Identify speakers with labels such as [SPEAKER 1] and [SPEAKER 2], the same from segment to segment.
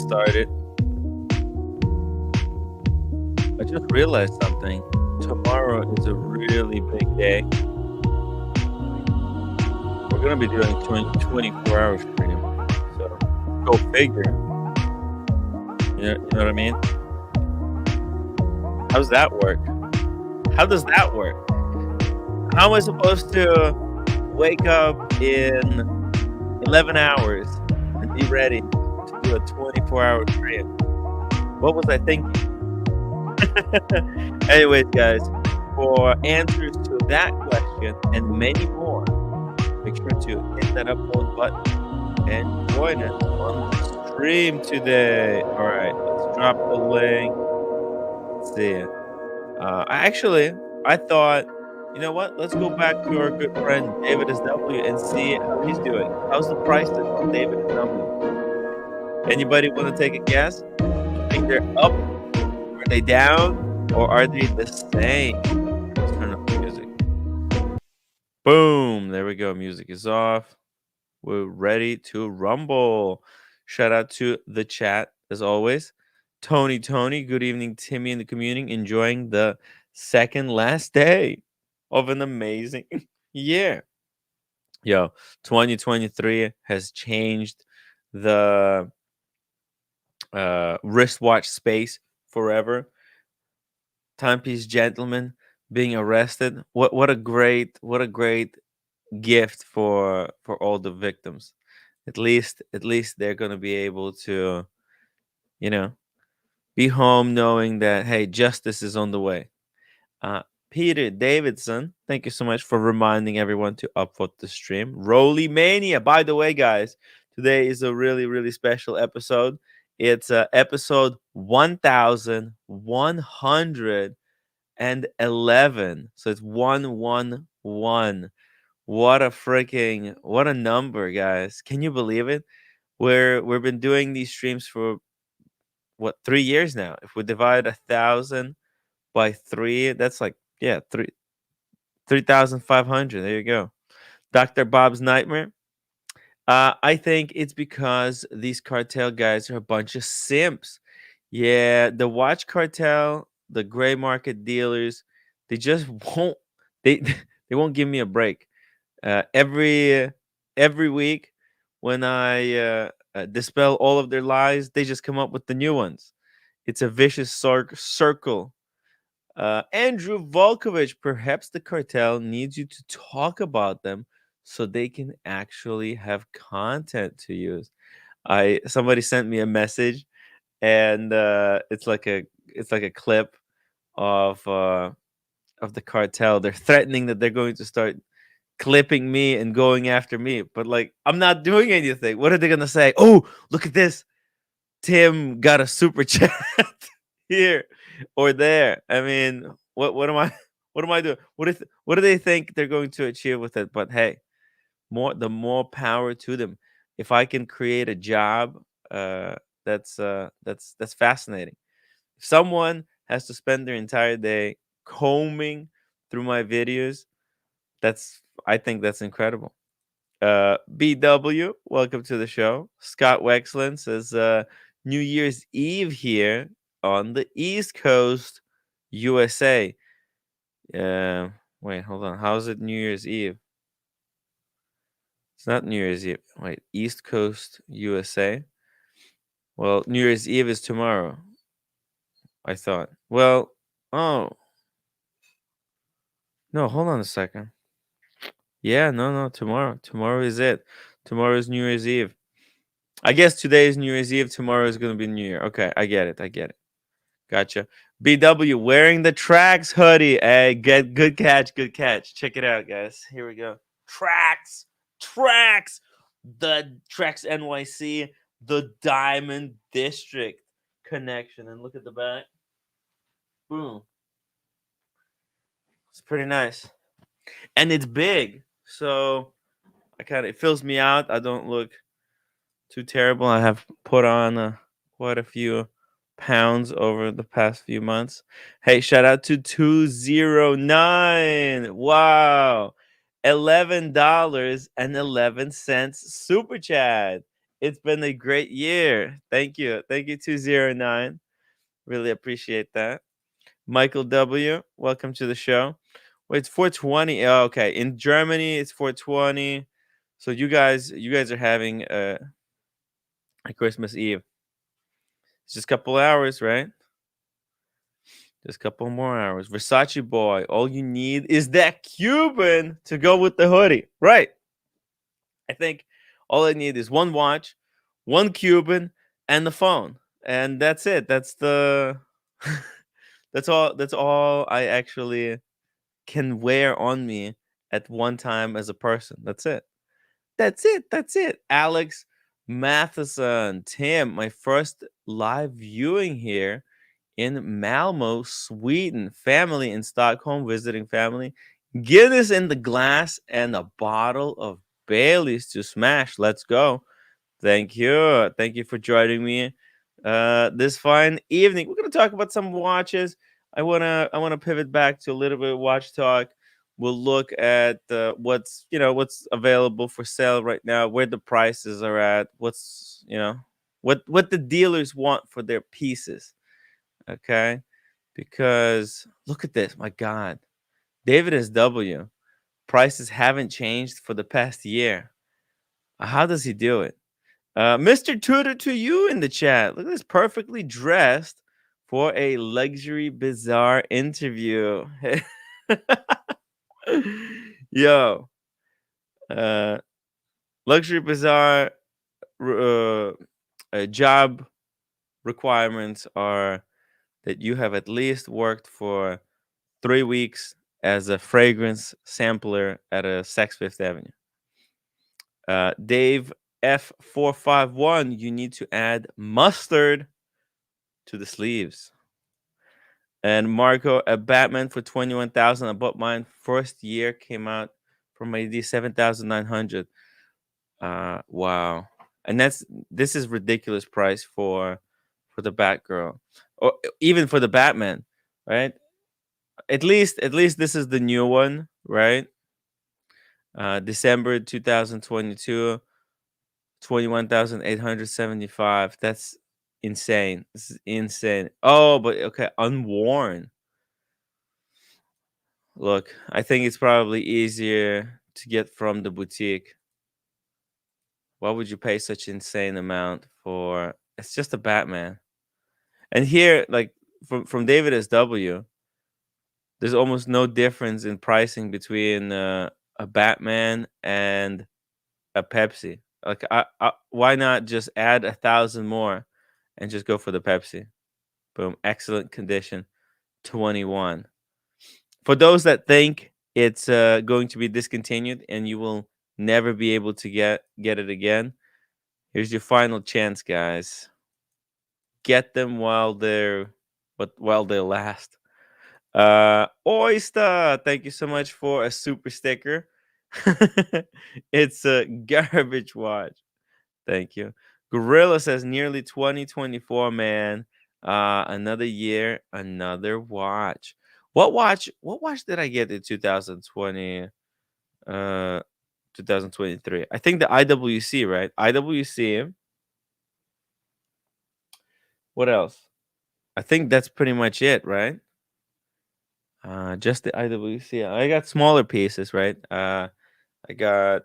[SPEAKER 1] started, I just realized something. Tomorrow is a really big day. We're gonna be doing 24-hour stream. So go figure. You know what I mean? How's that work? How does that work? How am I supposed to wake up in 11 hours and be ready to do a 24-hour stream? What was I thinking? Anyways, guys, for answers to that question and many more, make sure to hit that upload button and join us on the stream today. All right, let's drop the link. Let's see. I thought, you know what? Let's go back to our good friend David SW and see how he's doing. How's the prices on David SW? Anybody want to take a guess? You think they're up? Are they down? Or are they the same? Let's turn up the music. Boom. There we go. Music is off. We're ready to rumble. Shout out to the chat as always. Tony, good evening, Timmy in the community, enjoying the second last day of an amazing year. Yo, 2023 has changed the wristwatch space forever. Timepiece gentleman being arrested. What a great gift for all the victims. At least they're gonna be able to, you know, be home knowing that hey, justice is on the way. Peter Davidson, thank you so much for reminding everyone to upvote the stream. Roly Mania, by the way, guys, today is a really special episode. It's episode 1111. So it's 111. What a number, guys. Can you believe it? We've been doing these streams for what, 3 years now. If we divide 1,000 by 3, that's like, yeah, 3,500. There you go. Dr. Bob's Nightmare. I think it's because these cartel guys are a bunch of simps. Yeah, the watch cartel, the gray market dealers, they just won't they they won't give me a break. Every week when I dispel all of their lies, they just come up with the new ones. It's a vicious circle. Andrew Volkovich, perhaps the cartel needs you to talk about them so they can actually have content to use. I Somebody sent me a message, and it's like a clip of the cartel. They're threatening that they're going to start clipping me and going after me, but like I'm not doing anything. What are they gonna say? Oh, look at this. Tim got a super chat here or there. I mean, what am I what am I doing? What do they think they're going to achieve with it? But hey, the more power to them. If I can create a job, that's fascinating. If someone has to spend their entire day combing through my videos, I think that's incredible. BW, welcome to the show. Scott Wexland says New Year's Eve here on the East Coast, USA. Wait, hold on. How is it New Year's Eve? It's not New Year's Eve. Wait, East Coast, USA. Well, New Year's Eve is tomorrow, I thought. Well, oh. No, hold on a second. Yeah, no, tomorrow. Tomorrow is it. Tomorrow is New Year's Eve. I guess today is New Year's Eve. Tomorrow is going to be New Year. Okay, I get it. Gotcha. BW wearing the Tracks hoodie. Hey, good catch. Check it out, guys. Here we go. Tracks. The Tracks NYC, the Diamond District connection. And look at the back. Boom. It's pretty nice. And it's big. So it fills me out. I don't look too terrible. I have put on quite a few pounds over the past few months. Hey, shout out to 209. Wow. $11.11 super chat. It's been a great year. Thank you. Thank you, 209. Really appreciate that. Michael W., welcome to the show. Wait, it's 420. Oh, okay. In Germany, it's 420. So you guys are having a Christmas Eve. It's just a couple hours, right? Just a couple more hours. Versace boy, all you need is that Cuban to go with the hoodie. Right. I think all I need is one watch, one Cuban, and the phone. And that's it. That's the that's all I actually can wear on me at one time as a person. That's it. That's it. That's it. Alex Matheson, Tim, my first live viewing here in Malmo, Sweden. Family in Stockholm, visiting family. Guinness in the glass and a bottle of Bailey's to smash. Let's go. Thank you. Thank you for joining me this fine evening. We're gonna talk about some watches. I wanna pivot back to a little bit of watch talk. We'll look at what's available for sale right now, where the prices are at, what the dealers want for their pieces. Okay, because look at this, my God, David SW prices haven't changed for the past year. How does he do it? Mr. Tudor to you in the chat. Look at this, perfectly dressed for a luxury bazaar interview. Yo, uh, luxury bazaar job requirements are that you have at least worked for 3 weeks as a fragrance sampler at a Saks Fifth Avenue. Dave F451, you need to add mustard to the sleeves. And Marco, a Batman for 21,000. I bought mine first year, came out from ID 7,900. Wow. And this is ridiculous price for the Batgirl. Or even for the Batman, right? At least this is the new one, right? December 2022, 21,875. That's insane. This is insane. Oh, but okay, unworn. Look, I think it's probably easier to get from the boutique. Why would you pay such insane amount for? It's just a Batman. And here, like from David SW, there's almost no difference in pricing between a Batman and a Pepsi. Like, why not just add 1,000 more and just go for the Pepsi? Boom, excellent condition, 21. For those that think it's going to be discontinued and you will never be able to get it again, here's your final chance, guys. Get them while they last. Oyster, thank you so much for a super sticker. It's a garbage watch. Thank you. Gorilla says nearly 2024, man. Another year, another watch. What watch did I get in 2020? 2023. I think the IWC, right? IWC. What else? I think that's pretty much it, right? Just the IWC. I got smaller pieces, right? I got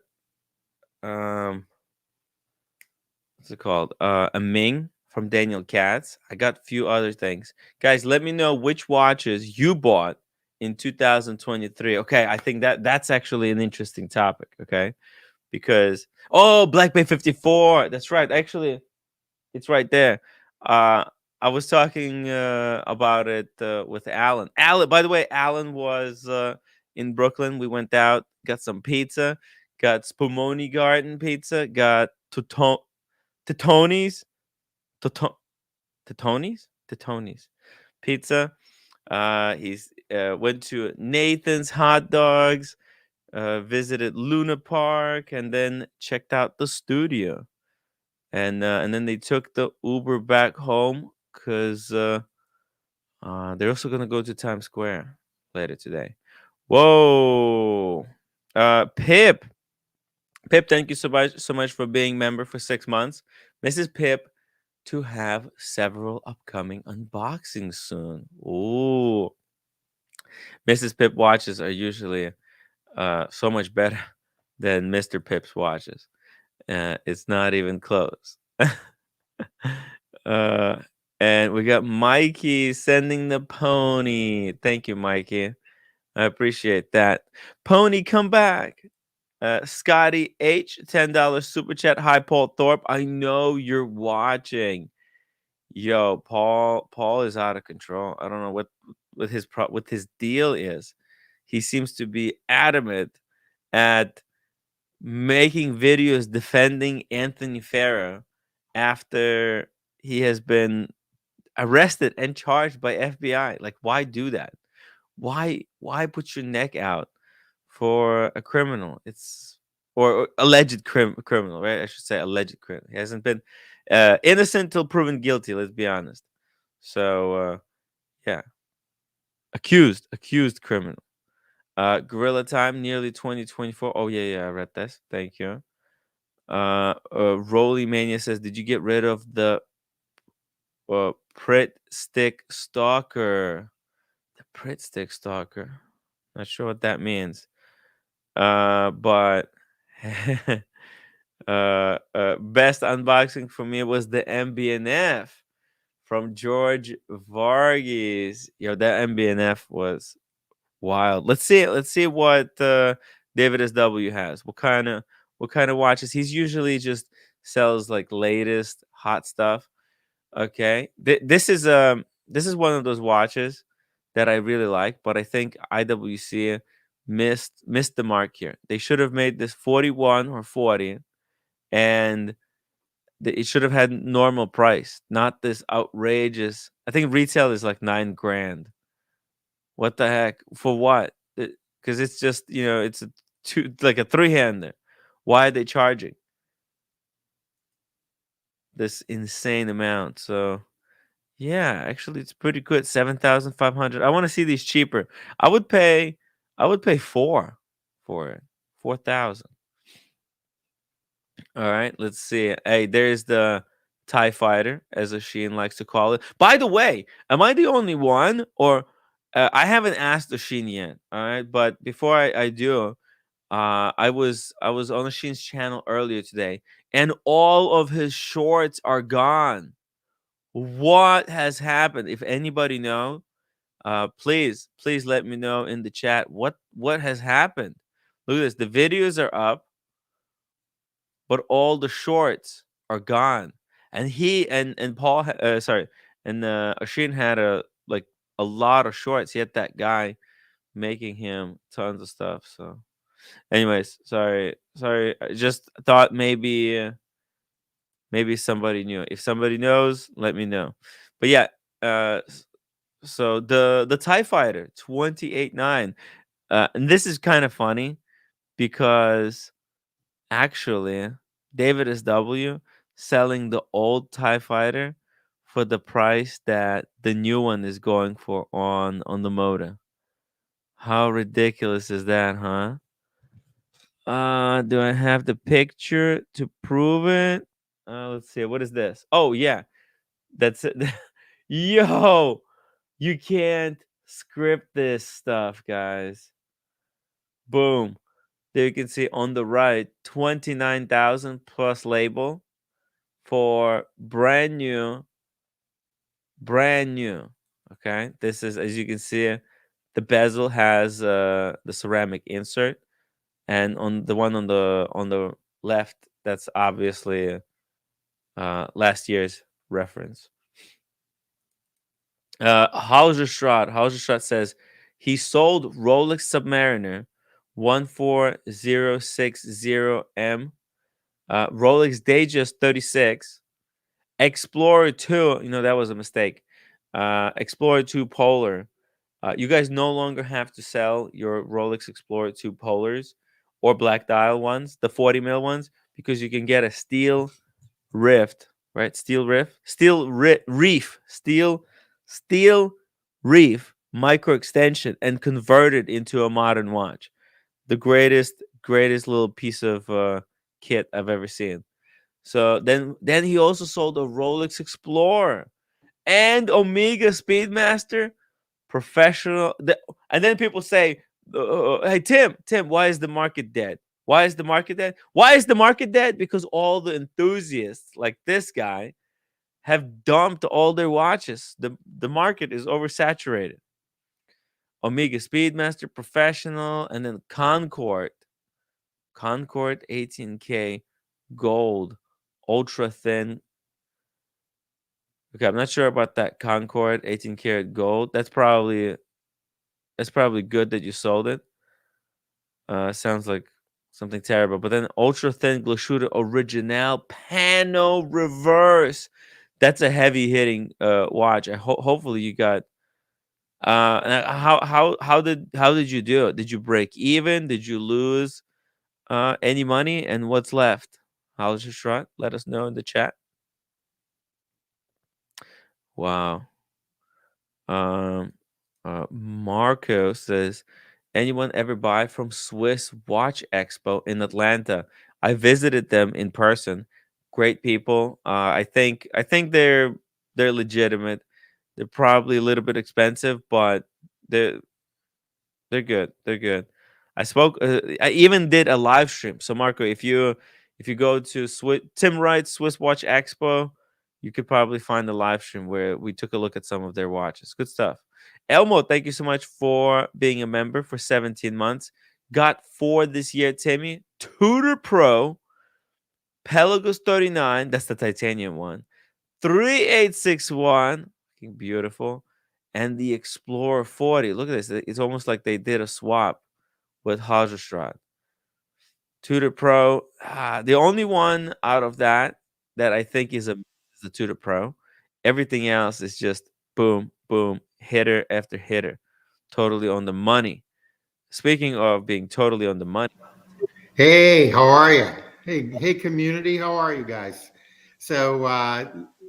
[SPEAKER 1] what's it called? A Ming from Daniel Katz. I got a few other things. Guys, let me know which watches you bought in 2023. Okay, I think that's actually an interesting topic, okay? Because Black Bay 54. That's right. Actually, it's right there. Uh I was talking about it with Alan. Alan, by the way, Alan was in Brooklyn. We went out, got some pizza, got Spumoni Garden pizza, got Totoni's, Toto- Totoni's pizza. He's went to Nathan's Hot Dogs, visited Luna Park, and then checked out the studio. And then they took the Uber back home because they're also gonna go to Times Square later today. Whoa, Pip, Pip, thank you so much for being member for 6 months. Mrs. Pip to have several upcoming unboxings soon. Ooh, Mrs. Pip watches are usually so much better than Mr. Pip's watches. It's not even close. uh, and we got Mikey sending the pony. Thank you, Mikey. I appreciate that. Pony, come back. Scotty H, $10 super chat. Hi, Paul Thorpe. I know you're watching. Yo, Paul is out of control. I don't know what his deal is. He seems to be adamant at making videos defending Anthony Farrow after he has been arrested and charged by FBI. Like, why do that? Why put your neck out for a criminal? It's or alleged criminal, right? I should say alleged criminal. He hasn't been innocent till proven guilty. Let's be honest. So yeah, accused criminal. Gorilla Time, nearly 2024. Oh yeah, I read this. Thank you. Roly Mania says, did you get rid of the Prit Stick Stalker? The Prit Stick Stalker. Not sure what that means. But best unboxing for me was the MBNF from George Vargas. Yo, that MBNF was wild. Let's see what David SW has. What kind of watches? He's usually just sells like latest hot stuff. Okay. This is one of those watches that I really like, but I think IWC missed the mark here. They should have made this 41 or 40, and it should have had normal price, not this outrageous. I think retail is like 9 grand. What the heck? For what? Because it's just, it's a two, like a three-hander. Why are they charging this insane amount? So yeah, actually, it's pretty good. 7,500. I want to see these cheaper. I would pay. I would pay four for it. 4,000. All right. Let's see. Hey, there's the Tie Fighter, as Sheen likes to call it. By the way, am I the only one, or I haven't asked Sheen yet? All right, but before I do, I was on Sheen's channel earlier today, and all of his shorts are gone. What has happened? If anybody know, please let me know in the chat what has happened. Look at this. The videos are up, but all the shorts are gone. And he and Paul, sorry, and Ashin had a lot of shorts. He had that guy making him tons of stuff. So, anyways, sorry. I just thought maybe somebody knew. If somebody knows, let me know. But yeah, so the Tie Fighter 28.9, and this is kind of funny because actually David SW selling the old Tie Fighter for the price that the new one is going for on the Moda. How ridiculous is that, huh? Do I have the picture to prove it? Let's see. What is this? Oh yeah, that's it. Yo, you can't script this stuff, guys. Boom. There you can see on the right, 29,000 plus label for brand new. Okay. This is, as you can see, the bezel has the ceramic insert, and on the one on the left, that's obviously last year's reference. Hauserstraat says he sold Rolex Submariner 14060M, Rolex Datejust 36, Explorer 2. That was a mistake. Explorer 2 Polar. You guys no longer have to sell your Rolex Explorer 2 Polars or black dial ones, the 40 mil ones, because you can get a steel rift, right? Steel reef micro extension and convert it into a modern watch. The greatest little piece of kit I've ever seen. So then he also sold a Rolex Explorer and Omega Speedmaster professional. And then people say, "Hey Tim, why is the market dead? Why is the market dead? Why is the market dead? Because all the enthusiasts like this guy have dumped all their watches. The market is oversaturated. Omega Speedmaster Professional, and then Concord 18K gold, ultra thin. Okay, I'm not sure about that Concord 18 karat gold. That's probably good that you sold it. Sounds like something terrible. But then ultra thin Glashooter Original Pano Reverse. That's a heavy hitting watch. Hopefully you got. And how did you do it? Did you break even? Did you lose any money? And what's left? How's your shot? Let us know in the chat. Wow. Um, Marco says, anyone ever buy from Swiss Watch Expo in Atlanta? I visited them in person. Great people. I think they're legitimate. They're probably a little bit expensive, but they're they're good. They're good. I even did a live stream. So Marco, if you go to Tim Wright's Swiss Watch Expo, you could probably find the live stream where we took a look at some of their watches. Good stuff. Elmo, thank you so much for being a member for 17 months. Got 4 this year, Timmy. Tudor Pro, Pelagos 39, that's the titanium one. 3861, looking beautiful. And the Explorer 40. Look at this. It's almost like they did a swap with Hagelstrad. Tudor Pro. The only one out of that I think is the Tudor Pro. Everything else is just boom, boom, hitter after hitter. Totally on the money. Speaking of being totally on the money.
[SPEAKER 2] Hey, how are you? Hey, community, how are you guys? So,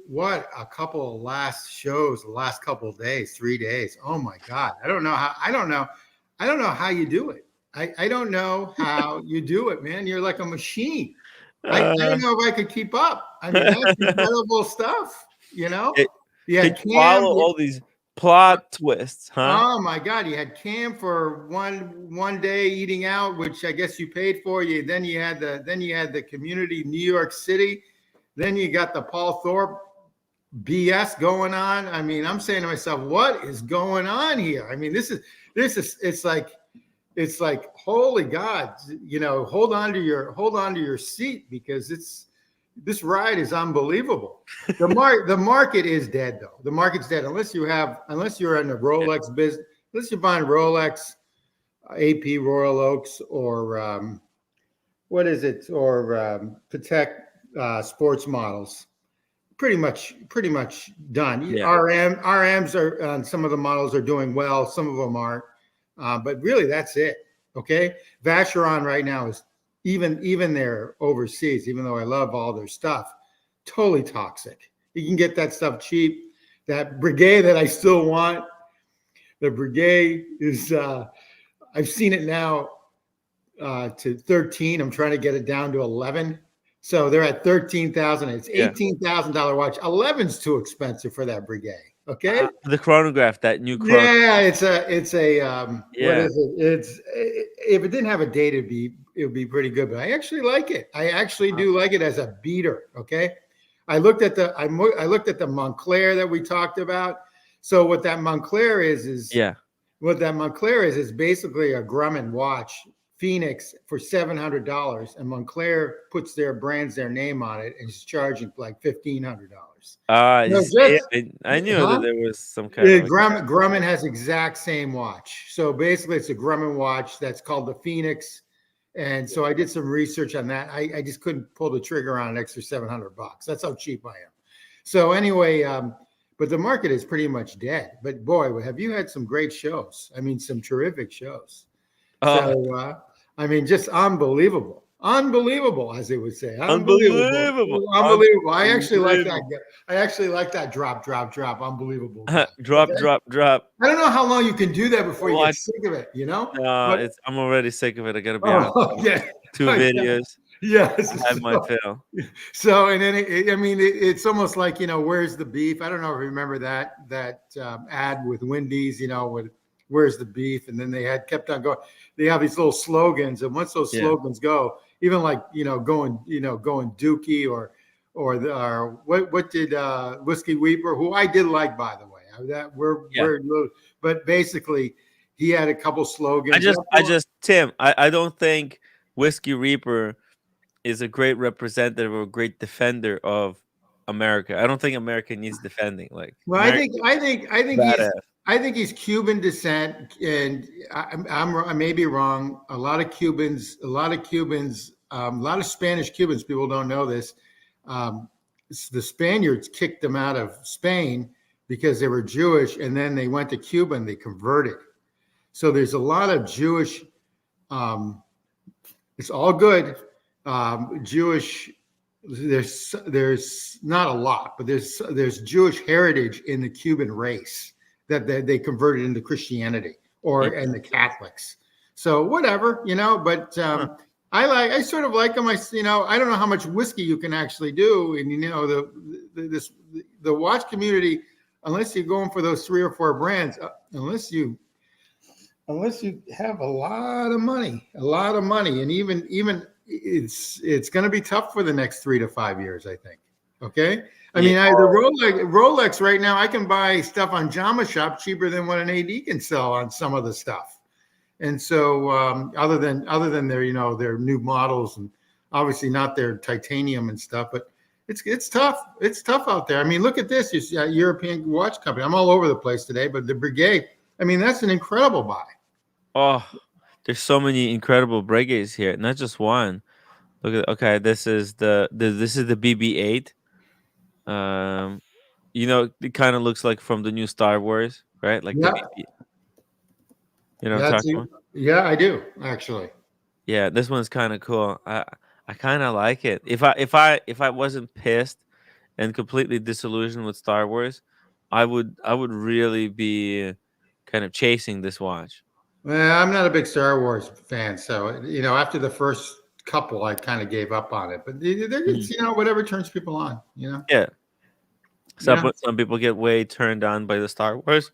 [SPEAKER 2] what a couple of last shows, the last couple of days, 3 days. Oh my God, I don't know how you do it. I don't know how you do it, man. You're like a machine. I
[SPEAKER 1] Uh,
[SPEAKER 2] don't know if I could keep up. I mean, that's incredible stuff. You know,
[SPEAKER 1] it,
[SPEAKER 2] you
[SPEAKER 1] can
[SPEAKER 2] had
[SPEAKER 1] you follow
[SPEAKER 2] Cam.
[SPEAKER 1] all these plot twists, huh?
[SPEAKER 2] Oh my God! You had Cam for one day eating out, which I guess you paid for. Then you had the community New York City. Then you got the Paul Thorpe BS going on. I mean, I'm saying to myself, what is going on here? I mean, this is it's like holy God, hold on to your seat because this ride is unbelievable. The market is dead though. The market's dead unless you're in the Rolex business, unless you're buying Rolex, AP Royal Oaks, or what is it, or Patek sports models. Pretty much done.
[SPEAKER 1] Yeah.
[SPEAKER 2] RMs are some of the models are doing well, some of them aren't, but really that's it. Okay, Vacheron right now is even there overseas. Even though I love all their stuff, totally toxic. You can get that stuff cheap. That Breguet that I still want, the Breguet is. I've seen it now to 13. I'm trying to get it down to 11. So they're at 13,000. It's
[SPEAKER 1] Yeah.
[SPEAKER 2] $18,000 watch. 11's too expensive for that Breguet. Okay.
[SPEAKER 1] The chronograph, that new chronograph.
[SPEAKER 2] Yeah, it's a what
[SPEAKER 1] Yeah.
[SPEAKER 2] is it? If it didn't have a date, it would be pretty good. But I actually like it. I actually do like it as a beater. Okay. I looked at the Montclair that we talked about. So what that Montclair is
[SPEAKER 1] Yeah.
[SPEAKER 2] what that Montclair is basically a Grumman watch, Phoenix, for $700, and Montclair puts their name on it, and is charging like $1,500.
[SPEAKER 1] You
[SPEAKER 2] No,
[SPEAKER 1] see,
[SPEAKER 2] just
[SPEAKER 1] I knew that
[SPEAKER 2] huh?
[SPEAKER 1] there was some kind
[SPEAKER 2] Yeah,
[SPEAKER 1] of
[SPEAKER 2] Grumman has exact same watch. So basically, it's a Grumman watch that's called the Phoenix. And so I did some research on that. I just couldn't pull the trigger on an extra $700. That's how cheap I am. So anyway, but the market is pretty much dead. But boy, have you had some great shows? I mean, some terrific shows.
[SPEAKER 1] oh,
[SPEAKER 2] So I mean, just unbelievable, unbelievable, as they would say, unbelievable,
[SPEAKER 1] unbelievable,
[SPEAKER 2] unbelievable. I actually like that.
[SPEAKER 1] unbelievable.
[SPEAKER 2] I actually like that drop, drop, drop. Unbelievable guy.
[SPEAKER 1] Drop,
[SPEAKER 2] Okay.
[SPEAKER 1] drop, drop.
[SPEAKER 2] I don't know how long you can do that before you get
[SPEAKER 1] Watch.
[SPEAKER 2] sick of it, you know? But
[SPEAKER 1] I'm already sick of it. I gotta be honest.
[SPEAKER 2] oh, okay.
[SPEAKER 1] Two
[SPEAKER 2] Okay.
[SPEAKER 1] videos.
[SPEAKER 2] Yes.
[SPEAKER 1] I have my fill.
[SPEAKER 2] So, and then I mean, it's almost like, where's the beef? I don't know if you remember that ad with Wendy's, with where's the beef, and then they had kept on going. They have these little slogans, and once those
[SPEAKER 1] Yeah,
[SPEAKER 2] slogans go, even like going Dookie or what did Whiskey Weeper, who I did like, by the way, that
[SPEAKER 1] yeah.
[SPEAKER 2] but basically he had a couple
[SPEAKER 1] I
[SPEAKER 2] slogans.
[SPEAKER 1] just, I just, Tim. I don't think Whiskey Reaper is a great representative or a great defender of America. I don't think America needs defending. Like
[SPEAKER 2] Well, I
[SPEAKER 1] America,
[SPEAKER 2] think I think I think
[SPEAKER 1] badass.
[SPEAKER 2] he's Cuban descent, and I may be wrong. A lot of Spanish Cubans. People don't know this. Um, the Spaniards kicked them out of Spain because they were Jewish, and then they went to Cuba and they converted. So there's a lot of Jewish. Um, it's all good. Jewish. There's not a lot, but there's Jewish heritage in the Cuban race that they converted into Christianity and the Catholics. So whatever, But
[SPEAKER 1] Huh.
[SPEAKER 2] I sort of like them. I don't know how much whiskey you can actually do, and the watch community, unless you're going for those 3 or 4 brands, unless you have a lot of money, and even it's going to be tough for the next 3 to 5 years, I think. Okay, I
[SPEAKER 1] Yeah.
[SPEAKER 2] mean, the Rolex right now, I can buy stuff on Jama Shop cheaper than what an AD can sell on some of the stuff. And so, other than their their new models, and obviously not their titanium and stuff, but it's tough. It's tough out there. I mean, look at this. You see, European watch company. I'm all over the place today, but the Brigade. I mean, that's an incredible buy.
[SPEAKER 1] Oh, there's so many incredible Breguets here. Not just one. Look at, okay, this is the BB-8. Um, it kind of looks like from the new Star Wars, right? Like the
[SPEAKER 2] Yeah,
[SPEAKER 1] BB. You know what I'm
[SPEAKER 2] that's
[SPEAKER 1] talking about?
[SPEAKER 2] yeah, I do actually.
[SPEAKER 1] Yeah, this one's kind of cool. I kind of like it. If I wasn't pissed and completely disillusioned with Star Wars, I would really be kind of chasing this watch.
[SPEAKER 2] Well, I'm not a big Star Wars fan, so after the first couple, I kind of gave up on it. But it's
[SPEAKER 1] Mhm.
[SPEAKER 2] whatever turns people on.
[SPEAKER 1] Yeah, some
[SPEAKER 2] Yeah,
[SPEAKER 1] pe- some people get way turned on by the Star Wars.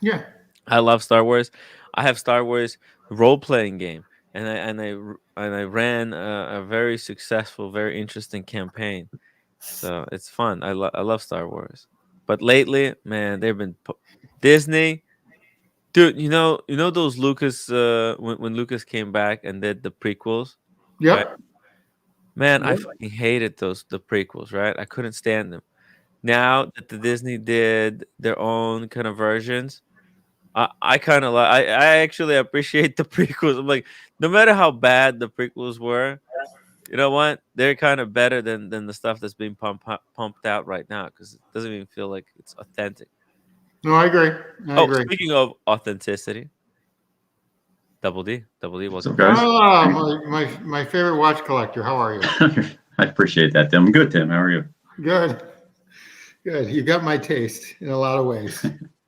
[SPEAKER 2] yeah.
[SPEAKER 1] I love Star Wars. I have Star Wars role playing game, and I ran a very successful, very interesting campaign. So it's fun. I love Star Wars. But lately, man, Disney, dude. You know those Lucas when Lucas came back and did the prequels, right?
[SPEAKER 2] Yep.
[SPEAKER 1] Man, I
[SPEAKER 2] Yep.
[SPEAKER 1] fucking hated the prequels, right? I couldn't stand them. Now that the Disney did their own kind of versions, I kind of like. I actually appreciate the prequels. I'm like, no matter how bad the prequels were, you know what? They're kind of better than the stuff that's being pumped out right now because it doesn't even feel like it's authentic.
[SPEAKER 2] No, I agree. I
[SPEAKER 1] Oh,
[SPEAKER 2] agree.
[SPEAKER 1] speaking of authenticity, Double D,
[SPEAKER 3] What's up,
[SPEAKER 1] welcome back.
[SPEAKER 3] guys?
[SPEAKER 2] Oh, my favorite watch collector. How are you?
[SPEAKER 3] I appreciate that, Tim. I'm good, Tim. How are you?
[SPEAKER 2] Good. Good. You got my taste in a lot of ways.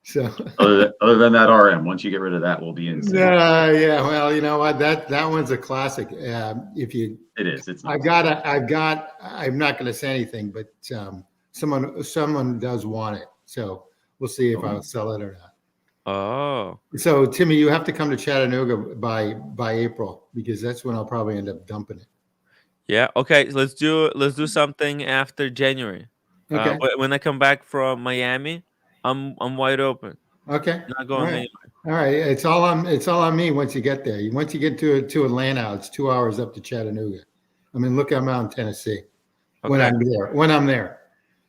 [SPEAKER 2] So.
[SPEAKER 3] Other than that RM, once you get rid of that, we'll be in sync.
[SPEAKER 2] Yeah. Well, you know what? That one's a classic. If you,
[SPEAKER 3] It is. It's
[SPEAKER 2] I've
[SPEAKER 3] nice.
[SPEAKER 2] got. I'm not going to say anything, but someone does want it. So we'll see if I'll sell it or not.
[SPEAKER 1] Oh,
[SPEAKER 2] So Timmy, you have to come to Chattanooga by April, because that's when I'll probably end up dumping it.
[SPEAKER 1] yeah. Okay, let's do something after January.
[SPEAKER 2] Okay.
[SPEAKER 1] When I come back from Miami, I'm wide open.
[SPEAKER 2] Okay.
[SPEAKER 1] Not
[SPEAKER 2] All
[SPEAKER 1] going
[SPEAKER 2] right.
[SPEAKER 1] anywhere.
[SPEAKER 2] All right. It's all on me once you get there. Once you get to Atlanta, it's 2 hours up to Chattanooga. I mean, look, I'm out in Tennessee when
[SPEAKER 1] Okay.
[SPEAKER 2] I'm there. When I'm there.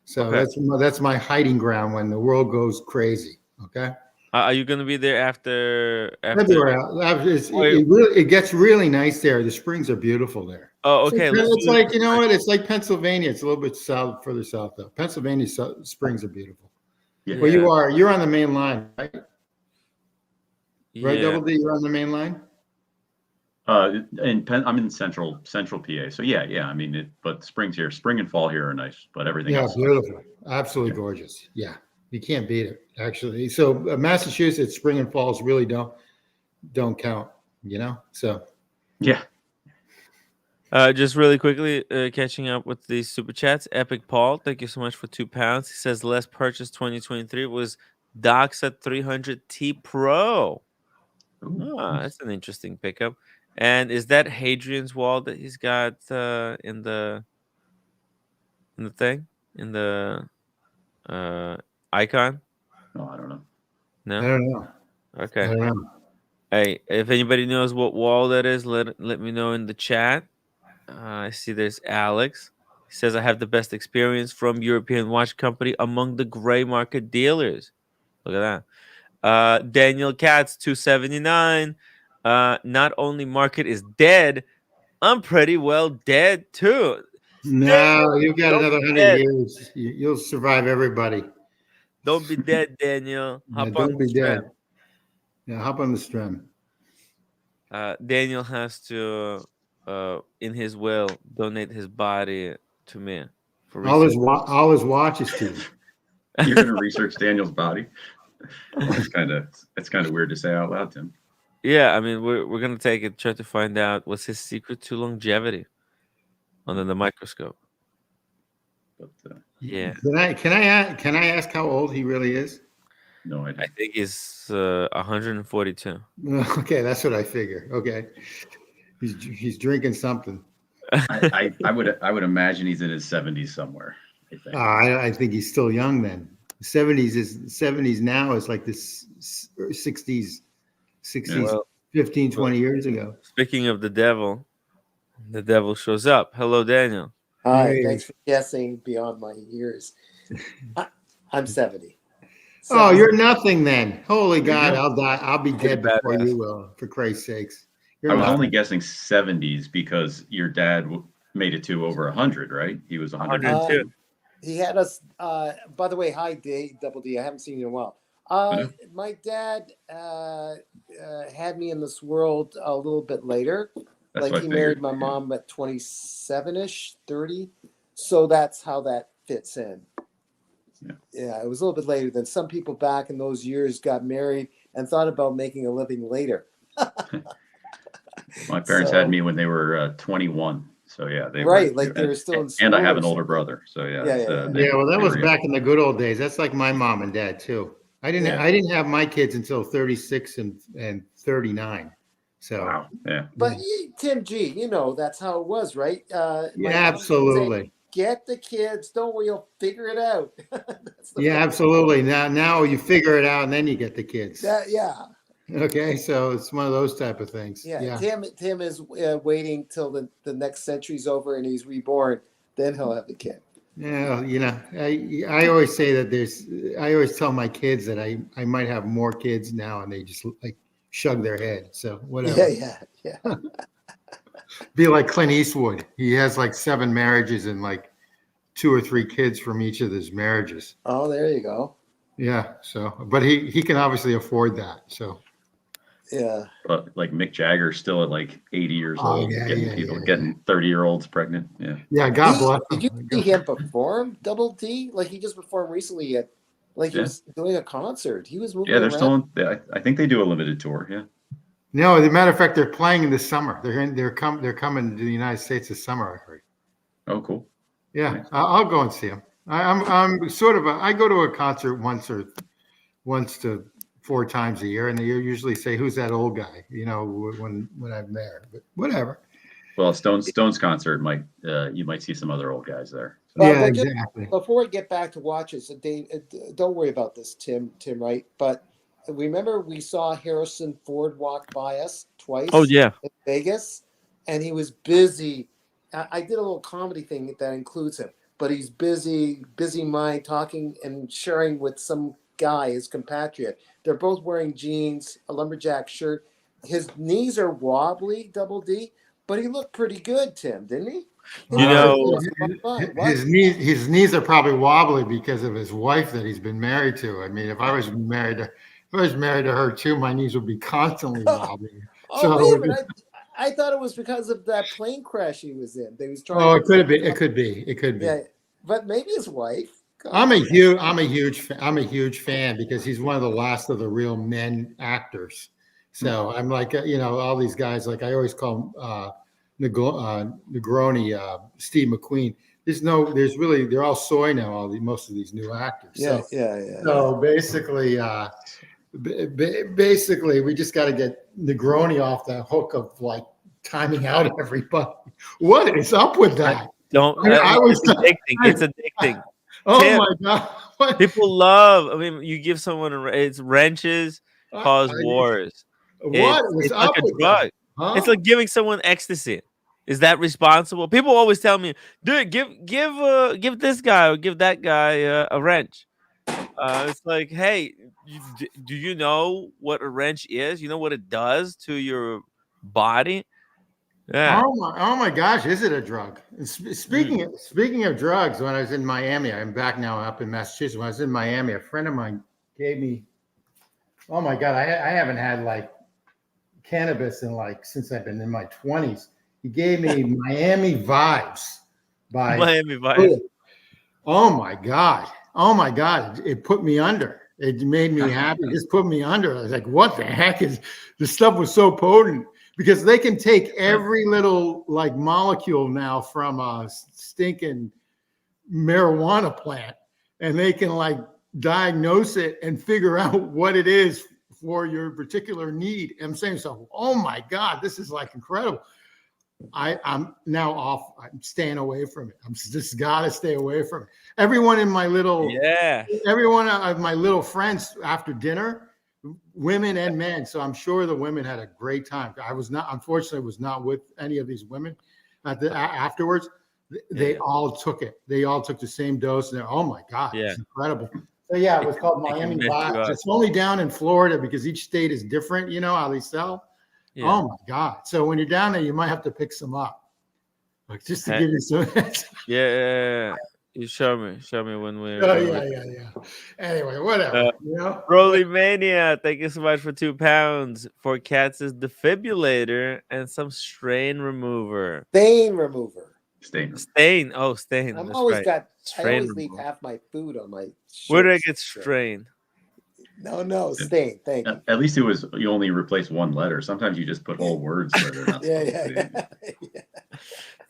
[SPEAKER 2] So
[SPEAKER 1] Okay.
[SPEAKER 2] that's my hiding ground when the world goes crazy. Okay.
[SPEAKER 1] Are you gonna be there after?
[SPEAKER 2] February.
[SPEAKER 1] Wait,
[SPEAKER 2] It gets really nice there. The springs are beautiful there.
[SPEAKER 1] oh, okay. Let's
[SPEAKER 2] It's
[SPEAKER 1] do it.
[SPEAKER 2] like, you know what? It's like Pennsylvania. It's a little bit further south though. Pennsylvania springs are beautiful.
[SPEAKER 3] Yeah.
[SPEAKER 2] Well,
[SPEAKER 1] Yeah,
[SPEAKER 2] you're on the main line, right? Right,
[SPEAKER 1] yeah.
[SPEAKER 2] Double D, you're on the main line.
[SPEAKER 3] I'm in central PA, so yeah. I mean, but spring and fall here are nice, but everything
[SPEAKER 2] Yeah,
[SPEAKER 3] else sucks.
[SPEAKER 2] beautiful. Absolutely gorgeous. Yeah, you can't beat it, actually. So Massachusetts, spring and falls really don't count. So
[SPEAKER 3] Yeah.
[SPEAKER 1] Just really quickly, catching up with these super chats. Epic Paul, thank you so much for £2. He says last purchase 2023 was Doxa 300T Pro.
[SPEAKER 3] Ooh,
[SPEAKER 1] Ah,
[SPEAKER 3] nice.
[SPEAKER 1] that's an interesting pickup. And is that Hadrian's wall that he's got in the thing in the icon?
[SPEAKER 3] No, I don't know.
[SPEAKER 2] I
[SPEAKER 1] No.
[SPEAKER 2] don't know. I
[SPEAKER 1] Okay.
[SPEAKER 2] don't know.
[SPEAKER 1] Hey, if anybody knows what wall that is, let me know in the chat. I see there's Alex. He says I have the best experience from European watch company among the gray market dealers. Look at that. Daniel Katz 279. Not only market is dead, I'm pretty well dead too.
[SPEAKER 2] No,
[SPEAKER 1] Daniel,
[SPEAKER 2] you got
[SPEAKER 1] don't
[SPEAKER 2] another
[SPEAKER 1] be
[SPEAKER 2] 100
[SPEAKER 1] dead.
[SPEAKER 2] years. You'll survive everybody.
[SPEAKER 1] Don't be dead, Daniel.
[SPEAKER 2] Yeah,
[SPEAKER 1] Hop on
[SPEAKER 2] don't
[SPEAKER 1] the
[SPEAKER 2] be
[SPEAKER 1] tram.
[SPEAKER 2] dead. Yeah, hop on the stream.
[SPEAKER 1] Daniel has to, in his will, donate his body to me for research.
[SPEAKER 2] All his watches to you.
[SPEAKER 3] You're going to research Daniel's body. That's kind of weird to say out loud, Tim.
[SPEAKER 1] Yeah, I mean, we're gonna take it, try to find out what's his secret to longevity under the microscope.
[SPEAKER 3] But
[SPEAKER 1] Yeah,
[SPEAKER 2] Can I ask how old he really is?
[SPEAKER 3] no
[SPEAKER 1] I
[SPEAKER 3] idea.
[SPEAKER 1] think he's 142.
[SPEAKER 2] Okay, that's what I figure. Okay, he's drinking something.
[SPEAKER 3] I would imagine he's in his 70s somewhere. I think.
[SPEAKER 2] I think he's still young then. 70s now is like this 60s,
[SPEAKER 3] Yeah.
[SPEAKER 2] 60s,
[SPEAKER 1] Well,
[SPEAKER 2] 15,
[SPEAKER 1] well,
[SPEAKER 2] 20 years ago.
[SPEAKER 1] speaking of the devil shows up. Hello, Daniel.
[SPEAKER 4] Hi,
[SPEAKER 2] Hey.
[SPEAKER 4] thanks for guessing beyond my years. I, I'm 70.
[SPEAKER 2] Oh,
[SPEAKER 4] 70.
[SPEAKER 2] you're nothing then. Holy
[SPEAKER 3] There you
[SPEAKER 2] God,
[SPEAKER 3] go.
[SPEAKER 2] I'll die. I'll be
[SPEAKER 1] Pretty
[SPEAKER 2] dead before
[SPEAKER 1] badass.
[SPEAKER 2] you will, for Christ's sakes. You're
[SPEAKER 3] I was only
[SPEAKER 2] nothing.
[SPEAKER 3] guessing 70s because your dad made it to over 100, right? He was
[SPEAKER 1] 102.
[SPEAKER 3] 102.
[SPEAKER 4] He had us, by the way, hi, Double D. I haven't seen you in a while.
[SPEAKER 3] Yeah.
[SPEAKER 4] My dad had me in this world a little bit later.
[SPEAKER 3] That's
[SPEAKER 4] Like
[SPEAKER 3] what I
[SPEAKER 4] he
[SPEAKER 3] figured.
[SPEAKER 4] married my mom at 27-ish, 30. So that's how that fits in. Yeah, it was a little bit later than some people back in those years got married and thought about making a living later.
[SPEAKER 3] My parents had
[SPEAKER 4] So,
[SPEAKER 3] me when they were 21. So yeah, they were.
[SPEAKER 4] right, like they were still in
[SPEAKER 3] And I
[SPEAKER 4] school
[SPEAKER 3] have
[SPEAKER 4] or
[SPEAKER 3] an older
[SPEAKER 4] something.
[SPEAKER 3] brother. So yeah,
[SPEAKER 4] Yeah,
[SPEAKER 3] it's,
[SPEAKER 4] yeah, yeah.
[SPEAKER 2] Yeah, well, that
[SPEAKER 3] they
[SPEAKER 2] was
[SPEAKER 3] were young.
[SPEAKER 2] back in the good old days. That's like my mom and dad too. I
[SPEAKER 4] Yeah.
[SPEAKER 2] didn't have my kids until 36 and 39. So
[SPEAKER 3] Wow. Yeah.
[SPEAKER 4] But Tim G, you know that's how it was, right?
[SPEAKER 2] yeah,
[SPEAKER 4] My mom would say,
[SPEAKER 2] absolutely.
[SPEAKER 4] get the kids, don't worry, you'll figure it out. That's the
[SPEAKER 2] Yeah,
[SPEAKER 4] way.
[SPEAKER 2] absolutely. Now you figure it out and then you get the kids.
[SPEAKER 4] Yeah,
[SPEAKER 2] Okay, so it's one of those type of things.
[SPEAKER 4] yeah.
[SPEAKER 2] Yeah.
[SPEAKER 4] Tim is waiting till the next century's over and he's reborn, then he'll have the kid.
[SPEAKER 2] Yeah, I always say that I always tell my kids that I might have more kids now and they just like shrug their head. So whatever.
[SPEAKER 4] Yeah.
[SPEAKER 2] Be like Clint Eastwood. He has like 7 marriages and like 2 or 3 kids from each of his marriages.
[SPEAKER 4] Oh, there you go.
[SPEAKER 2] Yeah. So, but he can obviously afford that. So.
[SPEAKER 4] Yeah.
[SPEAKER 3] But like Mick Jagger still at like 80 years
[SPEAKER 2] Oh
[SPEAKER 3] old,
[SPEAKER 2] yeah,
[SPEAKER 3] getting 30-year-olds pregnant. Yeah.
[SPEAKER 2] Yeah. God bless
[SPEAKER 4] Did you
[SPEAKER 2] him.
[SPEAKER 4] see him perform Double D? Like he just performed recently at, like he
[SPEAKER 3] Yeah.
[SPEAKER 4] was doing a concert. He was moving
[SPEAKER 3] Yeah, they're
[SPEAKER 4] around.
[SPEAKER 3] still I think they do a limited tour. Yeah.
[SPEAKER 2] No, as a matter of fact, they're playing in the summer. They're coming to the United States this summer. I heard.
[SPEAKER 3] Oh, cool.
[SPEAKER 2] Yeah,
[SPEAKER 3] Nice.
[SPEAKER 2] I'll go and see him. I'm sort of I go to a concert once to 4 times a year, and they usually say, "Who's that old guy?" You know, when I'm there. But whatever.
[SPEAKER 3] Well, Stones concert you might see some other old guys there.
[SPEAKER 2] Yeah,
[SPEAKER 4] But just
[SPEAKER 2] exactly.
[SPEAKER 4] before we get back to watches, Dave, don't worry about this, Tim, right? But remember, we saw Harrison Ford walk by us twice
[SPEAKER 1] Oh yeah.
[SPEAKER 4] in Vegas, and he was busy. I did a little comedy thing that includes him, but he's busy mind, talking and sharing with some guy, his compatriot. They're both wearing jeans, a lumberjack shirt. His knees are wobbly, Double D, but he looked pretty good, Tim, didn't he?
[SPEAKER 1] You know,
[SPEAKER 2] his knees are probably wobbly because of his wife that he's been married to. I mean, if I was married to her too, my knees would be constantly wobbling.
[SPEAKER 4] Oh, wait a minute. I thought it was because of that plane crash he was in. They was trying.
[SPEAKER 2] Oh, it could be. It could be.
[SPEAKER 4] Yeah, but maybe his wife.
[SPEAKER 2] I'm a huge fan because he's one of the last of the real men actors. So I'm like, all these guys, like I always call Negroni, Steve McQueen. They're all soy now. Most of these new actors.
[SPEAKER 4] Yeah,
[SPEAKER 2] So,
[SPEAKER 4] yeah.
[SPEAKER 2] so basically, basically, we just got to get Negroni off the hook of like timing out everybody. What is up with that?
[SPEAKER 1] Don't.
[SPEAKER 2] I was.
[SPEAKER 1] It's addicting. It's addicting.
[SPEAKER 2] Oh
[SPEAKER 1] Tim,
[SPEAKER 2] my god! What?
[SPEAKER 1] people love. I mean, you give someone it's wrenches cause wars.
[SPEAKER 2] What is
[SPEAKER 1] It's like
[SPEAKER 2] up
[SPEAKER 1] a
[SPEAKER 2] with that?
[SPEAKER 1] drug. It's
[SPEAKER 2] Huh?
[SPEAKER 1] like giving someone ecstasy. Is that responsible? People always tell me, dude, give this guy or give that guy a wrench. It's like, hey, do you know what a wrench is? You know what it does to your body? Yeah.
[SPEAKER 2] Oh my gosh, is it a drug?
[SPEAKER 1] Mm.
[SPEAKER 2] Speaking of drugs, when I was in Miami, I'm back now up in Massachusetts. When I was in Miami, a friend of mine gave me, oh my God, I haven't had like cannabis in like since I've been in my 20s. He gave me Miami Vibes by
[SPEAKER 1] Miami Vice.
[SPEAKER 2] Oh my God. Oh my God. It put me under. It made me happy. It just put me under. I was like, what the heck is this stuff was so potent because they can take every little like molecule now from a stinking marijuana plant and they can like diagnose it and figure out what it is for your particular need. I'm saying so, oh my God, this is like incredible. I'm now off. I'm staying away from it. I'm just gotta stay away from it. Everyone in my little,
[SPEAKER 1] Yeah.
[SPEAKER 2] everyone of my little friends after dinner, women and men. So I'm sure the women had a great time. I was not, unfortunately, was not with any of these women afterwards. They all took it. They all took the same dose. And oh my God,
[SPEAKER 1] Yeah.
[SPEAKER 2] it's incredible. So yeah, it was called
[SPEAKER 1] It can
[SPEAKER 2] Miami
[SPEAKER 1] mess you
[SPEAKER 2] Vibes.
[SPEAKER 1] up.
[SPEAKER 2] It's only down in Florida because each state is different. You know how they sell.
[SPEAKER 1] Yeah.
[SPEAKER 2] Oh my God. So when you're down there, you might have to pick some up. Like just to
[SPEAKER 1] Hey.
[SPEAKER 2] give you some.
[SPEAKER 1] Yeah. You show me when we're.
[SPEAKER 2] Oh,
[SPEAKER 1] when
[SPEAKER 2] yeah,
[SPEAKER 1] we're
[SPEAKER 2] yeah, yeah. Anyway, whatever. You know?
[SPEAKER 1] Broly Mania, thank you so much for £2 for Cats' defibrillator and some strain remover.
[SPEAKER 4] Stain remover.
[SPEAKER 3] Stain.
[SPEAKER 1] Stain. Oh, stain.
[SPEAKER 4] I'm
[SPEAKER 1] That's
[SPEAKER 4] always
[SPEAKER 1] right.
[SPEAKER 4] got. I
[SPEAKER 1] Strain
[SPEAKER 4] always leave
[SPEAKER 1] remover.
[SPEAKER 4] half my food on my.
[SPEAKER 1] Where did I
[SPEAKER 4] shirts.
[SPEAKER 1] get strain?
[SPEAKER 4] No, stain. Thank you.
[SPEAKER 3] At least it was you only replace one letter. Sometimes you just put whole words where they're not
[SPEAKER 4] Yeah,
[SPEAKER 3] supposed to be.
[SPEAKER 4] yeah.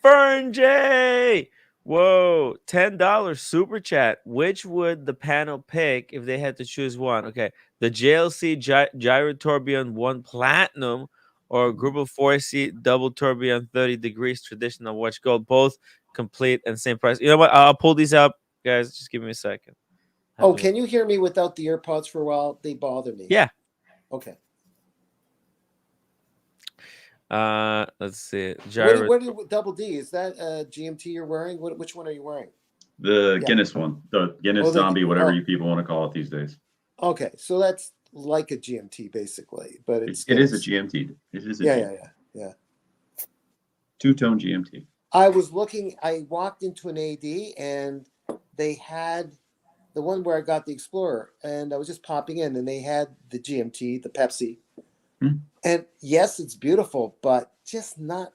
[SPEAKER 1] Fern J. Whoa, $10 super chat. Which would the panel pick if they had to choose one? Okay, the JLC Gyro Tourbillon 1 Platinum or Group of 4C Double Tourbillon 30 degrees traditional watch gold, both complete and same price. You know what? I'll pull these up, guys. Just give me a second.
[SPEAKER 4] Oh, can you hear me without the AirPods for a while? They bother me.
[SPEAKER 1] Yeah.
[SPEAKER 4] Okay.
[SPEAKER 1] Let's see. Gyro.
[SPEAKER 4] What double D? Is that GMT you're wearing? Which one are you wearing?
[SPEAKER 3] The
[SPEAKER 4] Yeah.
[SPEAKER 3] Guinness one, the Guinness zombie, whatever you people want to call it these days.
[SPEAKER 4] Okay, so that's like a GMT basically, but
[SPEAKER 3] It is a GMT. It is a
[SPEAKER 4] yeah.
[SPEAKER 3] Two-tone GMT.
[SPEAKER 4] I was looking. I walked into an AD and they had the one where I got the Explorer, and I was just popping in, and they had the GMT, the Pepsi, and yes, it's beautiful, but just not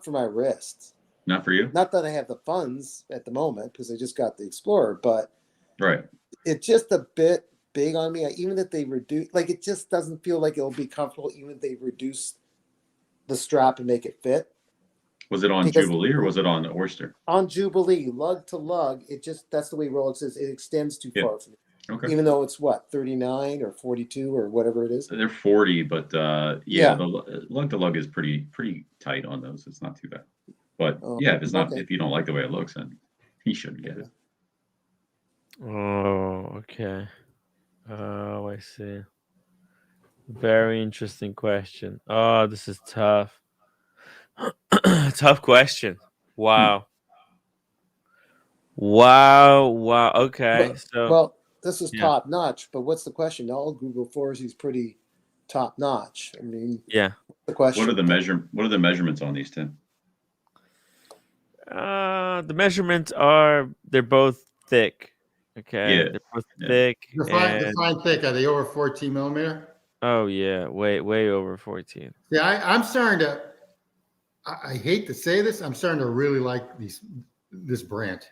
[SPEAKER 4] for my wrist.
[SPEAKER 3] Not for you.
[SPEAKER 4] Not that I have the funds at the moment because I just got the Explorer, but
[SPEAKER 3] right,
[SPEAKER 4] it's just a bit big on me. Even if they reduce, like it just doesn't feel like it'll be comfortable, even if they reduce the strap and make it fit.
[SPEAKER 3] Was it on Jubilee or was it on Oyster?
[SPEAKER 4] On Jubilee, lug to lug, that's the way Rolex is. It extends too far for me.
[SPEAKER 3] Okay.
[SPEAKER 4] Even though it's 39 or 42 or whatever it is.
[SPEAKER 3] They're 40, but the lug to lug is pretty tight on those. It's not too bad. But if it's not, if you don't like the way it looks, then he shouldn't get it.
[SPEAKER 1] Oh, okay. Oh, I see. Very interesting question. Oh, this is tough. Tough question. Wow. Wow. Okay.
[SPEAKER 4] Well, this is top notch, but what's the question? All Google Force is pretty top notch. I mean, the question.
[SPEAKER 3] What are the measurements on these, Tim?
[SPEAKER 1] The measurements they're both thick. Okay.
[SPEAKER 3] Yeah.
[SPEAKER 1] They're both thick.
[SPEAKER 2] Define thick. Are they over 14 millimeter?
[SPEAKER 1] Oh yeah, way over 14.
[SPEAKER 2] Yeah, I'm starting to. I hate to say this, I'm starting to really like this brand.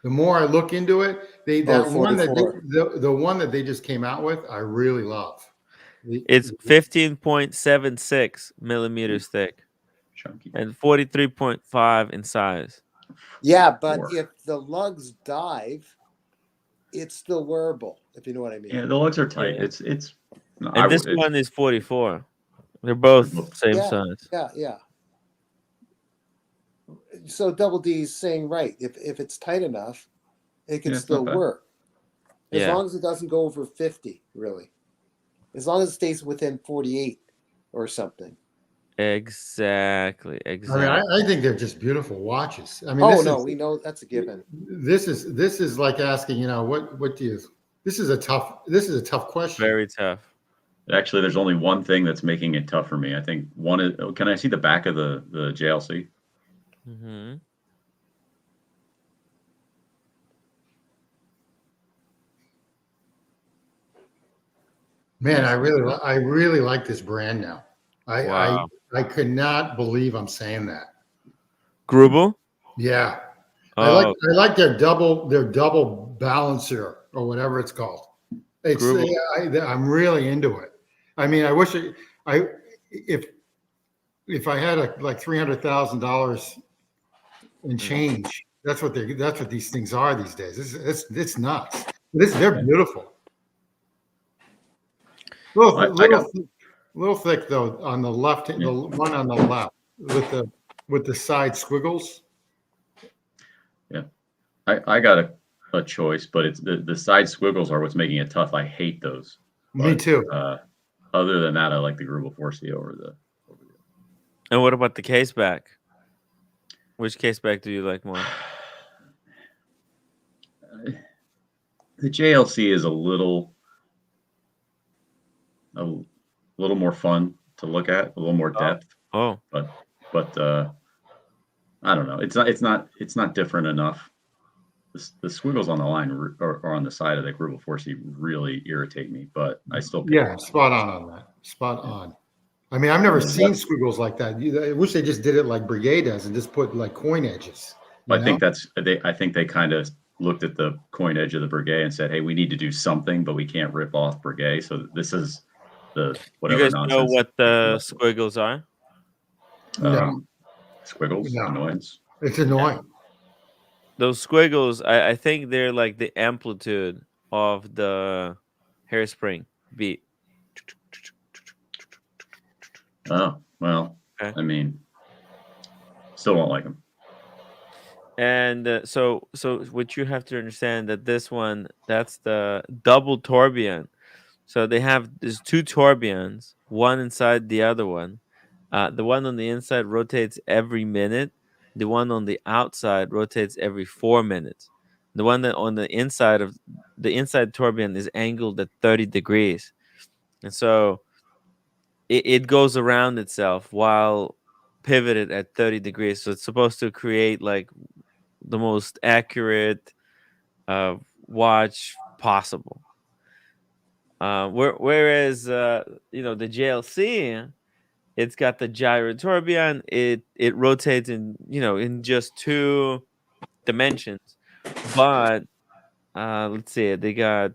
[SPEAKER 2] The more I look into it, the one that they just came out with, I really love.
[SPEAKER 1] It's 15.76 millimeters thick.
[SPEAKER 3] chunky.
[SPEAKER 1] And 43.5 in size.
[SPEAKER 4] Yeah, but
[SPEAKER 3] 4.
[SPEAKER 4] if the lugs dive, it's still wearable, if you know what I mean.
[SPEAKER 3] Yeah, the lugs are tight.
[SPEAKER 1] Yeah.
[SPEAKER 3] It's. No,
[SPEAKER 1] And this
[SPEAKER 3] it's
[SPEAKER 1] one is 44. They're both
[SPEAKER 3] both.
[SPEAKER 1] same
[SPEAKER 4] Yeah,
[SPEAKER 1] size.
[SPEAKER 4] yeah. So Double D is saying right. If it's tight enough, it can
[SPEAKER 3] Yeah, it's not
[SPEAKER 4] still
[SPEAKER 3] bad.
[SPEAKER 4] work. As
[SPEAKER 1] Yeah.
[SPEAKER 4] long as it doesn't go over 50, really. As long as it stays within 48 or something.
[SPEAKER 1] Exactly.
[SPEAKER 2] I mean,
[SPEAKER 1] Exactly.
[SPEAKER 2] I think they're just beautiful watches. I mean,
[SPEAKER 4] Oh no, we know that's a given.
[SPEAKER 2] this is like asking, you know, what do you? This is a tough question.
[SPEAKER 1] Very tough.
[SPEAKER 3] Actually, there's only one thing that's making it tough for me. I think one is. Can I see the back of the JLC?
[SPEAKER 1] Mm-hmm.
[SPEAKER 2] Man, I really like this brand now.
[SPEAKER 1] Wow.
[SPEAKER 2] I could not believe I'm saying that.
[SPEAKER 1] Grubel?
[SPEAKER 2] Yeah.
[SPEAKER 1] Oh,
[SPEAKER 2] I like their double balancer or whatever it's called. It's
[SPEAKER 1] Grubel.
[SPEAKER 2] I'm really into it. I mean, I wish I if I had like $300,000 in change, that's what these things are these days. It's nuts. They're beautiful.
[SPEAKER 3] I got.
[SPEAKER 2] Little thick though on the left,
[SPEAKER 3] Yeah.
[SPEAKER 2] the one on the left with the side squiggles.
[SPEAKER 3] Yeah. I got a choice, but it's the side squiggles are what's making it tough. I hate those.
[SPEAKER 2] Me
[SPEAKER 3] But
[SPEAKER 2] too.
[SPEAKER 3] other than that, I like the Grubel 4C over the.
[SPEAKER 1] And what about the case back? Which case back do you like more?
[SPEAKER 3] The JLC is a little more fun to look at, a little more depth,
[SPEAKER 1] Oh,
[SPEAKER 3] but I don't know. It's not different enough. The squiggles on the line or on the side of the Grubel 4C really irritate me, but I still pick
[SPEAKER 2] Yeah,
[SPEAKER 3] it.
[SPEAKER 2] spot on that. Spot on. I mean, I've never seen squiggles like that. I wish they just did it like Breguet does and just put like coin edges. You
[SPEAKER 3] I
[SPEAKER 2] know?
[SPEAKER 3] think I think they kind of looked at the coin edge of the Breguet and said, "Hey, we need to do something, but we can't rip off Breguet." So this is the
[SPEAKER 1] you
[SPEAKER 3] whatever
[SPEAKER 1] guys know
[SPEAKER 3] nonsense.
[SPEAKER 1] what the squiggles are?
[SPEAKER 2] No,
[SPEAKER 3] Squiggles,
[SPEAKER 2] no,
[SPEAKER 3] annoyance.
[SPEAKER 2] it's annoying.
[SPEAKER 1] Those squiggles, I think they're like the amplitude of the hairspring beat.
[SPEAKER 3] Oh well,
[SPEAKER 1] Okay.
[SPEAKER 3] I mean, still don't like them.
[SPEAKER 1] And so what you have to understand that this one, that's the double tourbillon. So there's two tourbillons, one inside the other one. The one on the inside rotates every minute. The one on the outside rotates every 4 minutes. The one that on the inside tourbillon is angled at 30 degrees. And so it goes around itself while pivoted at 30 degrees. So it's supposed to create like the most accurate watch possible. Whereas the JLC, it's got the gyro tourbillon. It rotates in just two dimensions, but let's see, they got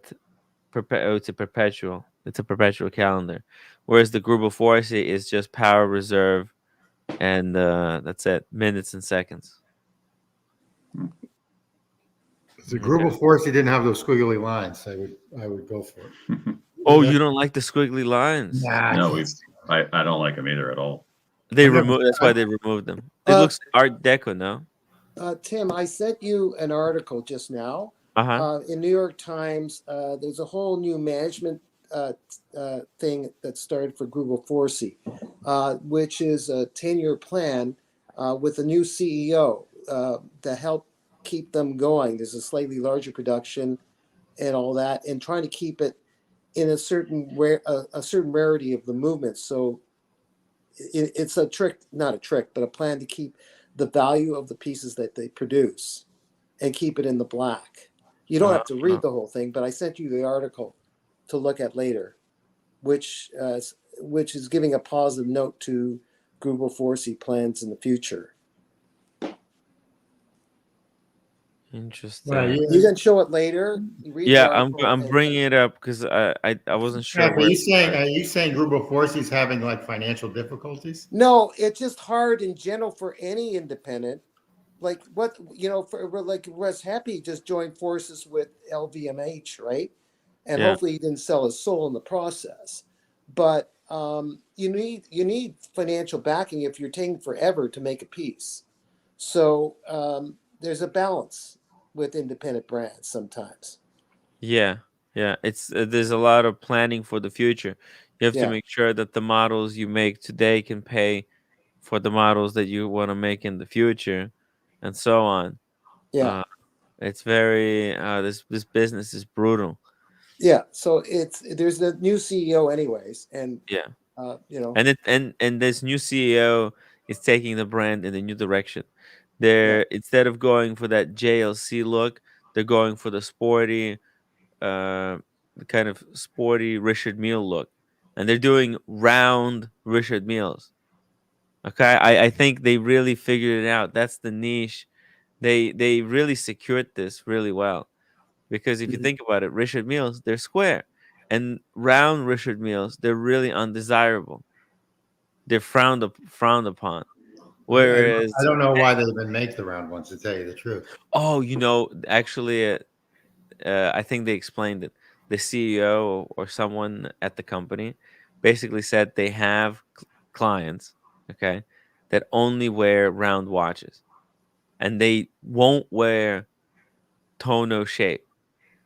[SPEAKER 1] it's a perpetual. It's a perpetual calendar, whereas the Grubel Force is just power reserve, and that's it, minutes and seconds.
[SPEAKER 2] If the
[SPEAKER 1] Okay.
[SPEAKER 2] Grubel Force, he didn't have those squiggly lines. I would go for it.
[SPEAKER 1] Oh, you don't like the squiggly lines?
[SPEAKER 2] Nah, I
[SPEAKER 3] No,
[SPEAKER 2] can't.
[SPEAKER 3] I don't like them either at all.
[SPEAKER 1] They
[SPEAKER 2] I've never,
[SPEAKER 1] remove. That's why they removed them. It looks Art Deco, no?
[SPEAKER 4] Tim, I sent you an article just now
[SPEAKER 1] Uh-huh.
[SPEAKER 4] in New York Times. There's a whole new management thing that started for Google 4C, which is a 10-year plan with a new CEO to help keep them going. There's a slightly larger production and all that, and trying to keep it in a certain rarity of the movements. So it's a trick, not a trick, but a plan to keep the value of the pieces that they produce and keep it in the black. You don't have to read the whole thing, but I sent you the article to look at later, which is giving a positive note to Google 4C plans in the future.
[SPEAKER 2] Well,
[SPEAKER 1] Interesting.
[SPEAKER 4] You
[SPEAKER 2] yeah,
[SPEAKER 4] can show it later. You read the
[SPEAKER 1] Yeah,
[SPEAKER 4] article,
[SPEAKER 1] I'm
[SPEAKER 4] and
[SPEAKER 1] bringing it up because I wasn't
[SPEAKER 2] yeah.
[SPEAKER 1] sure
[SPEAKER 2] But
[SPEAKER 1] where.
[SPEAKER 2] are you saying Gruber is having like financial difficulties?
[SPEAKER 4] no, it's just hard in general for any independent. Like what like Russ Happy just joined forces with LVMH, right? And
[SPEAKER 1] Yeah,
[SPEAKER 4] hopefully he didn't sell his soul in the process. But you need financial backing if you're taking forever to make a piece. So there's a balance with independent brands sometimes.
[SPEAKER 1] yeah, yeah. It's there's a lot of planning for the future. You have to
[SPEAKER 4] Yeah,
[SPEAKER 1] make sure that the models you make today can pay for the models that you want to make in the future, and so on.
[SPEAKER 4] yeah,
[SPEAKER 1] Uh, it's very this business is brutal.
[SPEAKER 4] yeah. So there's the new CEO anyways, and
[SPEAKER 1] Yeah,
[SPEAKER 4] uh, you know,
[SPEAKER 1] and this new CEO is taking the brand in a new direction.
[SPEAKER 4] yeah.
[SPEAKER 1] They're instead of going for that JLC look, they're going for uh, the kind of sporty Richard Mille look, and they're doing round Richard Milles. Okay, I think they really figured it out. That's the niche. They really secured this really well because if you
[SPEAKER 4] Mhm.
[SPEAKER 1] think about it, Richard Milles they're square, and round Richard Milles they're really undesirable. They're frowned upon.
[SPEAKER 2] I
[SPEAKER 1] Whereas,
[SPEAKER 2] don't know why they even make the round ones, to tell you the truth.
[SPEAKER 1] oh, actually, I think they explained it. The CEO or someone at the company basically said they have clients, okay, that only wear round watches, and they won't wear tono shape.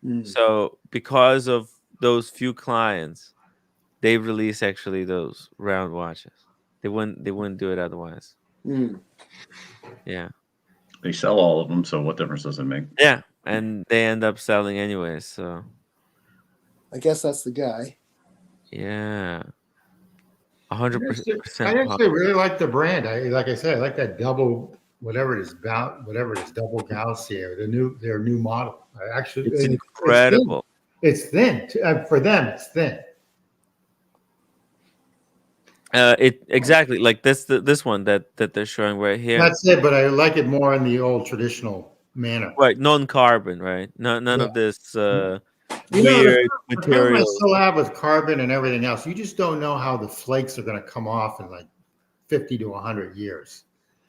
[SPEAKER 4] Mm,
[SPEAKER 1] So because of those few clients, they release actually those round watches. They wouldn't do it otherwise.
[SPEAKER 4] mm.
[SPEAKER 1] Yeah.
[SPEAKER 3] They sell all of them, so what difference does it make?
[SPEAKER 1] Yeah, and they end up selling anyways. So
[SPEAKER 4] I guess that's the guy.
[SPEAKER 1] yeah, 100
[SPEAKER 2] I
[SPEAKER 1] percent
[SPEAKER 2] actually
[SPEAKER 1] possible.
[SPEAKER 2] really like the brand. Like I said, I like that double whatever it is about whatever it is double Gaussier, their new model. I actually
[SPEAKER 1] It's
[SPEAKER 2] and it's thin.
[SPEAKER 1] incredible.
[SPEAKER 2] It's thin for them. It's thin.
[SPEAKER 1] It exactly like this one that they're showing right here.
[SPEAKER 2] That's it. But I like it more in the old traditional manner.
[SPEAKER 1] Right, non-carbon, right? None
[SPEAKER 2] Yeah.
[SPEAKER 1] of this
[SPEAKER 2] You know,
[SPEAKER 1] weird
[SPEAKER 2] the problem I
[SPEAKER 1] materials.
[SPEAKER 2] still have with carbon and everything else, you just don't know how the flakes are going to come off in like 50 to 100 years.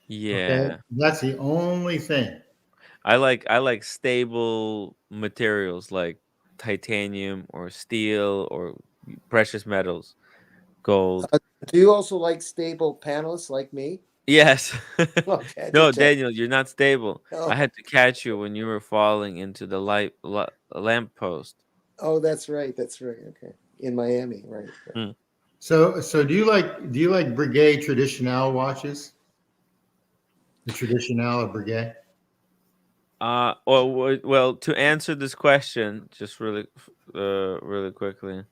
[SPEAKER 2] Okay.
[SPEAKER 1] Yeah,
[SPEAKER 2] That's the only thing.
[SPEAKER 1] I like stable materials like titanium or steel or precious metals, gold.
[SPEAKER 4] Uh, do you also like stable panelists like me?
[SPEAKER 1] Yes.
[SPEAKER 4] Okay,
[SPEAKER 1] No,
[SPEAKER 4] just check.
[SPEAKER 1] Daniel, you're not stable. I
[SPEAKER 4] Oh,
[SPEAKER 1] had to catch you when you were falling into the lamp post.
[SPEAKER 4] oh, that's right. That's right. Okay, in Miami, right? Right.
[SPEAKER 1] Mm.
[SPEAKER 2] So do you like Breguet Traditionale watches? The Traditionale or Breguet?
[SPEAKER 1] Well, to answer this question, just really quickly,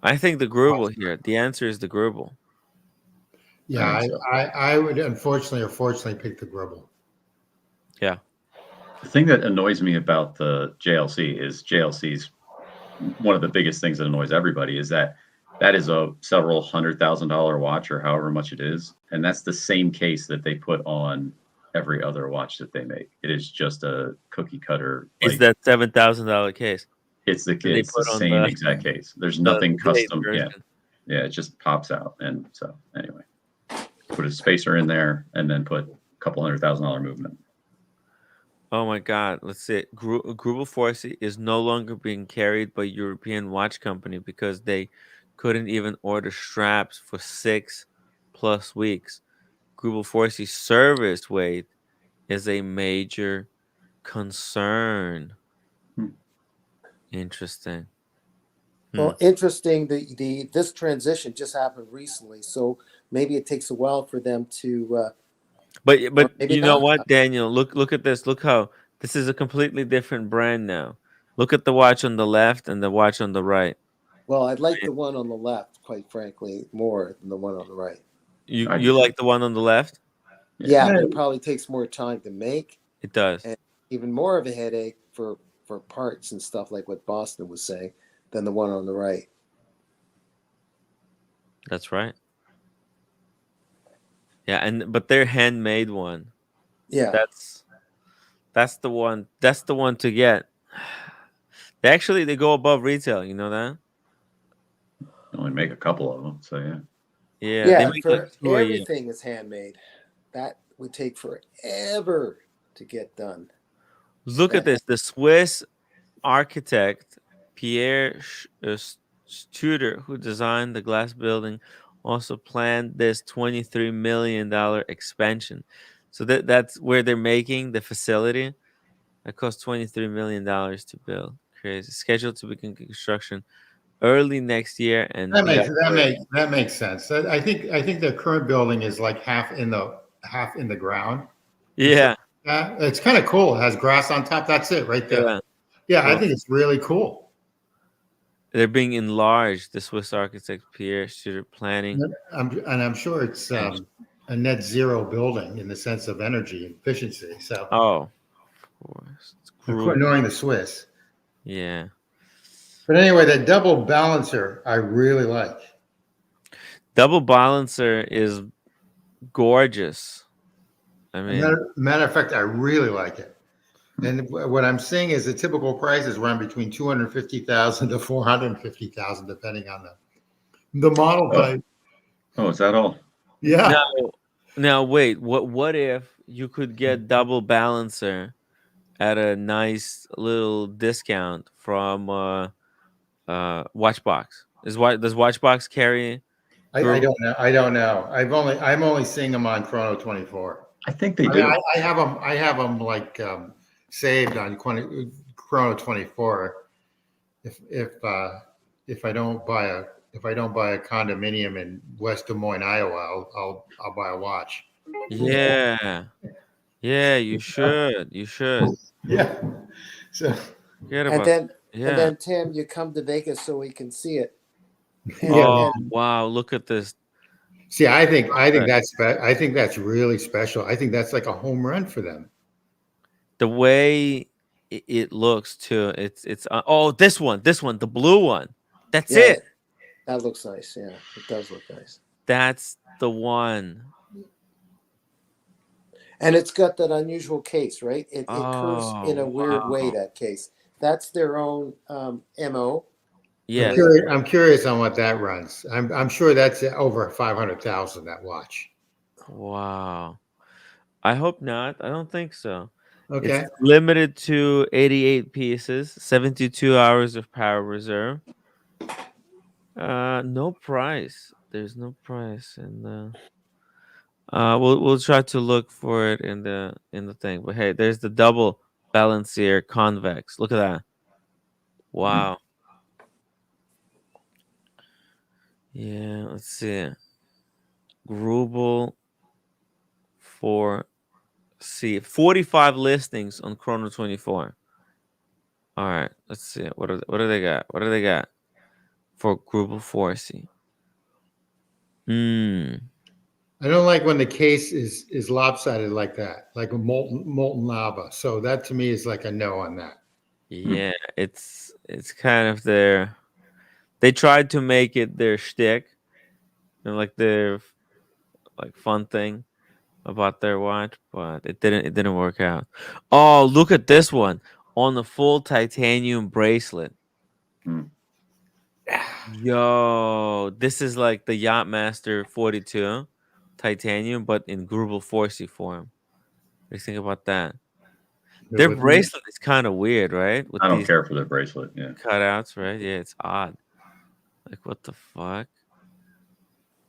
[SPEAKER 1] I think the Grubel here. The answer is the Grubel.
[SPEAKER 3] I
[SPEAKER 2] Yeah,
[SPEAKER 3] think so.
[SPEAKER 2] I would unfortunately or fortunately pick the Grubel.
[SPEAKER 1] Yeah.
[SPEAKER 3] The thing that annoys me about the JLC is JLC's one of the biggest things that annoys everybody is that that is a several $100,000 watch or however much it is, and that's the same case that they put on every other watch that they make. It is just a cookie cutter.
[SPEAKER 1] It's
[SPEAKER 3] Like
[SPEAKER 1] that $7,000 case that they
[SPEAKER 3] it's the
[SPEAKER 1] put on
[SPEAKER 3] same exact case. There's
[SPEAKER 1] the
[SPEAKER 3] nothing
[SPEAKER 1] base
[SPEAKER 3] custom. Yeah,
[SPEAKER 1] version.
[SPEAKER 3] yeah, it just pops out. And so anyway, put a spacer in there and then put a couple $100,000 movement.
[SPEAKER 1] Oh my God! Let's see. Grubel Forsey is no longer being carried by European watch company because they couldn't even order straps for 6+ weeks. Grubel Forsey's service wait is a major concern.
[SPEAKER 3] Hmm.
[SPEAKER 1] Interesting. Hmm.
[SPEAKER 4] Well, interesting. The this transition just happened recently, so maybe it takes a while for them to,
[SPEAKER 1] But
[SPEAKER 4] or maybe
[SPEAKER 1] you know
[SPEAKER 4] not.
[SPEAKER 1] what, Daniel? Look at this. Look how this is a completely different brand now. Look at the watch on the left and the watch on the right.
[SPEAKER 4] Well, I'd like the one on the left, quite frankly, more than the one on the right.
[SPEAKER 1] You
[SPEAKER 3] I do
[SPEAKER 1] you
[SPEAKER 3] too.
[SPEAKER 1] like the one on the left?
[SPEAKER 3] Yeah.
[SPEAKER 4] Yeah,
[SPEAKER 2] Yeah,
[SPEAKER 4] but it probably takes more time to make,
[SPEAKER 1] It does.
[SPEAKER 4] and even more of a headache for parts and stuff like what Boston was saying than the one on the right.
[SPEAKER 1] That's right. Yeah, and but they're handmade one.
[SPEAKER 4] Yeah.
[SPEAKER 1] That's That's the one. That's the one to get. They go above retail. You know that?
[SPEAKER 3] Only make a couple of them, so yeah.
[SPEAKER 1] Yeah, they
[SPEAKER 4] Yeah,
[SPEAKER 1] make like
[SPEAKER 4] for
[SPEAKER 1] two a year.
[SPEAKER 4] everything is handmade. That would take forever to get done.
[SPEAKER 1] Look at
[SPEAKER 4] That,
[SPEAKER 1] this. The Swiss architect Pierre Studer, who designed the glass building, also planned this $23 million expansion. So that's where they're making the facility. That cost $23 million to build. Crazy. Scheduled to begin construction early next year, and
[SPEAKER 2] That
[SPEAKER 1] the
[SPEAKER 2] makes
[SPEAKER 1] upgrade.
[SPEAKER 2] that makes sense. I think the current building is like half in the ground. It's
[SPEAKER 1] Yeah,
[SPEAKER 2] it's kind of cool. It has grass on top. That's it right there.
[SPEAKER 1] yeah.
[SPEAKER 2] Yeah, I
[SPEAKER 1] Well,
[SPEAKER 2] think it's really cool.
[SPEAKER 1] they're being enlarged. The Swiss architect Pierre Studer planning.
[SPEAKER 2] I'm sure it's a net zero building in the sense of energy efficiency. So,
[SPEAKER 1] Oh, of course. It's cruel.
[SPEAKER 2] ignoring the Swiss.
[SPEAKER 1] Yeah.
[SPEAKER 2] But anyway, that double balancer I really like.
[SPEAKER 1] Double balancer is gorgeous. I mean,
[SPEAKER 2] Matter of fact, I really like it. And what I'm seeing is the typical prices run between 250,000 to 450,000, depending on the model
[SPEAKER 3] Oh,
[SPEAKER 2] type.
[SPEAKER 3] oh, is that all?
[SPEAKER 2] Yeah,
[SPEAKER 1] now, wait. What if you could get double balancer at a nice little discount from Watchbox? Does Watchbox carry
[SPEAKER 2] I
[SPEAKER 1] durable?
[SPEAKER 2] don't know. I don't know. I'm only seeing them on Chrono 24.
[SPEAKER 3] I think they
[SPEAKER 2] I mean,
[SPEAKER 3] do.
[SPEAKER 2] I have them. I have them like saved on Chrono 24. If I don't buy a condominium in West Des Moines, Iowa, I'll buy a watch.
[SPEAKER 1] Yeah, yeah. You should. You should.
[SPEAKER 2] Yeah. So
[SPEAKER 1] Forget
[SPEAKER 4] and
[SPEAKER 1] about.
[SPEAKER 4] then and
[SPEAKER 1] Yeah.
[SPEAKER 4] then Tim, you come to Vegas so we can see it.
[SPEAKER 2] yeah.
[SPEAKER 1] Oh wow! Look at this.
[SPEAKER 2] See,
[SPEAKER 1] Right.
[SPEAKER 2] I think that's really special. I think that's like a home run for them.
[SPEAKER 1] The way it looks too. It's oh, this one, the blue one. That's
[SPEAKER 4] Yeah,
[SPEAKER 1] it.
[SPEAKER 4] that looks nice. Yeah, it does look nice.
[SPEAKER 1] That's the one.
[SPEAKER 4] And it's got that unusual case, right? It curves in a
[SPEAKER 1] Oh
[SPEAKER 4] weird way,
[SPEAKER 1] wow.
[SPEAKER 4] that case. That's their own MO. The
[SPEAKER 1] Yes.
[SPEAKER 4] way
[SPEAKER 2] I'm curious on what that runs. I'm sure that's over 500,000, that watch.
[SPEAKER 1] Wow. I hope not. I don't think so. It's
[SPEAKER 2] Okay.
[SPEAKER 1] limited to 88 pieces, 72 hours of power reserve. No price. There's no price, and we'll try to look for it in the thing. But hey, there's the double balancier convex. Look at that.
[SPEAKER 3] Hmm.
[SPEAKER 1] Wow. Yeah, let's see. Grubel for see 45 listings on Chrono 24. All right, let's see. What do they got? What do they got for Grubel 4C? Hmm.
[SPEAKER 2] I don't like when the case is lopsided like that, like a molten lava. So that to me is like a no on that.
[SPEAKER 3] Hmm.
[SPEAKER 1] Yeah, it's kind of their. They tried to make it their shtick, like their like fun thing about their watch, but it didn't work out. Oh, look at this one on the full titanium bracelet.
[SPEAKER 3] Hmm.
[SPEAKER 1] Yo, this is like the Yachtmaster 42 titanium, but in Grubel 4C form. What do you think about that? Their
[SPEAKER 2] With
[SPEAKER 1] bracelet is kind of weird, right? With
[SPEAKER 3] I don't
[SPEAKER 1] these
[SPEAKER 3] care for the bracelet. Yeah.
[SPEAKER 1] cutouts, right? Yeah, it's odd. Like what the fuck?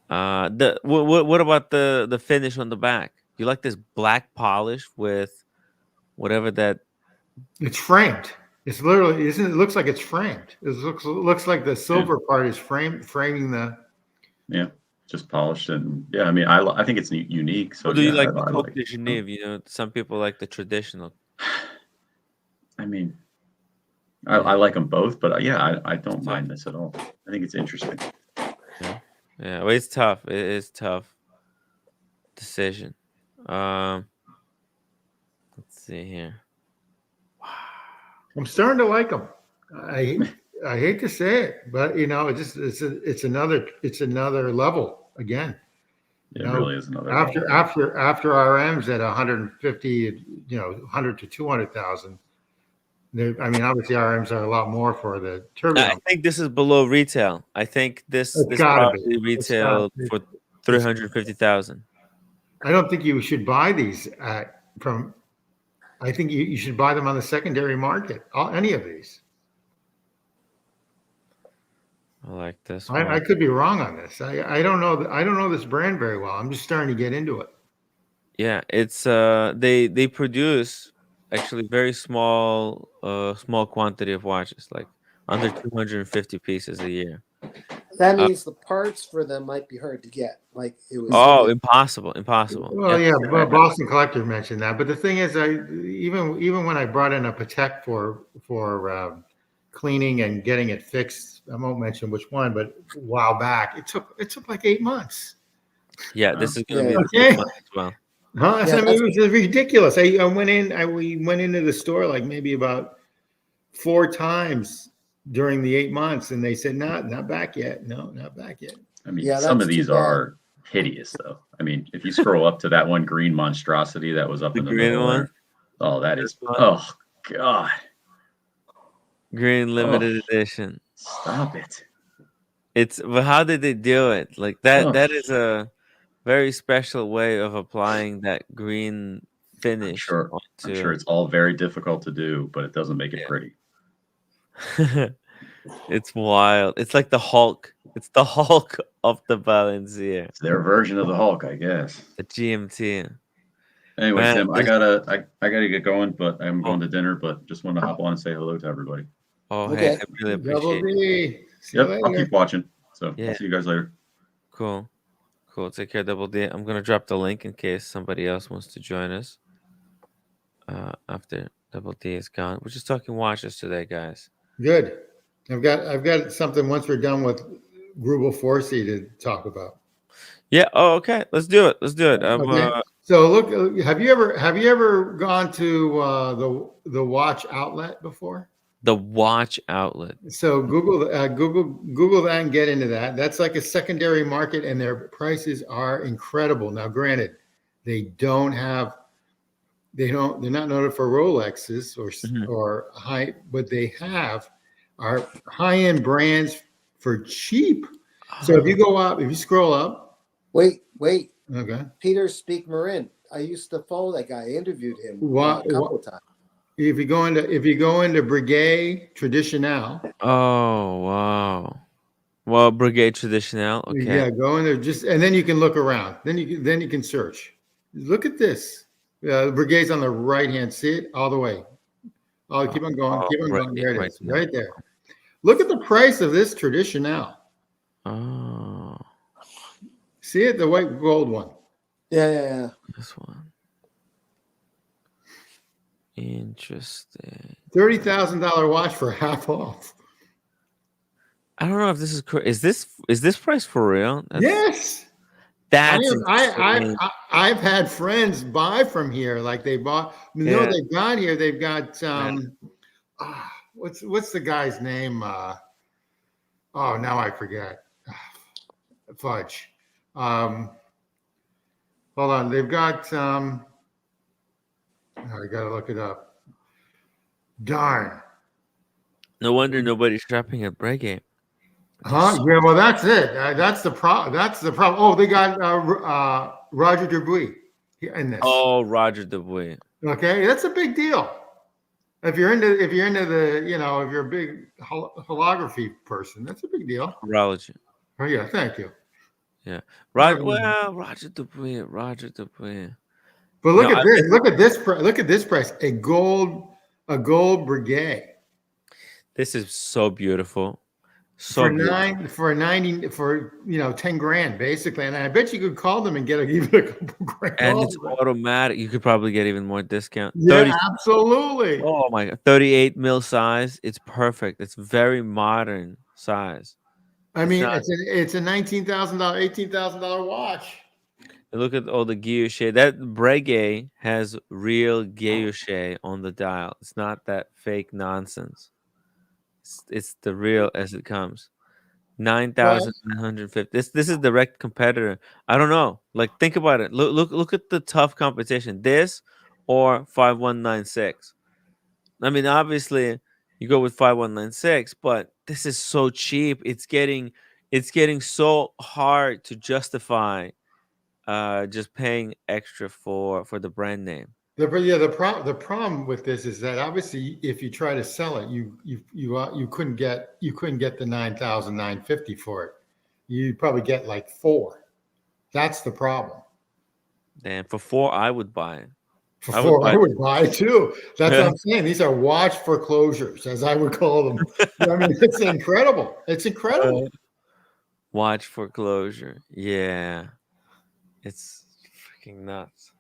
[SPEAKER 1] The what about the finish on the back? You like this black polish with whatever that?
[SPEAKER 2] It's framed. It's literally isn't it looks like it's framed. It looks like the
[SPEAKER 3] Yeah.
[SPEAKER 2] silver part is framing the.
[SPEAKER 3] Yeah. Just polished and yeah. I mean, I think it's unique. So
[SPEAKER 1] Or do you
[SPEAKER 3] yeah,
[SPEAKER 1] like the
[SPEAKER 3] I
[SPEAKER 1] Coke
[SPEAKER 3] like.
[SPEAKER 1] de Genève? You know, some people like the traditional.
[SPEAKER 3] I mean,
[SPEAKER 1] Yeah,
[SPEAKER 3] I like them both, but yeah, I
[SPEAKER 1] it's
[SPEAKER 3] don't
[SPEAKER 1] tough.
[SPEAKER 3] mind this at all. I think it's interesting.
[SPEAKER 1] Yeah, yeah. Well, it's tough. It is tough decision. Um, let's see here.
[SPEAKER 2] I'm starting to like them. I I hate to say it, but it's another level again.
[SPEAKER 3] It really is another
[SPEAKER 2] after
[SPEAKER 3] ball.
[SPEAKER 2] RM's at 150, 100 to 200,000. I mean, obviously RMs are a lot more for the
[SPEAKER 1] I
[SPEAKER 2] turbulent.
[SPEAKER 1] think this is below retail. I think this
[SPEAKER 2] It's
[SPEAKER 1] this
[SPEAKER 2] got to be.
[SPEAKER 1] probably
[SPEAKER 2] It's got.
[SPEAKER 1] retailed for 350,000.
[SPEAKER 2] I don't think you should buy these from. I think you should buy them on the secondary market. Any of these.
[SPEAKER 1] I like this
[SPEAKER 2] I
[SPEAKER 1] one.
[SPEAKER 2] could be wrong on this. I don't know. I don't know this brand very well. I'm just starting to get into it.
[SPEAKER 1] Yeah, it's they produce actually very small quantity of watches, like under 250 pieces a year.
[SPEAKER 4] That
[SPEAKER 1] Uh,
[SPEAKER 4] means the parts for them might be hard to get. Like it was.
[SPEAKER 1] oh, impossible.
[SPEAKER 2] Well,
[SPEAKER 1] Yeah.
[SPEAKER 2] yeah, Boston Collector mentioned that, but the thing is, even when I brought in a Patek for cleaning and getting it fixed, I won't mention which one, but a while back, it took like 8 months.
[SPEAKER 1] Yeah, this is gonna
[SPEAKER 4] Yeah.
[SPEAKER 1] be the
[SPEAKER 2] Okay.
[SPEAKER 1] 8 months as well.
[SPEAKER 2] Huh?
[SPEAKER 4] Yeah,
[SPEAKER 2] I mean, it was ridiculous. I went in. We went into the store like maybe about 4 times during the 8 months, and they said, "No, not back yet. No, not back yet."
[SPEAKER 3] I mean,
[SPEAKER 4] Yeah,
[SPEAKER 3] some
[SPEAKER 4] that's
[SPEAKER 3] of
[SPEAKER 4] too
[SPEAKER 3] these
[SPEAKER 4] bad.
[SPEAKER 3] are hideous, though. I mean, if you scroll up to that one green monstrosity that was up
[SPEAKER 1] The
[SPEAKER 3] in the
[SPEAKER 1] green
[SPEAKER 3] middle
[SPEAKER 1] one,
[SPEAKER 3] there, oh, that
[SPEAKER 1] this
[SPEAKER 3] is,
[SPEAKER 1] one,
[SPEAKER 3] oh God,
[SPEAKER 1] green
[SPEAKER 3] oh,
[SPEAKER 1] limited edition.
[SPEAKER 3] stop it.
[SPEAKER 1] But how did they do it? Like that.
[SPEAKER 3] Oh,
[SPEAKER 1] That is a very special way of applying that green
[SPEAKER 3] I'm
[SPEAKER 1] finish
[SPEAKER 3] sure, I'm sure
[SPEAKER 1] onto.
[SPEAKER 3] it's all very difficult to do, but it doesn't make it pretty.
[SPEAKER 1] It's wild. It's like the Hulk. It's the Hulk of the Balenciaga,
[SPEAKER 3] It's their version of the Hulk, I guess.
[SPEAKER 1] the GMT.
[SPEAKER 3] Anyway,
[SPEAKER 1] Man,
[SPEAKER 3] Tim, I
[SPEAKER 1] this.
[SPEAKER 3] gotta get going, but I'm
[SPEAKER 1] Oh,
[SPEAKER 3] going to dinner. But just wanted to hop on and say hello to everybody.
[SPEAKER 1] oh, hey,
[SPEAKER 4] Okay.
[SPEAKER 1] I really
[SPEAKER 2] Double
[SPEAKER 1] appreciate it.
[SPEAKER 2] D. See you
[SPEAKER 3] Yep, I'll
[SPEAKER 2] later.
[SPEAKER 3] keep watching. So
[SPEAKER 1] Yeah,
[SPEAKER 3] I'll see you guys later.
[SPEAKER 1] cool. Cool. Take care, Double D. I'm gonna drop the link in case somebody else wants to join us. After Double D is gone. We're just talking watches today, guys.
[SPEAKER 2] Good. I've got something once we're done with Grubel Forsey to talk about.
[SPEAKER 1] Yeah. Oh, okay. Let's do it. Let's do it.
[SPEAKER 2] Okay. So look, have you ever gone to the watch outlet before?
[SPEAKER 1] The watch outlet.
[SPEAKER 2] So Google that and get into that. That's like a secondary market, and their prices are incredible. Now, granted, they don't have they're not noted for Rolexes
[SPEAKER 1] Mhm.
[SPEAKER 2] or high, but they have are high end brands for cheap. So if you go up, if you scroll up,
[SPEAKER 4] Wait.
[SPEAKER 2] okay,
[SPEAKER 4] Peter Speak Marin. I used to follow that guy. I interviewed him
[SPEAKER 2] What-
[SPEAKER 4] a couple of times.
[SPEAKER 2] if you go into Breguet Traditionnel,
[SPEAKER 1] Oh wow. Well, Brigade Traditionnel. Okay.
[SPEAKER 2] yeah, go in there and then you can look around. Then you can search. Look at this. Breguet's on the right hand. See it all the way. Oh, keep on going.
[SPEAKER 1] Oh,
[SPEAKER 2] Keep on
[SPEAKER 1] right,
[SPEAKER 2] going. There it
[SPEAKER 1] right
[SPEAKER 2] is.
[SPEAKER 1] now.
[SPEAKER 2] Right there. Look at the price of this Traditionnel.
[SPEAKER 1] Oh,
[SPEAKER 2] See it? The white gold one.
[SPEAKER 4] Yeah.
[SPEAKER 1] this one. Interesting.
[SPEAKER 2] $30,000 watch for half off.
[SPEAKER 1] I don't know if this is correct. Is this price for real?
[SPEAKER 2] Yes.
[SPEAKER 1] That's insane.
[SPEAKER 2] I've had friends buy from here. Like they bought,
[SPEAKER 1] Yeah.
[SPEAKER 2] they've got here. They've got
[SPEAKER 1] Yeah.
[SPEAKER 2] what's the guy's name? Oh, now I forget. Fudge. Hold on. They've got I gotta look it up. Darn.
[SPEAKER 1] No wonder nobody's shopping at Brigade.
[SPEAKER 2] Huh? Yeah, well, that's it. That's the problem. Oh, they got Roger Dubuis in this.
[SPEAKER 1] Oh, Roger Dubuis.
[SPEAKER 2] Okay, that's a big deal. If you're into the, if you're a big holography person, that's a big deal.
[SPEAKER 1] Horology.
[SPEAKER 2] Oh yeah, thank you.
[SPEAKER 1] Yeah. Roger Dubuis. Roger Dubuis.
[SPEAKER 2] But look
[SPEAKER 1] No,
[SPEAKER 2] at this. Look at this. Look at this price. A gold Breguet
[SPEAKER 1] This is so beautiful. So
[SPEAKER 2] for
[SPEAKER 1] beautiful.
[SPEAKER 2] for 10 grand basically, and I bet you could call them and get even a couple grand.
[SPEAKER 1] And it's automatic. You could probably get even more discount.
[SPEAKER 2] Yeah, absolutely.
[SPEAKER 1] Oh my god. 38 mil size. It's perfect. It's very modern size.
[SPEAKER 2] I mean, it's a $19,000, $18,000 watch.
[SPEAKER 1] Look at all the guilloche. That Breguet has real guilloche on the dial. It's not that fake nonsense. It's the real as it comes.
[SPEAKER 2] Well,
[SPEAKER 1] 9,950. This is direct competitor. I don't know. Like think about it. Look at the tough competition. This or 5196. I mean, obviously you go with 5196, but this is so cheap. It's getting so hard to justify just paying extra for the brand name.
[SPEAKER 2] the problem with this is that obviously if you try to sell it, you couldn't get the 9,950 for it. You'd probably get like four. That's the problem.
[SPEAKER 1] And for 4 I would buy it.
[SPEAKER 2] For
[SPEAKER 1] I would
[SPEAKER 2] four, I
[SPEAKER 1] buy
[SPEAKER 2] would buy too. That's what I'm saying. These are watch foreclosures, as I would call them. I mean, it's incredible. It's incredible.
[SPEAKER 1] Watch foreclosure. Yeah. It's freaking nuts.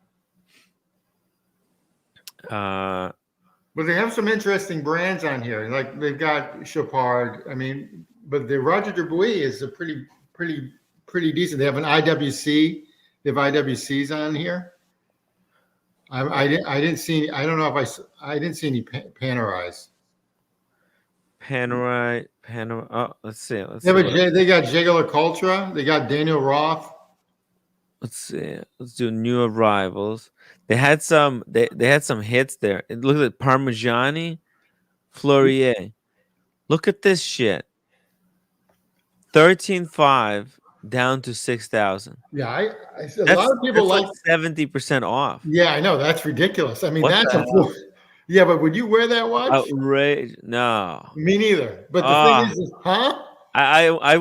[SPEAKER 2] But they have some interesting brands on here. Like they've got Chopard. I mean, but the Roger Dubuis is a pretty decent. They have an IWC. They have IWCs on here. I didn't see. I don't know if I didn't see any Panerais.
[SPEAKER 1] Panerai. Oh, let's see. Let's see.
[SPEAKER 2] They got Jaguar Cultra. They got Daniel Roth.
[SPEAKER 1] Let's see. Let's do new arrivals. They had some. They had some hits there. It looked like Parmigiani, Fleurier. Look at this shit. 13.5 down to 6,000.
[SPEAKER 2] Yeah, a
[SPEAKER 1] That's
[SPEAKER 2] lot of people
[SPEAKER 1] like
[SPEAKER 2] like
[SPEAKER 1] 70% off.
[SPEAKER 2] Yeah, I know that's ridiculous. I mean,
[SPEAKER 1] What
[SPEAKER 2] that's
[SPEAKER 1] the
[SPEAKER 2] a
[SPEAKER 1] hell?
[SPEAKER 2] yeah, but would you wear that watch?
[SPEAKER 1] Outrage! No.
[SPEAKER 2] Me neither. But the thing is, huh?
[SPEAKER 1] I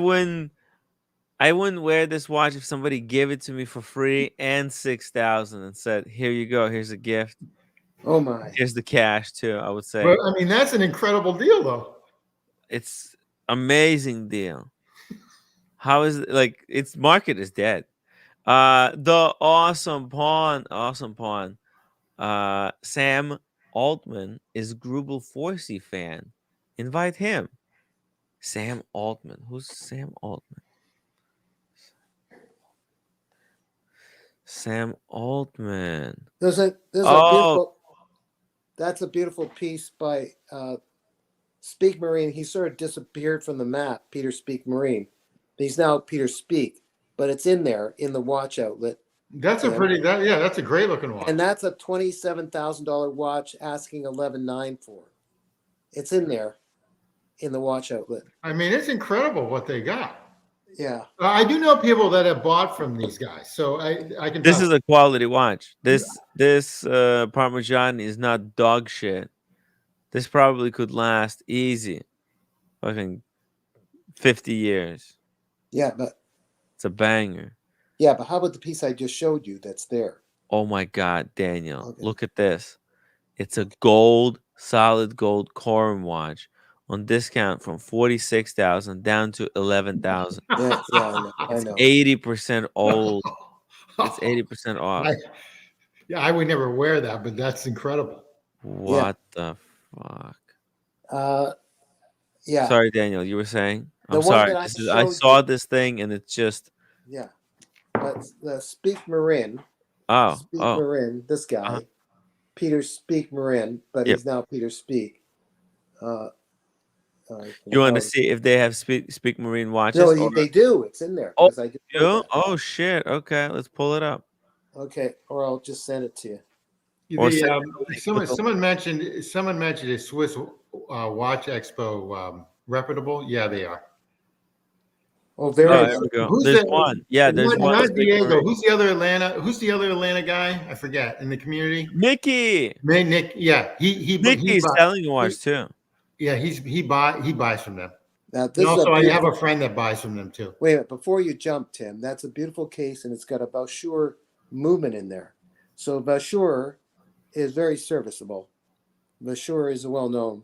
[SPEAKER 1] wouldn't wear this watch if somebody gave it to me for free and 6,000 and said, "Here you go. Here's a gift.
[SPEAKER 4] Oh my!
[SPEAKER 1] Here's the cash too." I would say
[SPEAKER 2] But I mean, that's an incredible deal, though.
[SPEAKER 1] it's amazing deal. How is it like its market is dead? The awesome pawn. Sam Altman is Grubel Forsey fan. Invite him. Sam Altman. Who's Sam Altman? Sam Altman.
[SPEAKER 4] There's a
[SPEAKER 1] Oh,
[SPEAKER 4] beautiful. That's a beautiful piece by Speak Marine. He sort of disappeared from the map. Peter Speak Marine. He's now Peter Speak, but it's in there in the watch outlet.
[SPEAKER 2] That's a that's a great looking watch.
[SPEAKER 4] And that's a $27,000 watch asking 11.9 for. It's in there in the watch outlet.
[SPEAKER 2] I mean, it's incredible what they got.
[SPEAKER 4] Yeah.
[SPEAKER 2] I do know people that have bought from these guys, so I can.
[SPEAKER 1] this is a quality watch. This Parmesan is not dog shit. This probably could last easy, fucking 50 years.
[SPEAKER 4] Yeah, but
[SPEAKER 1] It's a banger.
[SPEAKER 4] yeah, but how about the piece I just showed you that's there?
[SPEAKER 1] Oh my God, Daniel,
[SPEAKER 4] Okay.
[SPEAKER 1] look at this. It's a solid gold Corum watch on discount from 46,000 down to 11,000.
[SPEAKER 4] Yeah, I know.
[SPEAKER 1] 80% old. It's 80% off.
[SPEAKER 2] I would never wear that, but that's incredible.
[SPEAKER 1] What the fuck?
[SPEAKER 4] Yeah.
[SPEAKER 1] Sorry, Daniel, you were saying?
[SPEAKER 4] The
[SPEAKER 1] I'm
[SPEAKER 4] one
[SPEAKER 1] sorry.
[SPEAKER 4] that I
[SPEAKER 1] I
[SPEAKER 4] showed
[SPEAKER 1] saw
[SPEAKER 4] you-
[SPEAKER 1] this thing and it's just
[SPEAKER 4] Yeah. But the Speak Marin,
[SPEAKER 1] oh.
[SPEAKER 4] Marin, this guy,
[SPEAKER 1] Uh-huh.
[SPEAKER 4] Peter Speak Marin, but
[SPEAKER 1] Yep.
[SPEAKER 4] he's now Peter Speak.
[SPEAKER 1] You want to see if they have Speak Marine watches?
[SPEAKER 4] No, they do. It's in there.
[SPEAKER 1] Oh,
[SPEAKER 4] 'cause I just showed that.
[SPEAKER 1] oh shit. Okay, let's pull it up.
[SPEAKER 4] Okay, or I'll just send it to you.
[SPEAKER 1] Or
[SPEAKER 2] Someone mentioned a Swiss Watch Expo reputable. Yeah, they are.
[SPEAKER 4] Oh, very
[SPEAKER 1] Oh,
[SPEAKER 4] good.
[SPEAKER 1] there we go.
[SPEAKER 2] Who's
[SPEAKER 1] There's
[SPEAKER 2] the-
[SPEAKER 1] one. Yeah, there's one.
[SPEAKER 2] Not
[SPEAKER 1] Speak
[SPEAKER 2] Diego.
[SPEAKER 1] Marine.
[SPEAKER 2] Who's the other Atlanta guy? I forget in the community.
[SPEAKER 1] Mickey.
[SPEAKER 2] Nick. Yeah,
[SPEAKER 1] Mickey's selling a watch too.
[SPEAKER 2] Yeah, he buys from them.
[SPEAKER 4] Now, this
[SPEAKER 2] And
[SPEAKER 4] is
[SPEAKER 2] also,
[SPEAKER 4] a
[SPEAKER 2] I have
[SPEAKER 4] beautiful,
[SPEAKER 2] a friend that buys from them too.
[SPEAKER 4] wait a minute, before you jump, Tim, that's a beautiful case and it's got a Bauschur movement in there. So Bauschur is very serviceable. Bauschur is a well-known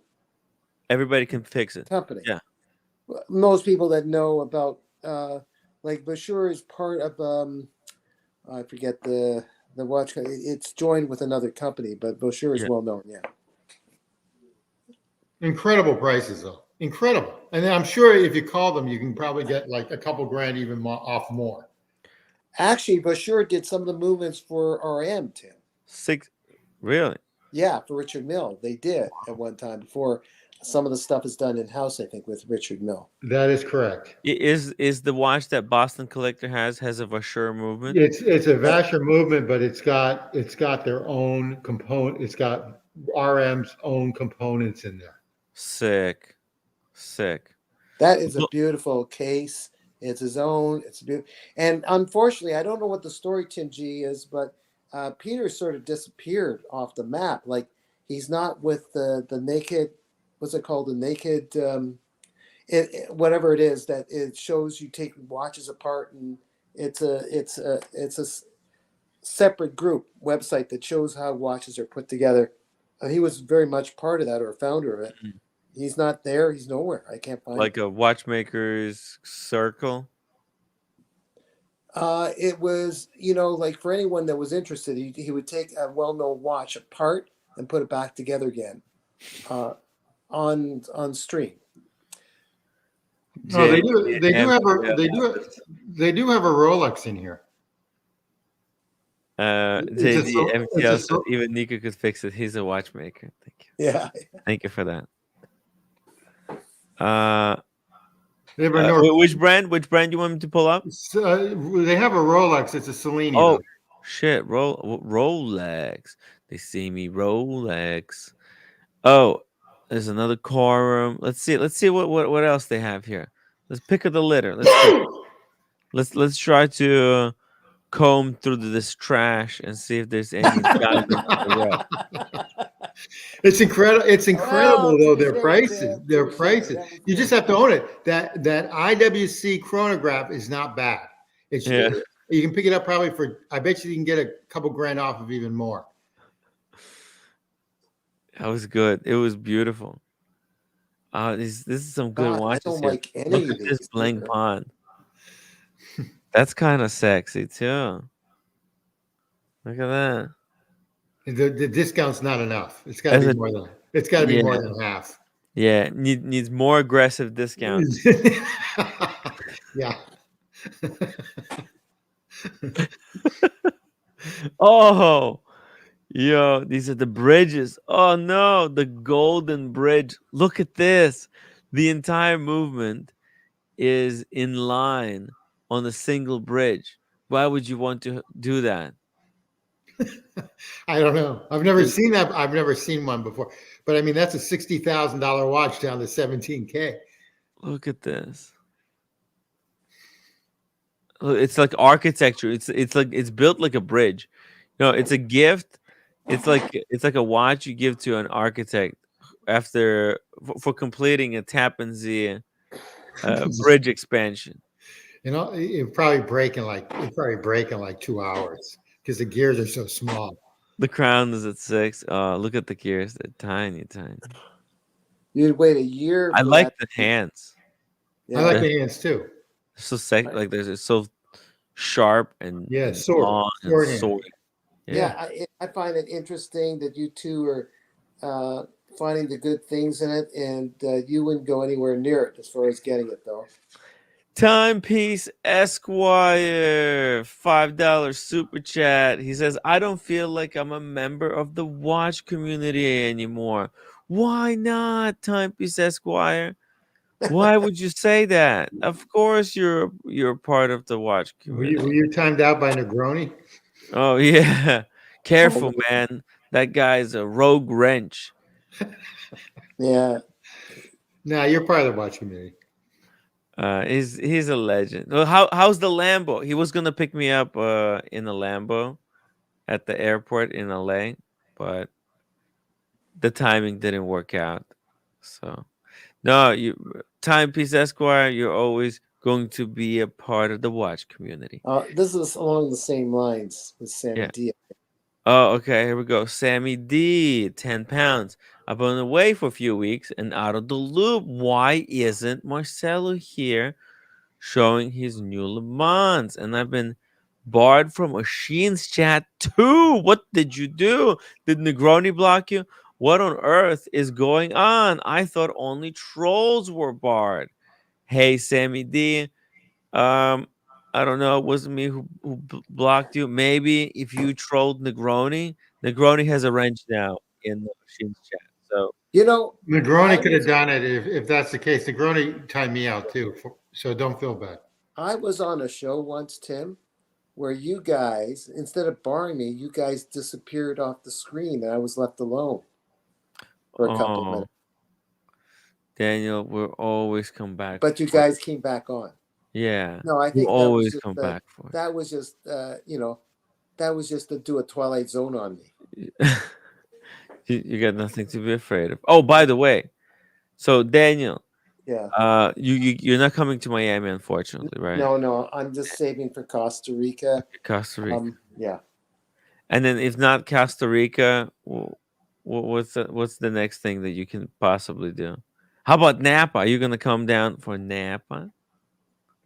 [SPEAKER 1] Everybody can fix it.
[SPEAKER 4] company.
[SPEAKER 1] Yeah.
[SPEAKER 4] Most people that know about like Bauschur is part of I forget the watch. It's joined with another company, but Bauschur is
[SPEAKER 1] Yeah.
[SPEAKER 4] well known. Yeah.
[SPEAKER 2] Incredible prices though. Incredible. And then I'm sure if you call them, you can probably get like a couple grand even off more.
[SPEAKER 4] Actually, Bauschur did some of the movements for RM, Tim.
[SPEAKER 1] Really?
[SPEAKER 4] Yeah, for Richard Mill, they did at one time before some of the stuff is done in house, I think, with Richard Mill.
[SPEAKER 2] That is correct.
[SPEAKER 1] Is the watch that Boston Collector has a Vasseur movement?
[SPEAKER 2] It's a Vasher movement, but it's got their own component. It's got RM's own components in there.
[SPEAKER 1] Sick, sick.
[SPEAKER 4] That is a
[SPEAKER 1] Well,
[SPEAKER 4] beautiful case. It's his own. It's beautiful. And unfortunately, I don't know what the story, Tim G, is, but Peter sort of disappeared off the map. Like he's not with the naked. What's it called? The naked. Whatever it is that it shows you take watches apart, and it's a separate group website that shows how watches are put together. He was very much part of that, or a founder of it. He's not there. He's nowhere. I can't find
[SPEAKER 1] like
[SPEAKER 4] him.
[SPEAKER 1] a watchmaker's circle.
[SPEAKER 4] It was, like for anyone that was interested, he would take a well-known watch apart and put it back together again on stream.
[SPEAKER 2] No, they do.
[SPEAKER 1] JD
[SPEAKER 2] They do have
[SPEAKER 1] MTL.
[SPEAKER 2] a. They do have a Rolex in here.
[SPEAKER 1] JD MTL
[SPEAKER 2] it's a
[SPEAKER 1] said
[SPEAKER 2] so-
[SPEAKER 1] even Nico could fix it. He's a watchmaker. Thank you.
[SPEAKER 4] Yeah.
[SPEAKER 1] Thank you for that.
[SPEAKER 2] They have a North,
[SPEAKER 1] which brand? Which brand you want me to pull up?
[SPEAKER 2] they have a Rolex. It's a Selenium.
[SPEAKER 1] Oh shit! Rolex. They see me Rolex. Oh, there's another quorum. Let's see what else they have here. Let's pick of the litter. Let's try to comb through this trash and see if there's any diamonds in the rough.
[SPEAKER 2] It's incredible. It's incredible
[SPEAKER 4] Well, to
[SPEAKER 2] though.
[SPEAKER 4] be
[SPEAKER 2] Their
[SPEAKER 4] fair,
[SPEAKER 2] prices.
[SPEAKER 4] Tim,
[SPEAKER 2] Their
[SPEAKER 4] to be fair,
[SPEAKER 2] prices.
[SPEAKER 4] that was
[SPEAKER 2] You
[SPEAKER 4] good.
[SPEAKER 2] just have to own it. That IWC chronograph is not bad. It's
[SPEAKER 1] Yeah.
[SPEAKER 2] You can pick it up probably for. I bet you can get a couple grand off of even more.
[SPEAKER 1] That was good. It was beautiful. This is some good
[SPEAKER 4] God, I
[SPEAKER 1] watches
[SPEAKER 4] don't
[SPEAKER 1] here.
[SPEAKER 4] like any
[SPEAKER 1] Look
[SPEAKER 4] of
[SPEAKER 1] at this
[SPEAKER 4] these
[SPEAKER 1] bling
[SPEAKER 4] either.
[SPEAKER 1] pond. That's kind of sexy too. Look at that.
[SPEAKER 2] The discount's not enough. It's got to
[SPEAKER 1] That's
[SPEAKER 2] be
[SPEAKER 1] a-
[SPEAKER 2] more than. It's got to be
[SPEAKER 1] Yeah.
[SPEAKER 2] more than half.
[SPEAKER 1] Yeah, needs more aggressive discount.
[SPEAKER 2] Yeah.
[SPEAKER 1] Oh, yo, these are the bridges. Oh no, the Golden Bridge. Look at this. The entire movement is in line on a single bridge. Why would you want to do that?
[SPEAKER 2] I don't know. I've never seen that. I've never seen one before. But I mean, that's a $60,000 watch down to 17K.
[SPEAKER 1] Look at this. It's like architecture. It's like it's built like a bridge. It's a gift. It's like a watch you give to an architect after for completing a Tappan Zee bridge expansion.
[SPEAKER 2] It'd probably break in like 2 hours because the gears are so small.
[SPEAKER 1] The crown is at 6. Look at the gears. They're tiny, tiny.
[SPEAKER 4] You'd wait a year.
[SPEAKER 1] I
[SPEAKER 4] for
[SPEAKER 1] like
[SPEAKER 4] that.
[SPEAKER 1] the hands.
[SPEAKER 2] I like
[SPEAKER 1] Yeah.
[SPEAKER 2] the hands too.
[SPEAKER 1] So like they're so sharp and
[SPEAKER 2] Yeah,
[SPEAKER 1] and
[SPEAKER 2] sword,
[SPEAKER 1] long and
[SPEAKER 2] sword hand.
[SPEAKER 1] sword.
[SPEAKER 4] Yeah, I find it interesting that you two are finding the good things in it, and you wouldn't go anywhere near it as far as getting it, though.
[SPEAKER 1] Timepiece Esquire, $5 super chat. He says, I don't feel like I'm a member of the watch community anymore. Why not, Timepiece Esquire? Why would you say that? Of course you're part of the watch
[SPEAKER 2] Were
[SPEAKER 1] community.
[SPEAKER 2] you timed out by Negroni?
[SPEAKER 1] Oh yeah. Careful, man. That guy's a rogue wrench.
[SPEAKER 4] Yeah.
[SPEAKER 2] Nah, you're part of the watch community.
[SPEAKER 1] He's a legend. Well, how's the Lambo? He was gonna pick me up in a Lambo at the airport in LA, but the timing didn't work out. So no, Timepiece Esquire, you're always going to be a part of the watch community.
[SPEAKER 4] This is along the same lines with Sammy
[SPEAKER 1] Yeah.
[SPEAKER 4] D.
[SPEAKER 1] Oh, okay, here we go. Sammy D, 10 pounds. I've been away for a few weeks and out of the loop. Why isn't Marcelo here showing his new Le Mans? And I've been barred from Oshin's chat too. What did you do? Did Negroni block you? What on earth is going on? I thought only trolls were barred. Hey, Sammy D. I don't know. It wasn't me who blocked you. Maybe if you trolled Negroni, Negroni has a wrench now in the Oshin's chat. So
[SPEAKER 4] You know, I
[SPEAKER 2] Negroni could have
[SPEAKER 4] was
[SPEAKER 2] done it if that's the case. Negroni timed me out too, so don't feel bad.
[SPEAKER 4] I was on a show once, Tim, where you guys, instead of barring me, you guys disappeared off the screen and I was left alone for a couple of
[SPEAKER 1] Oh,
[SPEAKER 4] minutes.
[SPEAKER 1] Daniel, we'll always come back
[SPEAKER 4] But you
[SPEAKER 1] for
[SPEAKER 4] guys came back on.
[SPEAKER 1] yeah.
[SPEAKER 4] No, I
[SPEAKER 1] We'll
[SPEAKER 4] think that was
[SPEAKER 1] always
[SPEAKER 4] just
[SPEAKER 1] come back for
[SPEAKER 4] that was just that was just to do a Twilight Zone on me.
[SPEAKER 1] it. You got nothing to be afraid of. Oh, by the way, so Daniel,
[SPEAKER 4] Yeah.
[SPEAKER 1] you're not coming to Miami, unfortunately, right?
[SPEAKER 4] No, no, I'm just saving for Costa Rica.
[SPEAKER 1] Costa Rica.
[SPEAKER 4] Yeah.
[SPEAKER 1] And then if not Costa Rica, what's the next thing that you can possibly do? How about Napa? Are you gonna come down for Napa?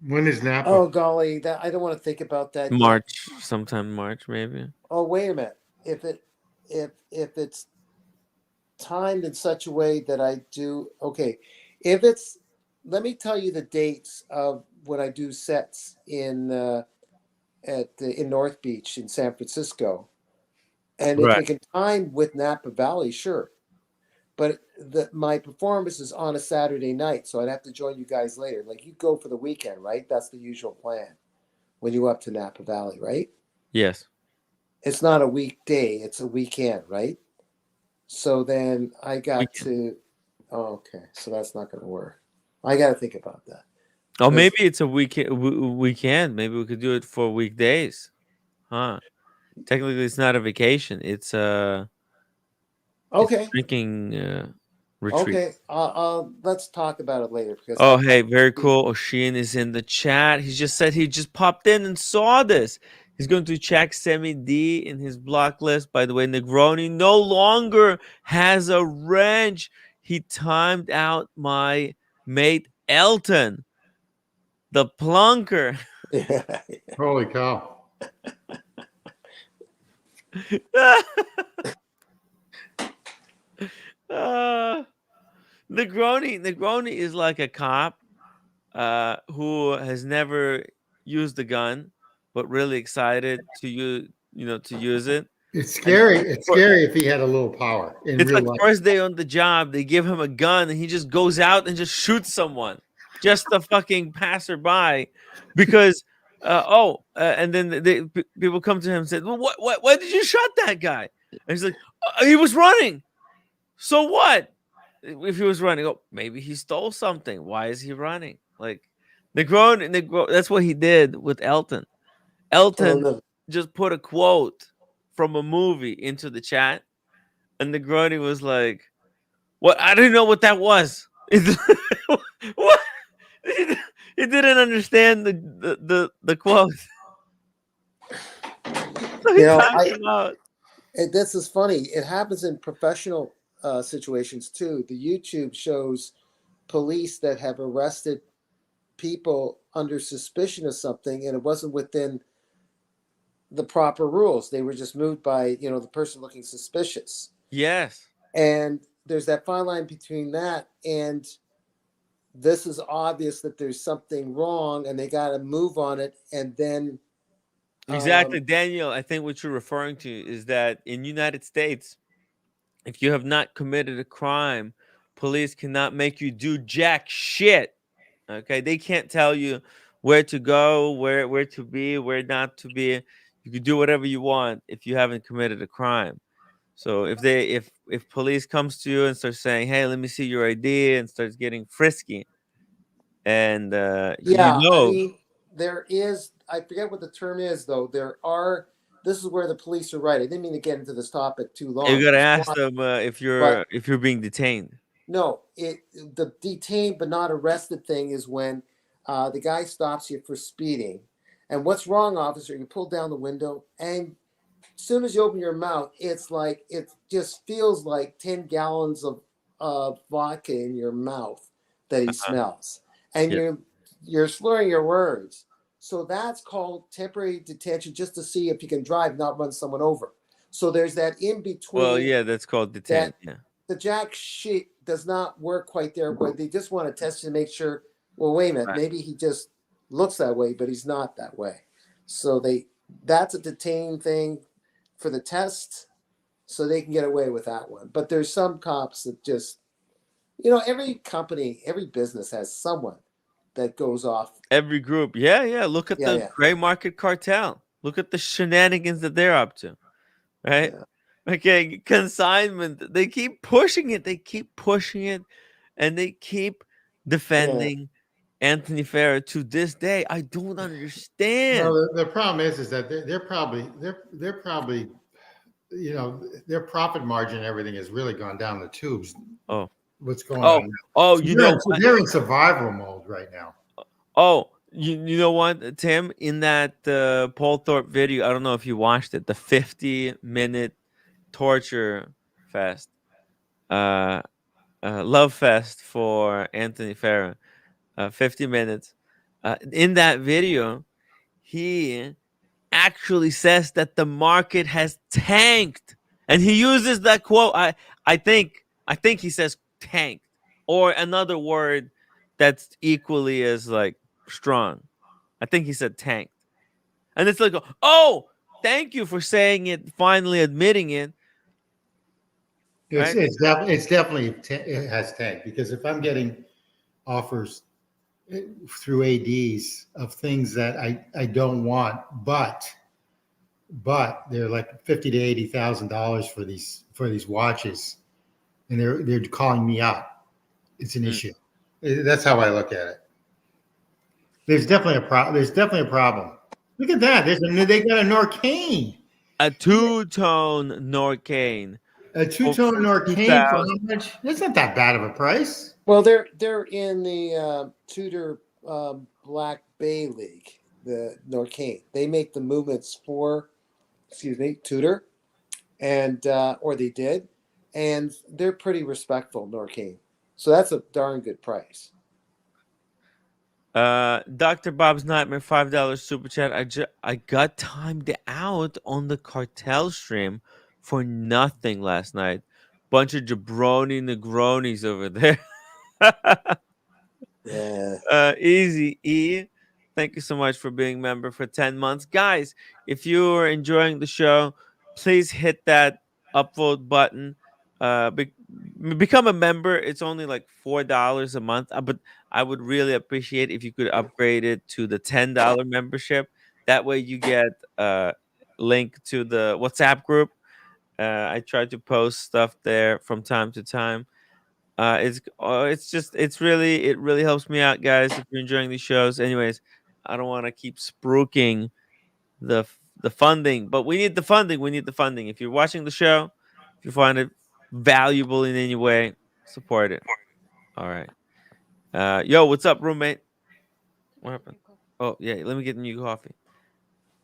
[SPEAKER 2] When is Napa?
[SPEAKER 4] Oh golly, that I don't want to think about that yet.
[SPEAKER 1] March, sometime March, maybe.
[SPEAKER 4] Oh wait a minute. If it's timed in such a way that I do okay, if it's let me tell you the dates of when I do sets in North Beach in San Francisco, and if
[SPEAKER 1] Right.
[SPEAKER 4] it can time with Napa Valley, sure. But my performance is on a Saturday night, so I'd have to join you guys later. Like you go for the weekend, right? That's the usual plan when you go up to Napa Valley, right?
[SPEAKER 1] Yes.
[SPEAKER 4] It's not a weekday; it's a weekend, right? So then I
[SPEAKER 1] We
[SPEAKER 4] got
[SPEAKER 1] can.
[SPEAKER 4] to. Oh, okay, so that's not going to work. I got to think about that.
[SPEAKER 1] Oh,
[SPEAKER 4] 'Cause-
[SPEAKER 1] maybe it's a weekend. Maybe we could do it for weekdays, huh? Technically, it's not a vacation. It's a
[SPEAKER 4] okay,
[SPEAKER 1] drinking retreat.
[SPEAKER 4] okay. Let's talk about it later because
[SPEAKER 1] Oh,
[SPEAKER 4] I
[SPEAKER 1] hey, very cool. Oshin is in the chat. He just said he just popped in and saw this. He's going to check Semi D in his block list. By the way, Negroni no longer has a wrench. He timed out my mate Elton, the plunker.
[SPEAKER 4] yeah.
[SPEAKER 2] Holy cow!
[SPEAKER 1] uh, Negroni is like a cop who has never used a gun, but really excited to use it.
[SPEAKER 2] It's
[SPEAKER 1] And
[SPEAKER 2] scary. It's scary if he had a little power in
[SPEAKER 1] it's
[SPEAKER 2] real
[SPEAKER 1] like
[SPEAKER 2] life.
[SPEAKER 1] first day on the job, they give him a gun and he just goes out and just shoots someone, just a fucking passerby, because and then people come to him and said, well, why did you shot that guy? And he's like, he was running. So what? If he was running, oh, maybe he stole something. Why is he running? Like Negron, that's what he did with Elton.
[SPEAKER 4] Oh,
[SPEAKER 1] Elton
[SPEAKER 4] no.
[SPEAKER 1] just put a quote from a movie into the chat, and Negroni was like, "What? I didn't know what that was." What? He didn't understand the quote, so he
[SPEAKER 4] You know,
[SPEAKER 1] timed him out.
[SPEAKER 4] this is funny. It happens in professional situations too. The YouTube shows police that have arrested people under suspicion of something, and it wasn't within the proper rules. They were just moved by the person looking suspicious.
[SPEAKER 1] Yes,
[SPEAKER 4] And there's that fine line between that and this is obvious that there's something wrong, and they got to move on it, and then
[SPEAKER 1] exactly, Daniel. I think what you're referring to is that in United States, if you have not committed a crime, police cannot make you do jack shit. Okay, they can't tell you where to go, where to be, where not to be. You can do whatever you want if you haven't committed a crime. So if police comes to you and starts saying, "Hey, let me see your ID," and starts getting frisky, and
[SPEAKER 4] yeah, I mean, there is, I forget what the term is though. This is where the police are right. I didn't mean to get into this topic too
[SPEAKER 1] you
[SPEAKER 4] long.
[SPEAKER 1] gotta
[SPEAKER 4] It's
[SPEAKER 1] ask
[SPEAKER 4] fine,
[SPEAKER 1] them
[SPEAKER 4] but
[SPEAKER 1] if you're being detained.
[SPEAKER 4] no, the detained but not arrested thing is when the guy stops you for speeding. And what's wrong, officer? You pull down the window, and as soon as you open your mouth, it's like it just feels like 10 gallons of vodka in your mouth that he
[SPEAKER 1] Uh-huh.
[SPEAKER 4] smells, and
[SPEAKER 1] Yeah.
[SPEAKER 4] you're slurring your words. So that's called temporary detention, just to see if you can drive, not run someone over. So there's that in
[SPEAKER 1] Well,
[SPEAKER 4] between
[SPEAKER 1] yeah, that's called detained.
[SPEAKER 4] that
[SPEAKER 1] Yeah.
[SPEAKER 4] the jack shit does not work quite there, but they just want to test you to make sure. Well, wait a minute,
[SPEAKER 1] Right.
[SPEAKER 4] maybe he just looks that way, but he's not that way. So that's a detained thing for the test, so they can get away with that one. But there's some cops that just, every company, every business has someone that goes off.
[SPEAKER 1] Every group. Yeah, yeah. Look at
[SPEAKER 4] Yeah,
[SPEAKER 1] the
[SPEAKER 4] yeah,
[SPEAKER 1] Gray Market Cartel. Look at the shenanigans that they're up to. Right?
[SPEAKER 4] yeah,
[SPEAKER 1] Okay, consignment. They keep pushing it. They keep pushing it, and they keep
[SPEAKER 2] Yeah.
[SPEAKER 1] defending Anthony Farah to this day. I don't
[SPEAKER 2] Well,
[SPEAKER 1] understand.
[SPEAKER 2] the problem is that they're probably their profit margin and everything has really gone down the tubes.
[SPEAKER 1] Oh,
[SPEAKER 2] What's going
[SPEAKER 1] oh,
[SPEAKER 2] on now?
[SPEAKER 1] oh.
[SPEAKER 2] So
[SPEAKER 1] You know what?
[SPEAKER 2] they're in survival mode right now.
[SPEAKER 1] Oh, you know what, Tim? In that Paul Thorpe video, I don't know if you watched it. The 50-minute torture fest, uh, love fest for Anthony Farah. 50 minutes. In that video, he actually says that the market has tanked, and he uses that quote. I think he says tanked, or another word that's equally as like strong. I think he said tanked, and it's like, oh, thank you for saying it, finally admitting it, right?
[SPEAKER 2] It's definitely it has tanked, because if I'm getting offers through ads of things that I don't want, but they're like 50 to $80,000 for these watches, and they're calling me up. It's an
[SPEAKER 1] Mm.
[SPEAKER 2] issue. That's how I look at it. There's definitely a problem. There's definitely a problem. Look at that. They got a Norcane,
[SPEAKER 1] A two-tone Norcane
[SPEAKER 2] a
[SPEAKER 1] for
[SPEAKER 2] two-tone
[SPEAKER 1] two
[SPEAKER 2] Norcane for how
[SPEAKER 1] thousand.
[SPEAKER 2] much? That's not that bad of a price.
[SPEAKER 4] Well, they're in the Tudor Black Bay League, the Norcane. They make the movements for, excuse me, Tudor, and or they did, and they're pretty respectful, Norcane. So that's a darn good price.
[SPEAKER 1] Dr. Bob's Nightmare, $5 super chat. I got timed out on the cartel stream for nothing last night. Bunch of jabroni negronis over there.
[SPEAKER 4] Yeah.
[SPEAKER 1] Easy E. Thank you so much for being a member for 10 months. Guys, if you are enjoying the show, please hit that upvote button. Become a member. It's only like $4 a month. But I would really appreciate if you could upgrade it to the $10 membership. That way you get a link to the WhatsApp group. I try to post stuff there from time to time. It really helps me out, guys. If you're enjoying these shows, anyways, I don't want to keep spruiking the funding, but we need the funding. We need the funding. If you're watching the show, if you find it valuable in any way, support it. All right. Yo, what's up, roommate? What happened? Oh yeah, let me get new coffee.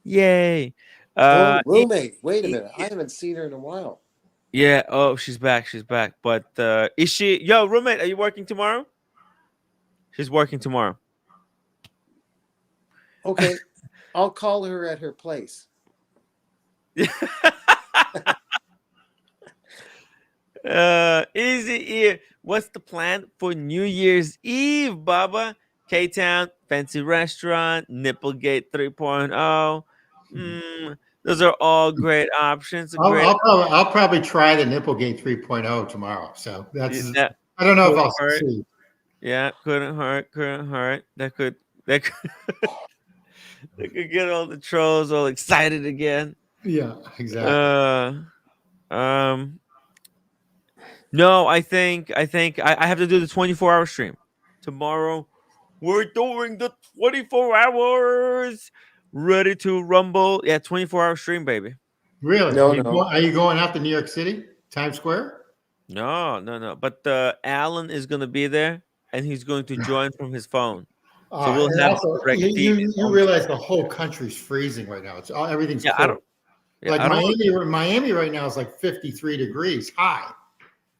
[SPEAKER 1] Yay.
[SPEAKER 4] Oh,
[SPEAKER 1] E-
[SPEAKER 4] roommate. Wait a
[SPEAKER 1] e-
[SPEAKER 4] minute. I haven't seen her in a while.
[SPEAKER 1] yeah. Oh, she's back. She's back. But is she? Yo, roommate, are you working tomorrow? She's working tomorrow.
[SPEAKER 4] Okay, I'll call her at her place.
[SPEAKER 1] Easy ear. What's the plan for New Year's Eve, Baba? K Town, fancy restaurant, Nipplegate 3.0. Those are all great options. A great,
[SPEAKER 2] I'll probably try the Nipplegate 3.0 tomorrow. So
[SPEAKER 1] that
[SPEAKER 2] I don't know if
[SPEAKER 1] couldn't
[SPEAKER 2] I'll
[SPEAKER 1] hurt.
[SPEAKER 2] succeed.
[SPEAKER 1] Yeah, couldn't hurt. Couldn't hurt. That could that could get all the trolls all excited again.
[SPEAKER 2] Yeah, exactly.
[SPEAKER 1] Uh, um, no, I have to do the 24-hour stream tomorrow. We're doing the 24 hours. Ready to rumble. Yeah, 24-hour stream, baby.
[SPEAKER 2] Really?
[SPEAKER 4] No, no.
[SPEAKER 2] Are you going out to New York City, Times Square?
[SPEAKER 1] No, no, no. But Alan is going to be there, and he's going to join from his phone. So we'll
[SPEAKER 2] And
[SPEAKER 1] have
[SPEAKER 2] also,
[SPEAKER 1] direct feed.
[SPEAKER 2] you realize the whole country's freezing right now. Everything's
[SPEAKER 1] Yeah, I
[SPEAKER 2] cold.
[SPEAKER 1] don't. Yeah,
[SPEAKER 2] Like
[SPEAKER 1] I don't.
[SPEAKER 2] Miami right now is like 53 degrees high.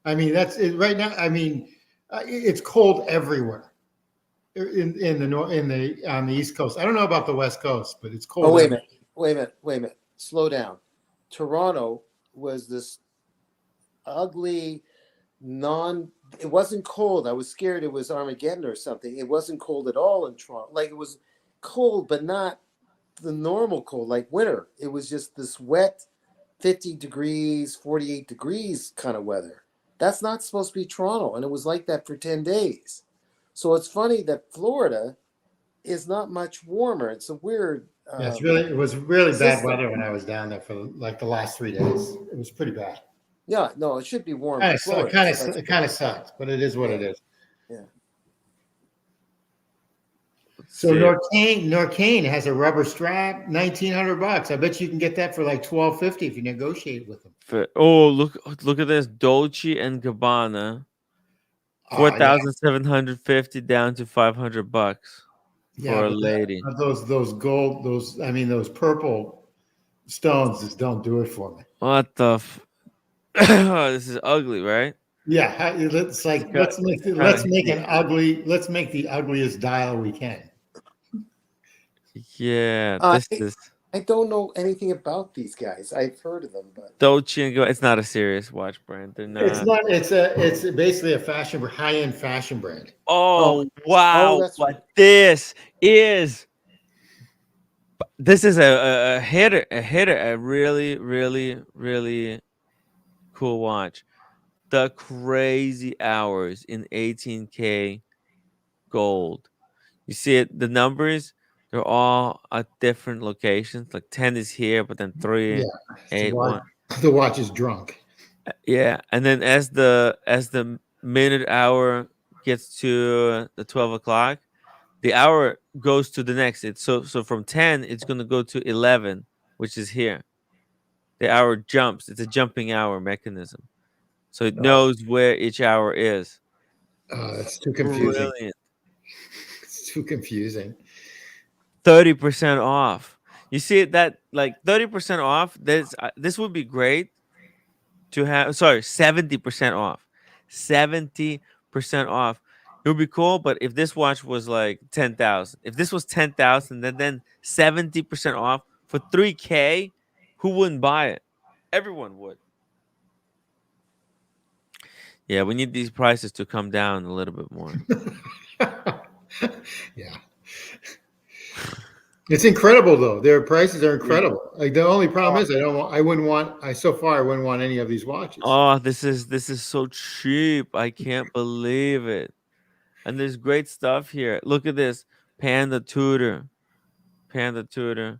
[SPEAKER 2] I mean, that's it right now. I mean, it's cold everywhere on the East Coast. I don't know about the West Coast, but it's cold.
[SPEAKER 4] Oh, wait a
[SPEAKER 2] everywhere.
[SPEAKER 4] minute. Wait a minute. Wait a minute. Slow down. Toronto was this ugly, it wasn't cold. I was scared it was Armageddon or something. It wasn't cold at all in Toronto. Like, it was cold, but not the normal cold, like winter. It was just this wet, 50 degrees, 48 degrees kind of weather. That's not supposed to be Toronto. And it was like that for 10 days. So it's funny that Florida is not much warmer. It's a weird
[SPEAKER 2] Yeah, it was really bad
[SPEAKER 4] system.
[SPEAKER 2] weather when I was down there for like the last 3 days. It was pretty bad.
[SPEAKER 4] Yeah, no, it should be warm
[SPEAKER 2] Kind
[SPEAKER 4] for
[SPEAKER 2] of,
[SPEAKER 4] Florida.
[SPEAKER 2] it kind of sucks, but it is what it is.
[SPEAKER 4] Yeah.
[SPEAKER 2] So
[SPEAKER 1] See.
[SPEAKER 2] Norcane has a rubber strap, $1,900. I bet you can get that for like $1,250 if you negotiate with them.
[SPEAKER 1] Oh, look at this. Dolce and Gabbana.
[SPEAKER 2] Yeah,
[SPEAKER 1] 4,750 down to $500
[SPEAKER 2] yeah,
[SPEAKER 1] for a
[SPEAKER 2] but
[SPEAKER 1] lady.
[SPEAKER 2] those gold, those purple stones just don't do it for me.
[SPEAKER 1] What the this is ugly, right?
[SPEAKER 2] Yeah, it's like let's make the ugliest dial we can.
[SPEAKER 1] Yeah,
[SPEAKER 4] I
[SPEAKER 1] this is
[SPEAKER 4] I don't know anything about these guys. I've heard of them, but
[SPEAKER 1] Dolce and Gabbana. It's not a serious watch brand. They're
[SPEAKER 2] It's
[SPEAKER 1] not.
[SPEAKER 2] not. It's basically a high-end fashion brand.
[SPEAKER 1] Oh,
[SPEAKER 4] oh,
[SPEAKER 1] wow.
[SPEAKER 4] that's right.
[SPEAKER 1] What this is. This is a hitter, a really, really, really cool watch. The crazy hours in 18K gold. You see it, the numbers, they're all at different locations. Like 10 is here, but then 3,
[SPEAKER 2] Yeah, the
[SPEAKER 1] 8,
[SPEAKER 2] watch.
[SPEAKER 1] 1.
[SPEAKER 2] The watch is drunk.
[SPEAKER 1] Yeah, and then as the minute hour gets to the 12 o'clock, the hour goes to the next. It's so from 10, it's gonna go to 11, which is here. The hour jumps. It's a jumping hour mechanism, so it
[SPEAKER 2] Oh,
[SPEAKER 1] knows where each hour is.
[SPEAKER 2] it's too confusing.
[SPEAKER 1] Brilliant.
[SPEAKER 2] It's too confusing.
[SPEAKER 1] 30% off. You see that, like 30% off. This would be great to have. Sorry, 70% off. 70% off. It would be cool, but if this watch was like 10,000, if this was 10,000, then 70% off for 3K, who wouldn't buy it? Everyone would. Yeah, we need these prices to come down a little bit more.
[SPEAKER 2] Yeah, it's incredible though. Their prices are incredible. Like the only problem is I wouldn't want. So far I wouldn't want any of these watches.
[SPEAKER 1] Oh, this is so cheap. I can't believe it. And there's great stuff here. Look at this. Panda Tudor. Panda Tudor.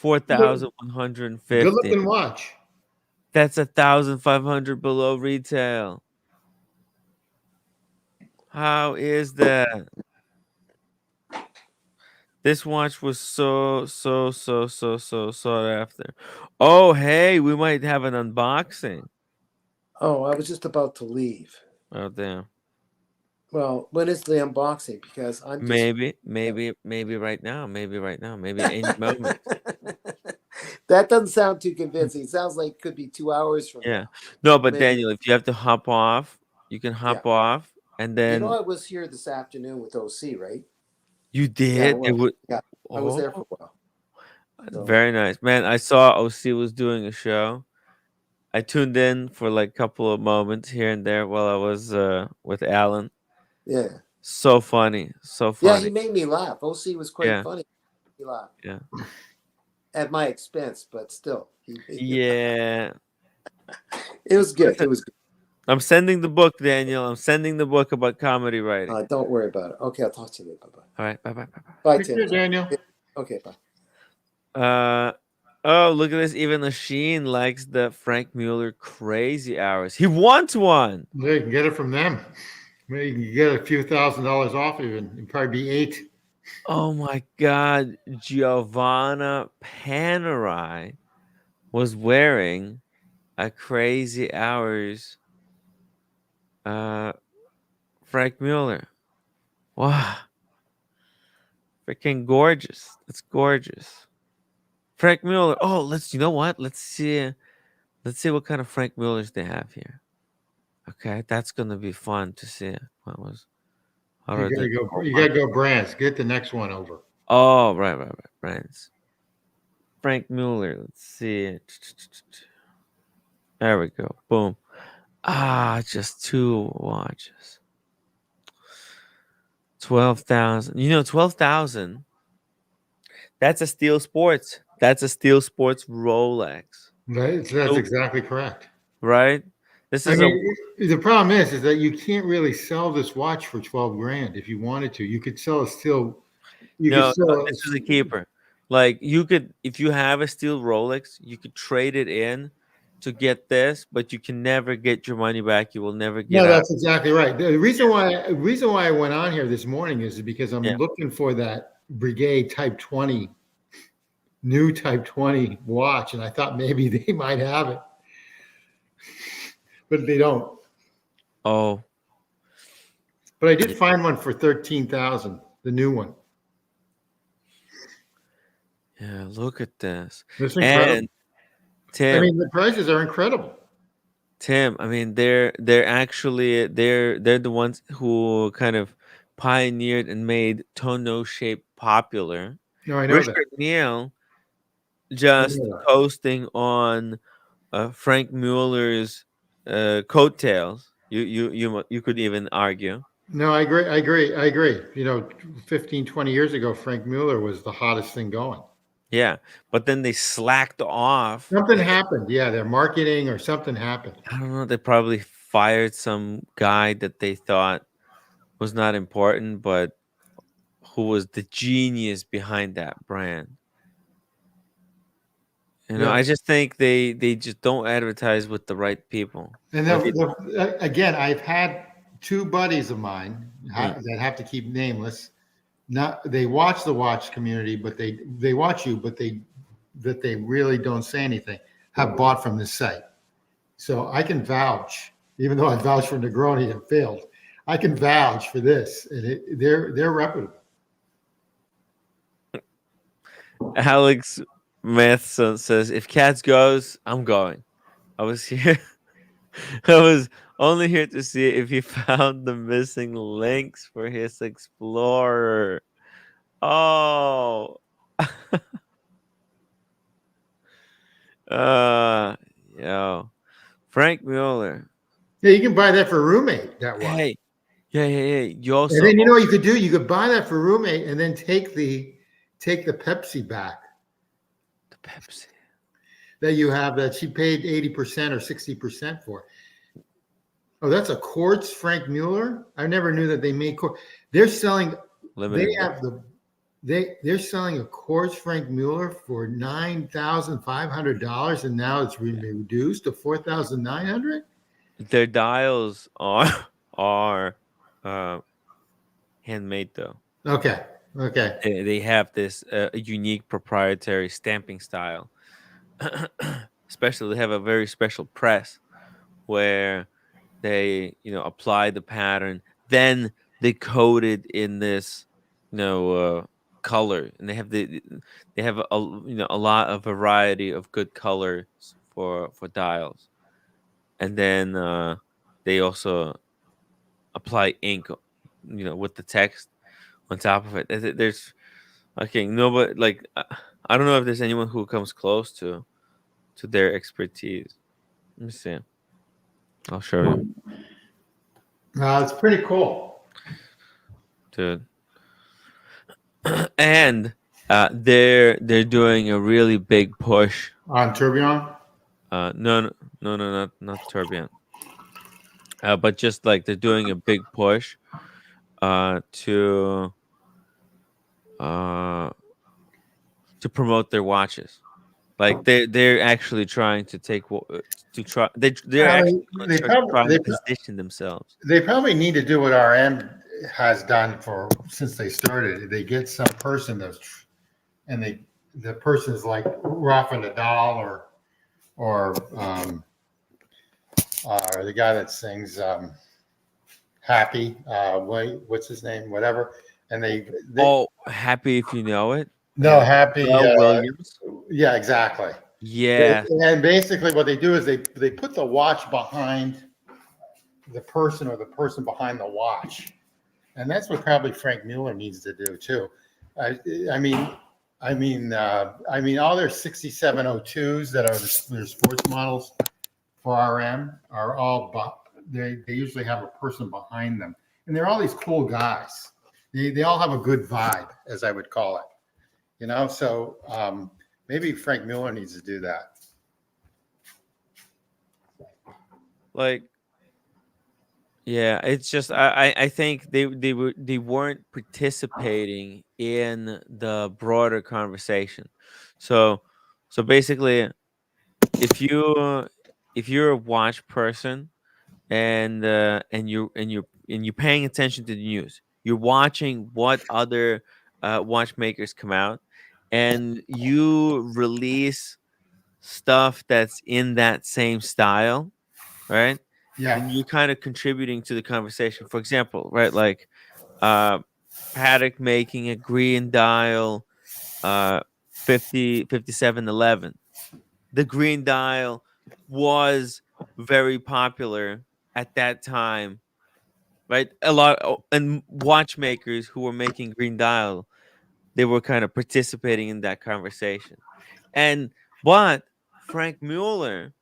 [SPEAKER 2] Good, good
[SPEAKER 1] 4,150.
[SPEAKER 2] looking watch.
[SPEAKER 1] That's 1,500 below retail. How is that? This watch was so sought after. Oh, hey, we might have an unboxing.
[SPEAKER 4] oh, I was just about to leave.
[SPEAKER 1] Oh, damn.
[SPEAKER 4] Well, when is the unboxing? Because I'm just
[SPEAKER 1] Maybe right now. Maybe right now. Maybe any moment.
[SPEAKER 4] that doesn't sound too convincing. It sounds like it could be 2 hours from
[SPEAKER 1] Yeah.
[SPEAKER 4] now.
[SPEAKER 1] No, but
[SPEAKER 4] Maybe.
[SPEAKER 1] Daniel, if you have to hop off, you can
[SPEAKER 4] Yeah.
[SPEAKER 1] hop off, and
[SPEAKER 4] You know,
[SPEAKER 1] then
[SPEAKER 4] I was here this afternoon with OC, right?
[SPEAKER 1] you
[SPEAKER 4] Yeah,
[SPEAKER 1] did. It
[SPEAKER 4] well,
[SPEAKER 1] would.
[SPEAKER 4] yeah, I was there for
[SPEAKER 1] Oh,
[SPEAKER 4] a while. So,
[SPEAKER 1] very nice, man. I saw OC was doing a show. I tuned in for like a couple of moments here and there while I was with Alan.
[SPEAKER 4] yeah.
[SPEAKER 1] So funny, so
[SPEAKER 4] Yeah, he
[SPEAKER 1] funny.
[SPEAKER 4] made me laugh. OC was quite
[SPEAKER 1] Yeah,
[SPEAKER 4] funny. He laughed
[SPEAKER 1] yeah,
[SPEAKER 4] at my expense, but still, he made me laugh.
[SPEAKER 1] yeah.
[SPEAKER 4] It was good.
[SPEAKER 1] Listen,
[SPEAKER 4] It was good.
[SPEAKER 1] I'm sending the book, Daniel. I'm sending the book about comedy writing.
[SPEAKER 4] Don't worry about it. Okay, I'll talk to you later. Bye-bye.
[SPEAKER 1] All right, bye, bye, bye,
[SPEAKER 4] Bye,
[SPEAKER 2] Take
[SPEAKER 4] Tim.
[SPEAKER 2] care, Daniel.
[SPEAKER 4] Okay, bye.
[SPEAKER 1] bye. Oh, look at this. Even Lachine likes the Frank Mueller crazy hours. He wants one.
[SPEAKER 2] Yeah, you can get it from them. Maybe you can get a few $1,000s off even. It'd probably be 8.
[SPEAKER 1] Oh my God, Giovanna Panerai was wearing a crazy hours Frank Mueller. Wow. Freaking gorgeous. That's gorgeous. Frank Mueller. Oh, you know what? Let's see what kind of Frank Muellers they have here. Okay, that's gonna be fun to see. How
[SPEAKER 2] You
[SPEAKER 1] are they?
[SPEAKER 2] gotta go. You gotta go brands. Get the next one over.
[SPEAKER 1] Oh, right. Brands. Frank Mueller. Let's see. There we go. Boom. Just 2 watches. 12,000. 12,000. That's a Steel Sports. That's a Steel Sports Rolex.
[SPEAKER 2] That's exactly correct.
[SPEAKER 1] right? This
[SPEAKER 2] I
[SPEAKER 1] is a
[SPEAKER 2] mean, the problem is that you can't really sell this watch for 12 grand if you wanted to. You could sell a still. You could
[SPEAKER 1] no, no,
[SPEAKER 2] sell.
[SPEAKER 1] this is a keeper. Like you could, if you have a steel Rolex, you could trade it in to get this, but you can never get your money back. You will never get
[SPEAKER 2] No,
[SPEAKER 1] out.
[SPEAKER 2] that's exactly right. The reason why I went on here this morning is because
[SPEAKER 1] Yeah.
[SPEAKER 2] I'm looking for that Brigade Type 20, new Type 20 watch, and I thought maybe they might have it, but they don't.
[SPEAKER 1] Oh,
[SPEAKER 2] But I did
[SPEAKER 1] yeah.
[SPEAKER 2] find one for 13,000, the new one.
[SPEAKER 1] Yeah, look at this.
[SPEAKER 2] It's incredible.
[SPEAKER 1] And
[SPEAKER 2] I
[SPEAKER 1] Tim,
[SPEAKER 2] mean, the prices are incredible.
[SPEAKER 1] I mean they're actually they're the ones who kind of pioneered and made tonneau shape popular.
[SPEAKER 2] No, I know that.
[SPEAKER 1] Richard Neal
[SPEAKER 2] I
[SPEAKER 1] just
[SPEAKER 2] know that.
[SPEAKER 1] coasting on Frank Mueller's coattails. You could even argue.
[SPEAKER 2] No, I agree. I agree. I agree. 15, 20 years ago, Frank Mueller was the hottest thing going.
[SPEAKER 1] Yeah, but then they slacked off.
[SPEAKER 2] Something happened. Yeah, their marketing or something happened.
[SPEAKER 1] I don't know. They probably fired some guy that they thought was not important, but who was the genius behind that brand.
[SPEAKER 2] Yeah.
[SPEAKER 1] I just think they just don't advertise with the right people.
[SPEAKER 2] And
[SPEAKER 1] Or they,
[SPEAKER 2] again, I've had two buddies of mine
[SPEAKER 1] mm,
[SPEAKER 2] that have to keep nameless. Not they watch the watch community, but they watch you, but they really don't say anything. Have bought from this site, so I can vouch. Even though I vouched for Negroni and failed, I can vouch for this, and they're reputable.
[SPEAKER 1] Alex Matheson says, "If Cats goes, I'm going." I was here. I was only here to see if he found the missing links for his Explorer. Oh, uh, yo, Frank Mueller.
[SPEAKER 2] Yeah, you can buy that for a roommate. That watch.
[SPEAKER 1] Hey, yeah. You
[SPEAKER 2] And
[SPEAKER 1] also
[SPEAKER 2] then you know what you could do? You could buy that for a roommate and then take the Pepsi back
[SPEAKER 1] the Pepsi.
[SPEAKER 2] that you have that she paid 80% or 60% for. Oh, that's a quartz Frank Mueller. I never knew that they made quartz. They're selling. They
[SPEAKER 1] Limited.
[SPEAKER 2] have they're selling a quartz Frank Mueller for $9,500, and now it's reduced to 4,900.
[SPEAKER 1] Their dials are uh, handmade though.
[SPEAKER 2] Okay, okay.
[SPEAKER 1] They have this unique proprietary stamping style. Especially, they have a very special press where they apply the pattern, then they coat it in this color, and they have a lot of variety of good colors for dials, and then they also apply ink with the text on top of it. There's okay, nobody like I don't know if there's anyone who comes close to their expertise. Let me see. I'll show you,
[SPEAKER 2] It's pretty cool.
[SPEAKER 1] dude. And they're doing a really big push.
[SPEAKER 2] On Tourbillon.
[SPEAKER 1] No, not Tourbillon. But just like they're doing a big push to uh to promote their watches. Like they're actually trying to to try they're actually
[SPEAKER 2] They
[SPEAKER 1] trying
[SPEAKER 2] probably
[SPEAKER 1] to position themselves.
[SPEAKER 2] they probably need to do what RM has done for since they started. They get some person and the person is like Rafa Nadal or the guy that sings Happy. What's his name? Whatever. And they
[SPEAKER 1] Oh, happy if you know it.
[SPEAKER 2] no Happy.
[SPEAKER 1] Williams.
[SPEAKER 2] Yeah, exactly.
[SPEAKER 1] Yeah,
[SPEAKER 2] And basically, what they do is they put the watch behind the person or the person behind the watch, and that's what probably Frank Mueller needs to do too. I mean, all their 6702s that are their sports models for RM are all, they usually have a person behind them, and they're all these cool guys. They all have a good vibe, as I would call it. So maybe Frank Mueller needs to do that.
[SPEAKER 1] Like, yeah, it's just I think they weren't participating in the broader conversation. So so basically, if you if you're a watch person, and you're paying attention to the news, you're watching what other watchmakers come out, and you release stuff that's in that same style, right?
[SPEAKER 2] Yeah.
[SPEAKER 1] Then you're kind of contributing to the conversation. For example, right, like uh Paddock making a green dial, uh 5711. The green dial was very popular at that time, right? A lot and watchmakers who were making green dial, they were kind of participating in that conversation. And but Frank Mueller,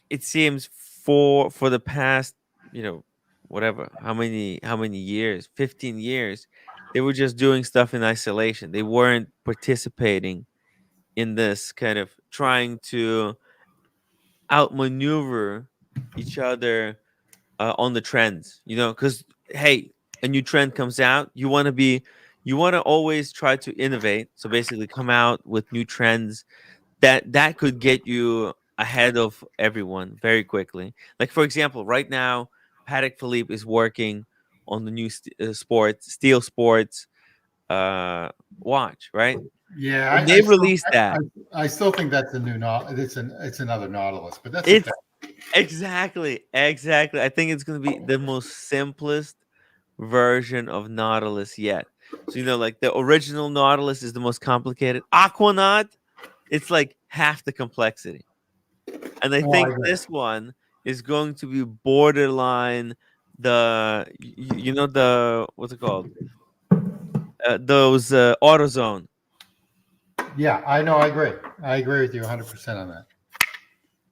[SPEAKER 1] it seems, for the past, you know, whatever, how many years, 15 years, they were just doing stuff in isolation. They weren't participating in this kind of trying to outmaneuver each other on the trends, because hey, a new trend comes out, you want to always try to innovate, so basically come out with new trends that could get you ahead of everyone very quickly. Like, for example, right now, Patek Philippe is working on the new steel sports watch, right?
[SPEAKER 2] Yeah,
[SPEAKER 1] When they released that,
[SPEAKER 2] I still think that's a new it's another Nautilus, but that's okay.
[SPEAKER 1] it's exactly, I think it's going to be the most simplest version of Nautilus yet. So, like, the original Nautilus is the most complicated. Aquanaut, it's like half the complexity. And I
[SPEAKER 2] Oh, I
[SPEAKER 1] think
[SPEAKER 2] agree.
[SPEAKER 1] this one is going to be borderline the what's it called? Those AutoZone.
[SPEAKER 2] Yeah, I know. I agree. I agree with you 100% on that.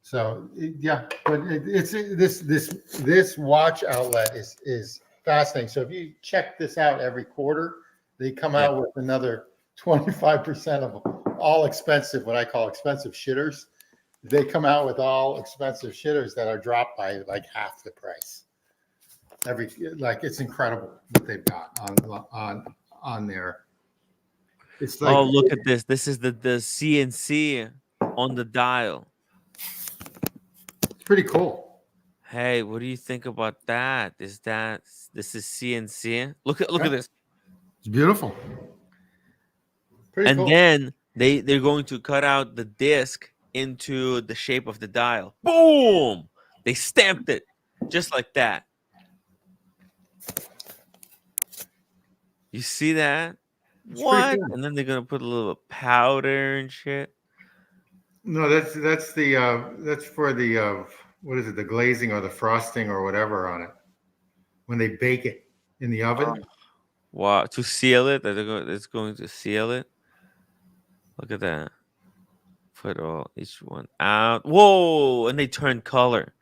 [SPEAKER 2] So yeah, but this watch outlet is fascinating. So if you check this out every quarter, they come
[SPEAKER 1] Yeah.
[SPEAKER 2] out with another 25% of all expensive, what I call expensive shitters. They come out with all expensive shitters that are dropped by like half the price. Like it's incredible what they've got on there. It's like
[SPEAKER 1] Oh, look at this. This is the CNC on the dial.
[SPEAKER 2] it's pretty cool.
[SPEAKER 1] Hey, what do you think about that? This is CNC? Look at
[SPEAKER 2] Yeah,
[SPEAKER 1] this.
[SPEAKER 2] it's beautiful. Pretty
[SPEAKER 1] And
[SPEAKER 2] cool.
[SPEAKER 1] then they're going to cut out the disc into the shape of the dial. Boom! They stamped it just like that. You see that?
[SPEAKER 2] It's pretty
[SPEAKER 1] What?
[SPEAKER 2] cool.
[SPEAKER 1] And then they're gonna put a little powder and shit.
[SPEAKER 2] No, that's for the what is it? The glazing or the frosting or whatever on it when they bake it in the
[SPEAKER 1] Oh.
[SPEAKER 2] oven.
[SPEAKER 1] Wow! To seal it, it's going to seal it. Look at that. Put all each one out. Whoa! And they turn color.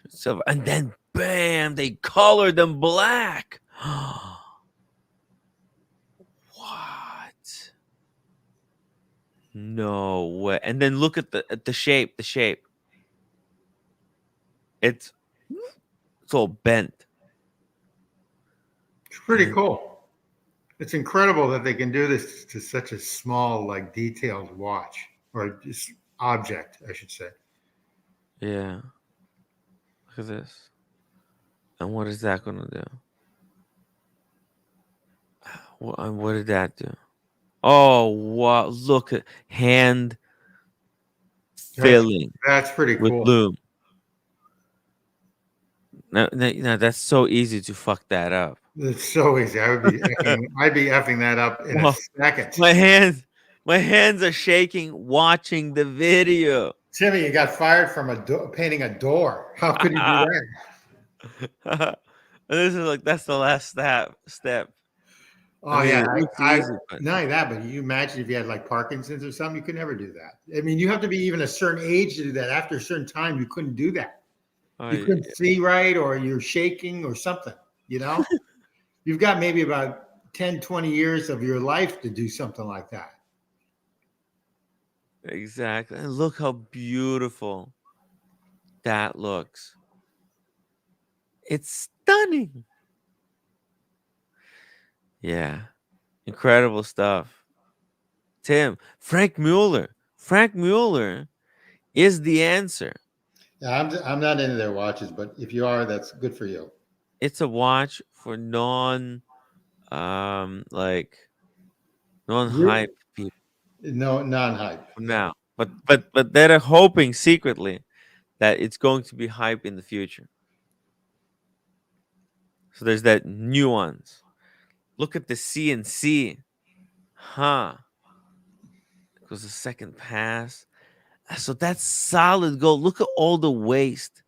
[SPEAKER 1] So and then bam, they color them black. What? No way. And then look at the shape. The shape. It's it's all bent.
[SPEAKER 2] It's
[SPEAKER 1] And
[SPEAKER 2] pretty
[SPEAKER 1] then
[SPEAKER 2] cool. It's incredible that they can do this to such a small, like detailed watch or just object, I should say.
[SPEAKER 1] yeah. Look at this. And what is that gonna do? What did that do? Oh, wow! Look at hand
[SPEAKER 2] That's
[SPEAKER 1] filling
[SPEAKER 2] that's pretty
[SPEAKER 1] with
[SPEAKER 2] cool.
[SPEAKER 1] loom. No, that's so easy to fuck that up.
[SPEAKER 2] It's so easy. I'd be effing that up in a
[SPEAKER 1] Whoa,
[SPEAKER 2] second.
[SPEAKER 1] my hands, my hands are shaking watching the video.
[SPEAKER 2] Timmy, you got fired from painting a door. How could you do
[SPEAKER 1] And
[SPEAKER 2] that?
[SPEAKER 1] this is like that's the last step. I
[SPEAKER 2] Oh
[SPEAKER 1] mean,
[SPEAKER 2] yeah,
[SPEAKER 1] it looks
[SPEAKER 2] I
[SPEAKER 1] easy, but
[SPEAKER 2] not only that, but you imagine if you had like Parkinson's or something, you could never do that. I mean, you have to be even a certain age to do that. After a certain time, you couldn't do that.
[SPEAKER 1] oh,
[SPEAKER 2] You couldn't see right, or you're shaking or something. You know, you've got maybe about 10, 20 years of your life to do something like that.
[SPEAKER 1] exactly. And look how beautiful. that looks. It's stunning. Yeah. Incredible stuff. Tim, Frank Mueller. Frank Mueller is the answer.
[SPEAKER 2] Yeah, I'm not into their watches, but if you are, that's good for you.
[SPEAKER 1] It's a watch for like
[SPEAKER 2] You
[SPEAKER 1] non-hype people
[SPEAKER 2] no non-hype.
[SPEAKER 1] for
[SPEAKER 2] Yeah.
[SPEAKER 1] now. But they're hoping secretly that it's going to be hype in the future. So there's that nuance. Look at the CNC. Huh. It was a second pass. So that's solid gold. Look at all the waste.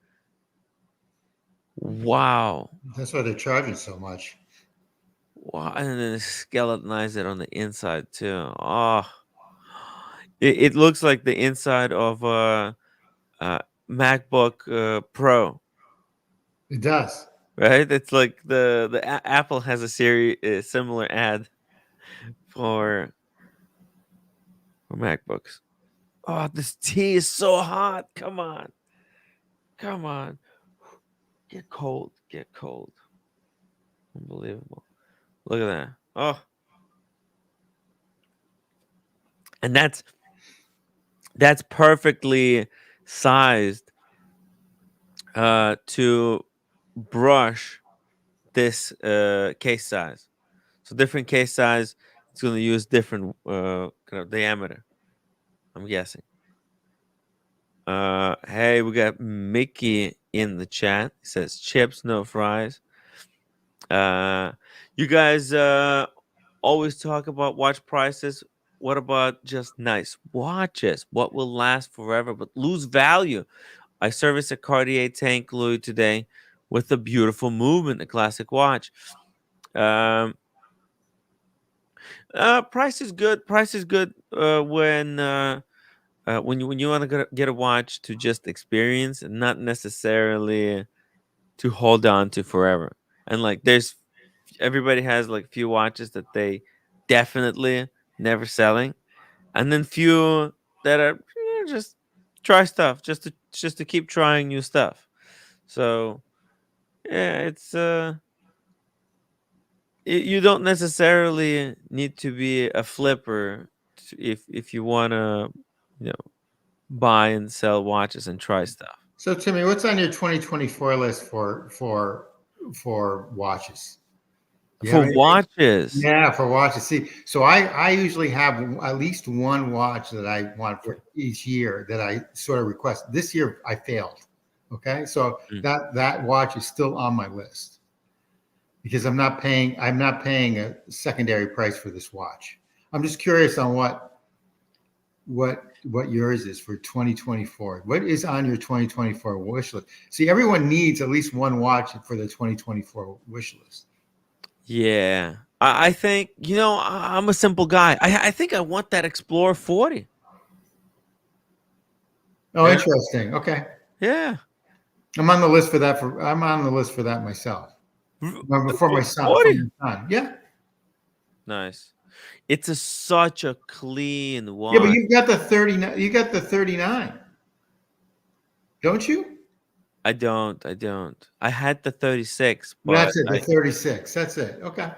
[SPEAKER 1] Wow.
[SPEAKER 2] That's why they're charging so much.
[SPEAKER 1] Wow. And then they skeletonize it on the inside too. Oh. It looks like the inside of a MacBook Pro,
[SPEAKER 2] It does.
[SPEAKER 1] right? It's like Apple has a similar ad for MacBooks. Oh, this tea is so hot. Come on. Come on. Get cold. Get cold. Unbelievable. Look at that. Oh. And that's perfectly sized to brush this case size. So different case size, it's going to use different kind of diameter, I'm guessing. Hey, we got Mickey in the chat. He says chips, no fries. You guys always talk about watch prices. What about just nice watches? What will last forever but lose value? I serviced a Cartier Tank Louis today with a beautiful movement, a classic watch. Um, Price is good. Price is good when you want to get a watch to just experience and not necessarily to hold on to forever. And like, there's everybody has like few watches that they definitely never selling, and then few that are just try stuff just to keep trying new stuff. So yeah, it's you don't necessarily need to be a flipper if you want to, you know, buy and sell watches and try stuff.
[SPEAKER 2] So Timmy, what's on your 2024 list for watches? Do you have
[SPEAKER 1] For
[SPEAKER 2] anything?
[SPEAKER 1] watches.
[SPEAKER 2] Yeah, for watches. See, so I usually have at least one watch that I want for each year that I sort of request. This year I failed. Okay, so
[SPEAKER 1] Mm.
[SPEAKER 2] that watch is still on my list because I'm not paying a secondary price for this watch. I'm just curious on what yours is for 2024. What is on your 2024 wish list? See, everyone needs at least one watch for the 2024 wish list.
[SPEAKER 1] Yeah. I think, I'm a simple guy. I think I want that Explorer 40.
[SPEAKER 2] Oh,
[SPEAKER 1] Yeah.
[SPEAKER 2] interesting. Okay.
[SPEAKER 1] Yeah.
[SPEAKER 2] I'm on the list for that. I'm on the list for that myself. For my son.
[SPEAKER 1] 40.
[SPEAKER 2] Yeah.
[SPEAKER 1] Nice. It's such a clean
[SPEAKER 2] Yeah, but
[SPEAKER 1] watch.
[SPEAKER 2] you've got the 39. You got the 39, don't you?
[SPEAKER 1] I don't. I had the 36, but
[SPEAKER 2] That's it. The 36. That's it. Okay.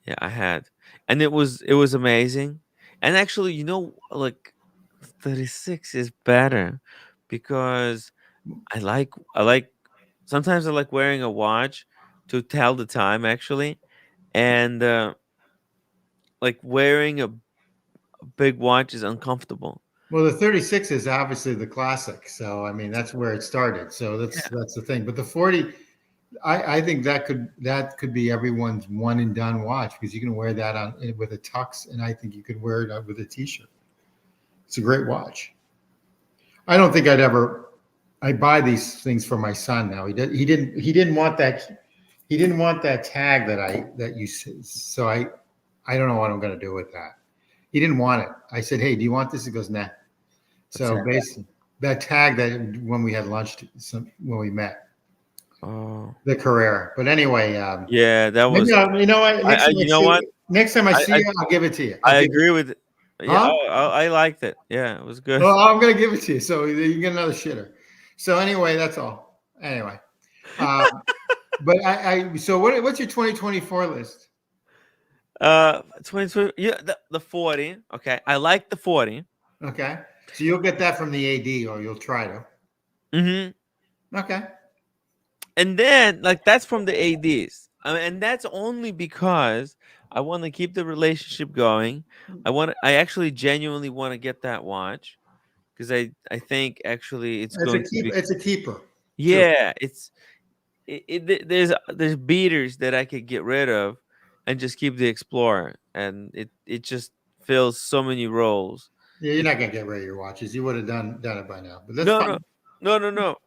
[SPEAKER 1] yeah, I had. And it was amazing. And actually, like 36 is better because I like sometimes I like wearing a watch to tell the time actually. And like wearing a big watch is uncomfortable.
[SPEAKER 2] Well, the 36 is obviously the classic. So I mean, that's where it started. So
[SPEAKER 1] Yeah.
[SPEAKER 2] that's the thing. But the 40, I think that could be everyone's one and done watch because you can wear that on with a tux, and I think you could wear it with a t-shirt. It's a great watch. I don't think I buy these things for my son now. He didn't want that tag that you so I don't know what I'm going to do with that. He didn't want it. I said, "Hey, do you want this?" He goes, "Nah."
[SPEAKER 1] What's
[SPEAKER 2] So
[SPEAKER 1] that?
[SPEAKER 2] basically, that tag that when we had lunch, when we met,
[SPEAKER 1] Oh,
[SPEAKER 2] the Carrera. But anyway,
[SPEAKER 1] yeah, that
[SPEAKER 2] maybe
[SPEAKER 1] was.
[SPEAKER 2] you know what?
[SPEAKER 1] You know what?
[SPEAKER 2] Next time I
[SPEAKER 1] I
[SPEAKER 2] see
[SPEAKER 1] I,
[SPEAKER 2] you, I'll give it to you.
[SPEAKER 1] I agree with. Yeah,
[SPEAKER 2] Huh?
[SPEAKER 1] I liked it. Yeah, it was good.
[SPEAKER 2] Well, I'm gonna give it to you, so you can get another shitter. So anyway, that's all. Anyway, uh, but so what's your 2024 list?
[SPEAKER 1] 2020, yeah, the 40. Okay, I like the 40.
[SPEAKER 2] Okay, so you'll get that from the AD, or you'll try to.
[SPEAKER 1] Mm-hmm.
[SPEAKER 2] Okay.
[SPEAKER 1] And then like that's from the ADs. I mean, and that's only because I want to keep the relationship going. I actually genuinely want to get that watch because I think actually it's
[SPEAKER 2] It's a
[SPEAKER 1] going to
[SPEAKER 2] keep.
[SPEAKER 1] be,
[SPEAKER 2] It's a keeper too.
[SPEAKER 1] yeah, there's beaters that I could get rid of and just keep the Explorer, and it just fills so many roles.
[SPEAKER 2] Yeah, you're
[SPEAKER 1] It,
[SPEAKER 2] not gonna get rid of your watches. You would have done it by now, but that's
[SPEAKER 1] no, no,
[SPEAKER 2] fine.
[SPEAKER 1] no.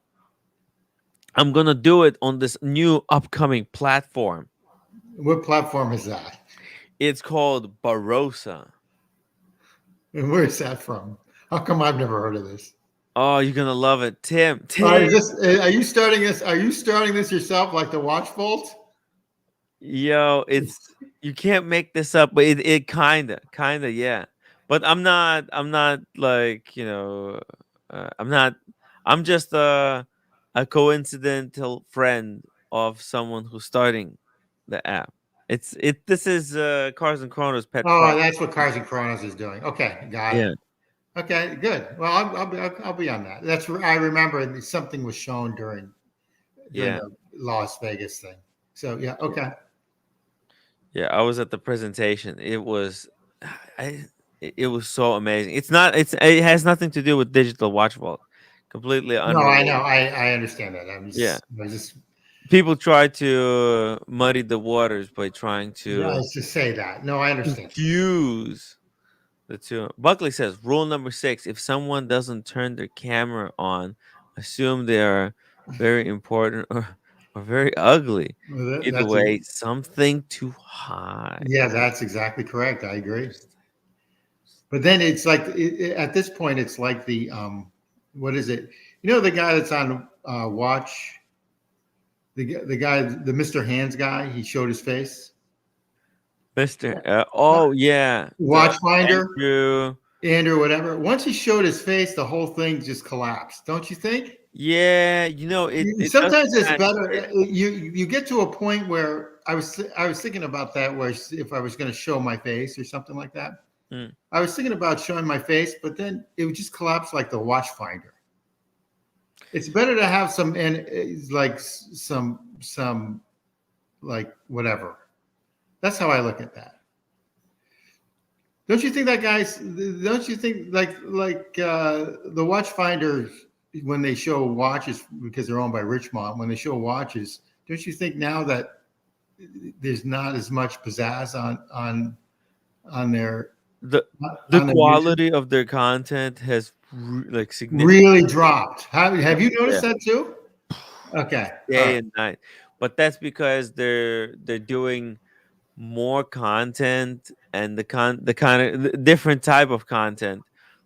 [SPEAKER 1] I'm gonna do it on this new upcoming platform.
[SPEAKER 2] What platform is that?
[SPEAKER 1] It's called Barossa.
[SPEAKER 2] And where is that from? How come I've never heard of this?
[SPEAKER 1] Oh, you're gonna love it, Tim.
[SPEAKER 2] Is this, are you starting this? Are you starting this yourself, like the watch vault?
[SPEAKER 1] Yo, it's you can't make this up, but it kinda, yeah. But I'm not like I'm not. I'm just a coincidental friend of someone who's starting the app. This is Cars and Chronos pet
[SPEAKER 2] Oh,
[SPEAKER 1] project.
[SPEAKER 2] that's what Cars and Chronos is doing. Okay, got it.
[SPEAKER 1] Yeah,
[SPEAKER 2] Okay, good. Well, I'll be on that. I remember something was shown during
[SPEAKER 1] yeah.
[SPEAKER 2] the Las Vegas thing. So yeah, okay.
[SPEAKER 1] Yeah, I was at the presentation. It was, I, it was so amazing. It has nothing to do with digital watch vault. Completely
[SPEAKER 2] No, I know.
[SPEAKER 1] unrelated.
[SPEAKER 2] I understand that.
[SPEAKER 1] Yeah,
[SPEAKER 2] I was just
[SPEAKER 1] people try to muddy the waters by trying
[SPEAKER 2] yeah, I
[SPEAKER 1] to
[SPEAKER 2] was just say that. No, I understand.
[SPEAKER 1] confuse the two. Buckley says rule number 6: if someone doesn't turn their camera on, assume they are very important or very ugly.
[SPEAKER 2] Well,
[SPEAKER 1] Either way, something to hide.
[SPEAKER 2] yeah, that's exactly correct. I agree. But then it's like at this point, it's like the what is it? You know, the guy that's on Watch, the guy, the Mr. Hands guy. He showed his face.
[SPEAKER 1] Mister,
[SPEAKER 2] Uh,
[SPEAKER 1] oh yeah, the
[SPEAKER 2] Watch Finder,
[SPEAKER 1] Andrew.
[SPEAKER 2] Andrew, whatever. Once he showed his face, the whole thing just collapsed. Don't you think?
[SPEAKER 1] Yeah, it does
[SPEAKER 2] Sometimes it's
[SPEAKER 1] that.
[SPEAKER 2] better. You get to a point where I was thinking about that, where if I was going to show my face or something like that.
[SPEAKER 1] Mm.
[SPEAKER 2] I was thinking about showing my face, but then it would just collapse like the watch finder. It's better to have some and like some like whatever. That's how I look at that. Don't you think that guys? Don't you think the watch finders when they show watches because they're owned by Richmond? When they show watches, don't you think now that there's not as much pizzazz on their
[SPEAKER 1] The the
[SPEAKER 2] on their music?
[SPEAKER 1] quality of their content has like
[SPEAKER 2] Really
[SPEAKER 1] significantly
[SPEAKER 2] dropped. Have you
[SPEAKER 1] yeah,
[SPEAKER 2] noticed that too? Okay. All
[SPEAKER 1] day
[SPEAKER 2] right.
[SPEAKER 1] and night. But that's because they're doing more content and the kind of different type of content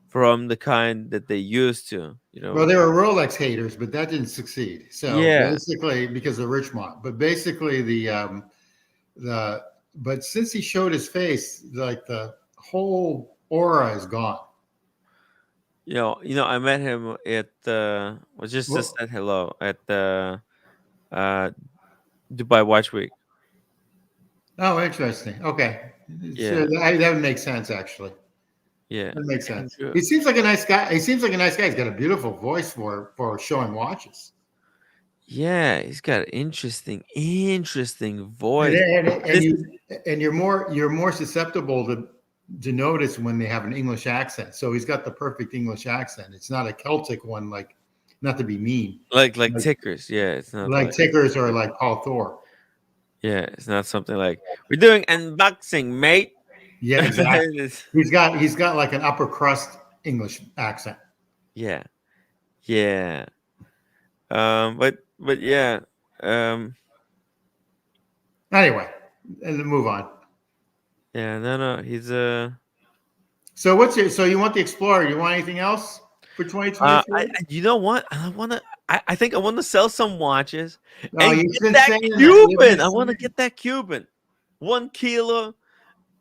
[SPEAKER 1] from the kind that they used to.
[SPEAKER 2] Well, there were Rolex haters, but that didn't succeed. So
[SPEAKER 1] Yeah.
[SPEAKER 2] basically, because of Richmond, but basically the but since he showed his face, like the whole aura is gone.
[SPEAKER 1] I met him at well, just
[SPEAKER 2] Well,
[SPEAKER 1] said hello at the uh Dubai Watch Week.
[SPEAKER 2] oh, interesting. Okay,
[SPEAKER 1] Yeah,
[SPEAKER 2] that would make sense actually.
[SPEAKER 1] yeah.
[SPEAKER 2] That makes
[SPEAKER 1] And
[SPEAKER 2] sense. He seems like a nice guy. He seems like a nice guy. He's got a beautiful voice for showing watches.
[SPEAKER 1] yeah, he's got an interesting
[SPEAKER 2] And
[SPEAKER 1] voice.
[SPEAKER 2] and, and
[SPEAKER 1] This is
[SPEAKER 2] you and you're more susceptible to notice when they have an English accent. So he's got the perfect English accent. It's not a Celtic one, like not to be mean,
[SPEAKER 1] like
[SPEAKER 2] like,
[SPEAKER 1] tickers. Yeah, it's not
[SPEAKER 2] like
[SPEAKER 1] like
[SPEAKER 2] Tickers or like Paul Thor.
[SPEAKER 1] yeah, it's not something like we're doing unboxing, mate.
[SPEAKER 2] Yeah, exactly.
[SPEAKER 1] It's-
[SPEAKER 2] He's got like an upper crust English accent.
[SPEAKER 1] yeah, yeah. But yeah. Um,
[SPEAKER 2] Anyway, and then move on.
[SPEAKER 1] yeah. No. He's
[SPEAKER 2] So you want the Explorer? You want anything else for 2024?
[SPEAKER 1] you know what? I think I want to sell some watches
[SPEAKER 2] Oh,
[SPEAKER 1] and
[SPEAKER 2] you've
[SPEAKER 1] get
[SPEAKER 2] been
[SPEAKER 1] that
[SPEAKER 2] saying that. You've been
[SPEAKER 1] Cuban. I want to
[SPEAKER 2] saying
[SPEAKER 1] get that Cuban. 1 kilo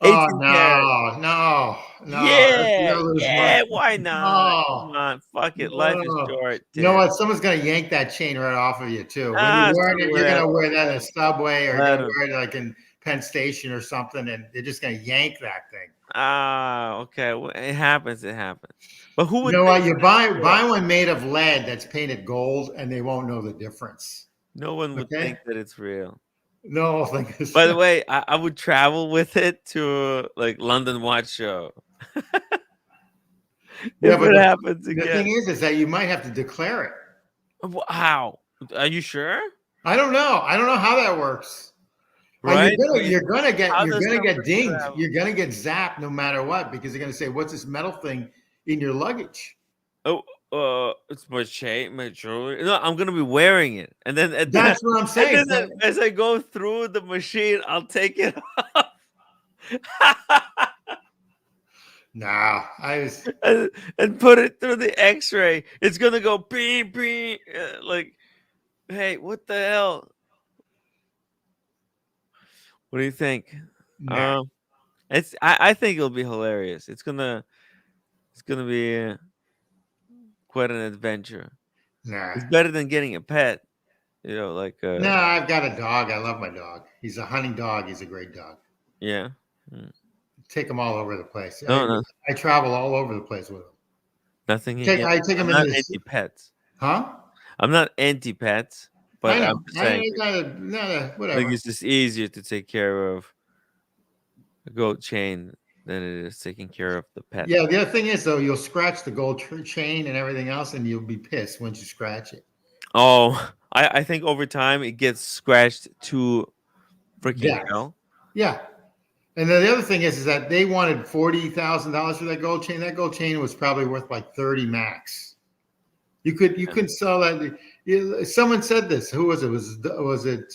[SPEAKER 2] Oh
[SPEAKER 1] 18 karat.
[SPEAKER 2] no. That's, you're
[SPEAKER 1] Yeah,
[SPEAKER 2] gonna lose money.
[SPEAKER 1] yeah. Why not?
[SPEAKER 2] No,
[SPEAKER 1] Come on, fuck it. Life is
[SPEAKER 2] no.
[SPEAKER 1] short,
[SPEAKER 2] You know
[SPEAKER 1] Tim.
[SPEAKER 2] what? Someone's gonna yank that chain right off of you too. When you're
[SPEAKER 1] So
[SPEAKER 2] wearing it, you're
[SPEAKER 1] whatever.
[SPEAKER 2] gonna wear that in the subway, or you're
[SPEAKER 1] Let
[SPEAKER 2] gonna
[SPEAKER 1] 'em.
[SPEAKER 2] wear it like in Penn Station or something, and they're just gonna yank that thing.
[SPEAKER 1] Okay. Well, it happens. It happens. But who
[SPEAKER 2] You
[SPEAKER 1] would
[SPEAKER 2] know
[SPEAKER 1] think
[SPEAKER 2] what? You
[SPEAKER 1] that it's
[SPEAKER 2] buy
[SPEAKER 1] real?
[SPEAKER 2] one made of lead that's painted gold, and they won't know the difference.
[SPEAKER 1] No one would
[SPEAKER 2] Okay?
[SPEAKER 1] think that it's real.
[SPEAKER 2] No, like it's,
[SPEAKER 1] By the way, I would travel with it to like London Watch Show
[SPEAKER 2] yeah,
[SPEAKER 1] if
[SPEAKER 2] but
[SPEAKER 1] it happens
[SPEAKER 2] the thing
[SPEAKER 1] again.
[SPEAKER 2] is that you might have to declare it.
[SPEAKER 1] How? Are you sure?
[SPEAKER 2] I don't know. I don't know how that works.
[SPEAKER 1] Right? I mean, how
[SPEAKER 2] You're
[SPEAKER 1] does
[SPEAKER 2] gonna get
[SPEAKER 1] someone
[SPEAKER 2] dinged.
[SPEAKER 1] travel?
[SPEAKER 2] You're gonna get zapped no matter what, because they're gonna say, "What's this metal thing in your luggage?"
[SPEAKER 1] Oh, it's my chain, my jewelry. No, I'm gonna be wearing it, and then
[SPEAKER 2] That's what I'm
[SPEAKER 1] and
[SPEAKER 2] saying.
[SPEAKER 1] then as I go through the machine, I'll take it off.
[SPEAKER 2] Nah, I was
[SPEAKER 1] and put it through the X-ray. It's gonna go beep beep. Like, hey, what the hell? What do you think?
[SPEAKER 2] nah,
[SPEAKER 1] Um, I think it'll be hilarious. It's gonna be quite an adventure.
[SPEAKER 2] nah.
[SPEAKER 1] It's better than getting a pet. Like
[SPEAKER 2] No, I've got a dog. I love my dog. He's a hunting dog. He's a great dog.
[SPEAKER 1] yeah. Mm.
[SPEAKER 2] Take him all over the place.
[SPEAKER 1] No, no,
[SPEAKER 2] I travel all over the place with him.
[SPEAKER 1] nothing against.
[SPEAKER 2] I take
[SPEAKER 1] I'm
[SPEAKER 2] him into
[SPEAKER 1] not
[SPEAKER 2] this.
[SPEAKER 1] anti pets.
[SPEAKER 2] Huh?
[SPEAKER 1] I'm not anti pets,
[SPEAKER 2] I
[SPEAKER 1] but
[SPEAKER 2] know.
[SPEAKER 1] I'm just saying,
[SPEAKER 2] Not a
[SPEAKER 1] like
[SPEAKER 2] whatever.
[SPEAKER 1] it's just easier to take care of a gold chain than it is taking care of the pet.
[SPEAKER 2] Yeah. The other thing is though, you'll scratch the gold chain and everything else, and you'll be pissed once you scratch it.
[SPEAKER 1] Oh, I think over time it gets scratched to freaking
[SPEAKER 2] Yeah.
[SPEAKER 1] hell.
[SPEAKER 2] Yeah. And then the other thing is that they wanted $40,000 for that gold chain. That gold chain was probably worth like 30 max. You
[SPEAKER 1] Yeah.
[SPEAKER 2] couldn't sell that. Someone said this. Who was it? Was it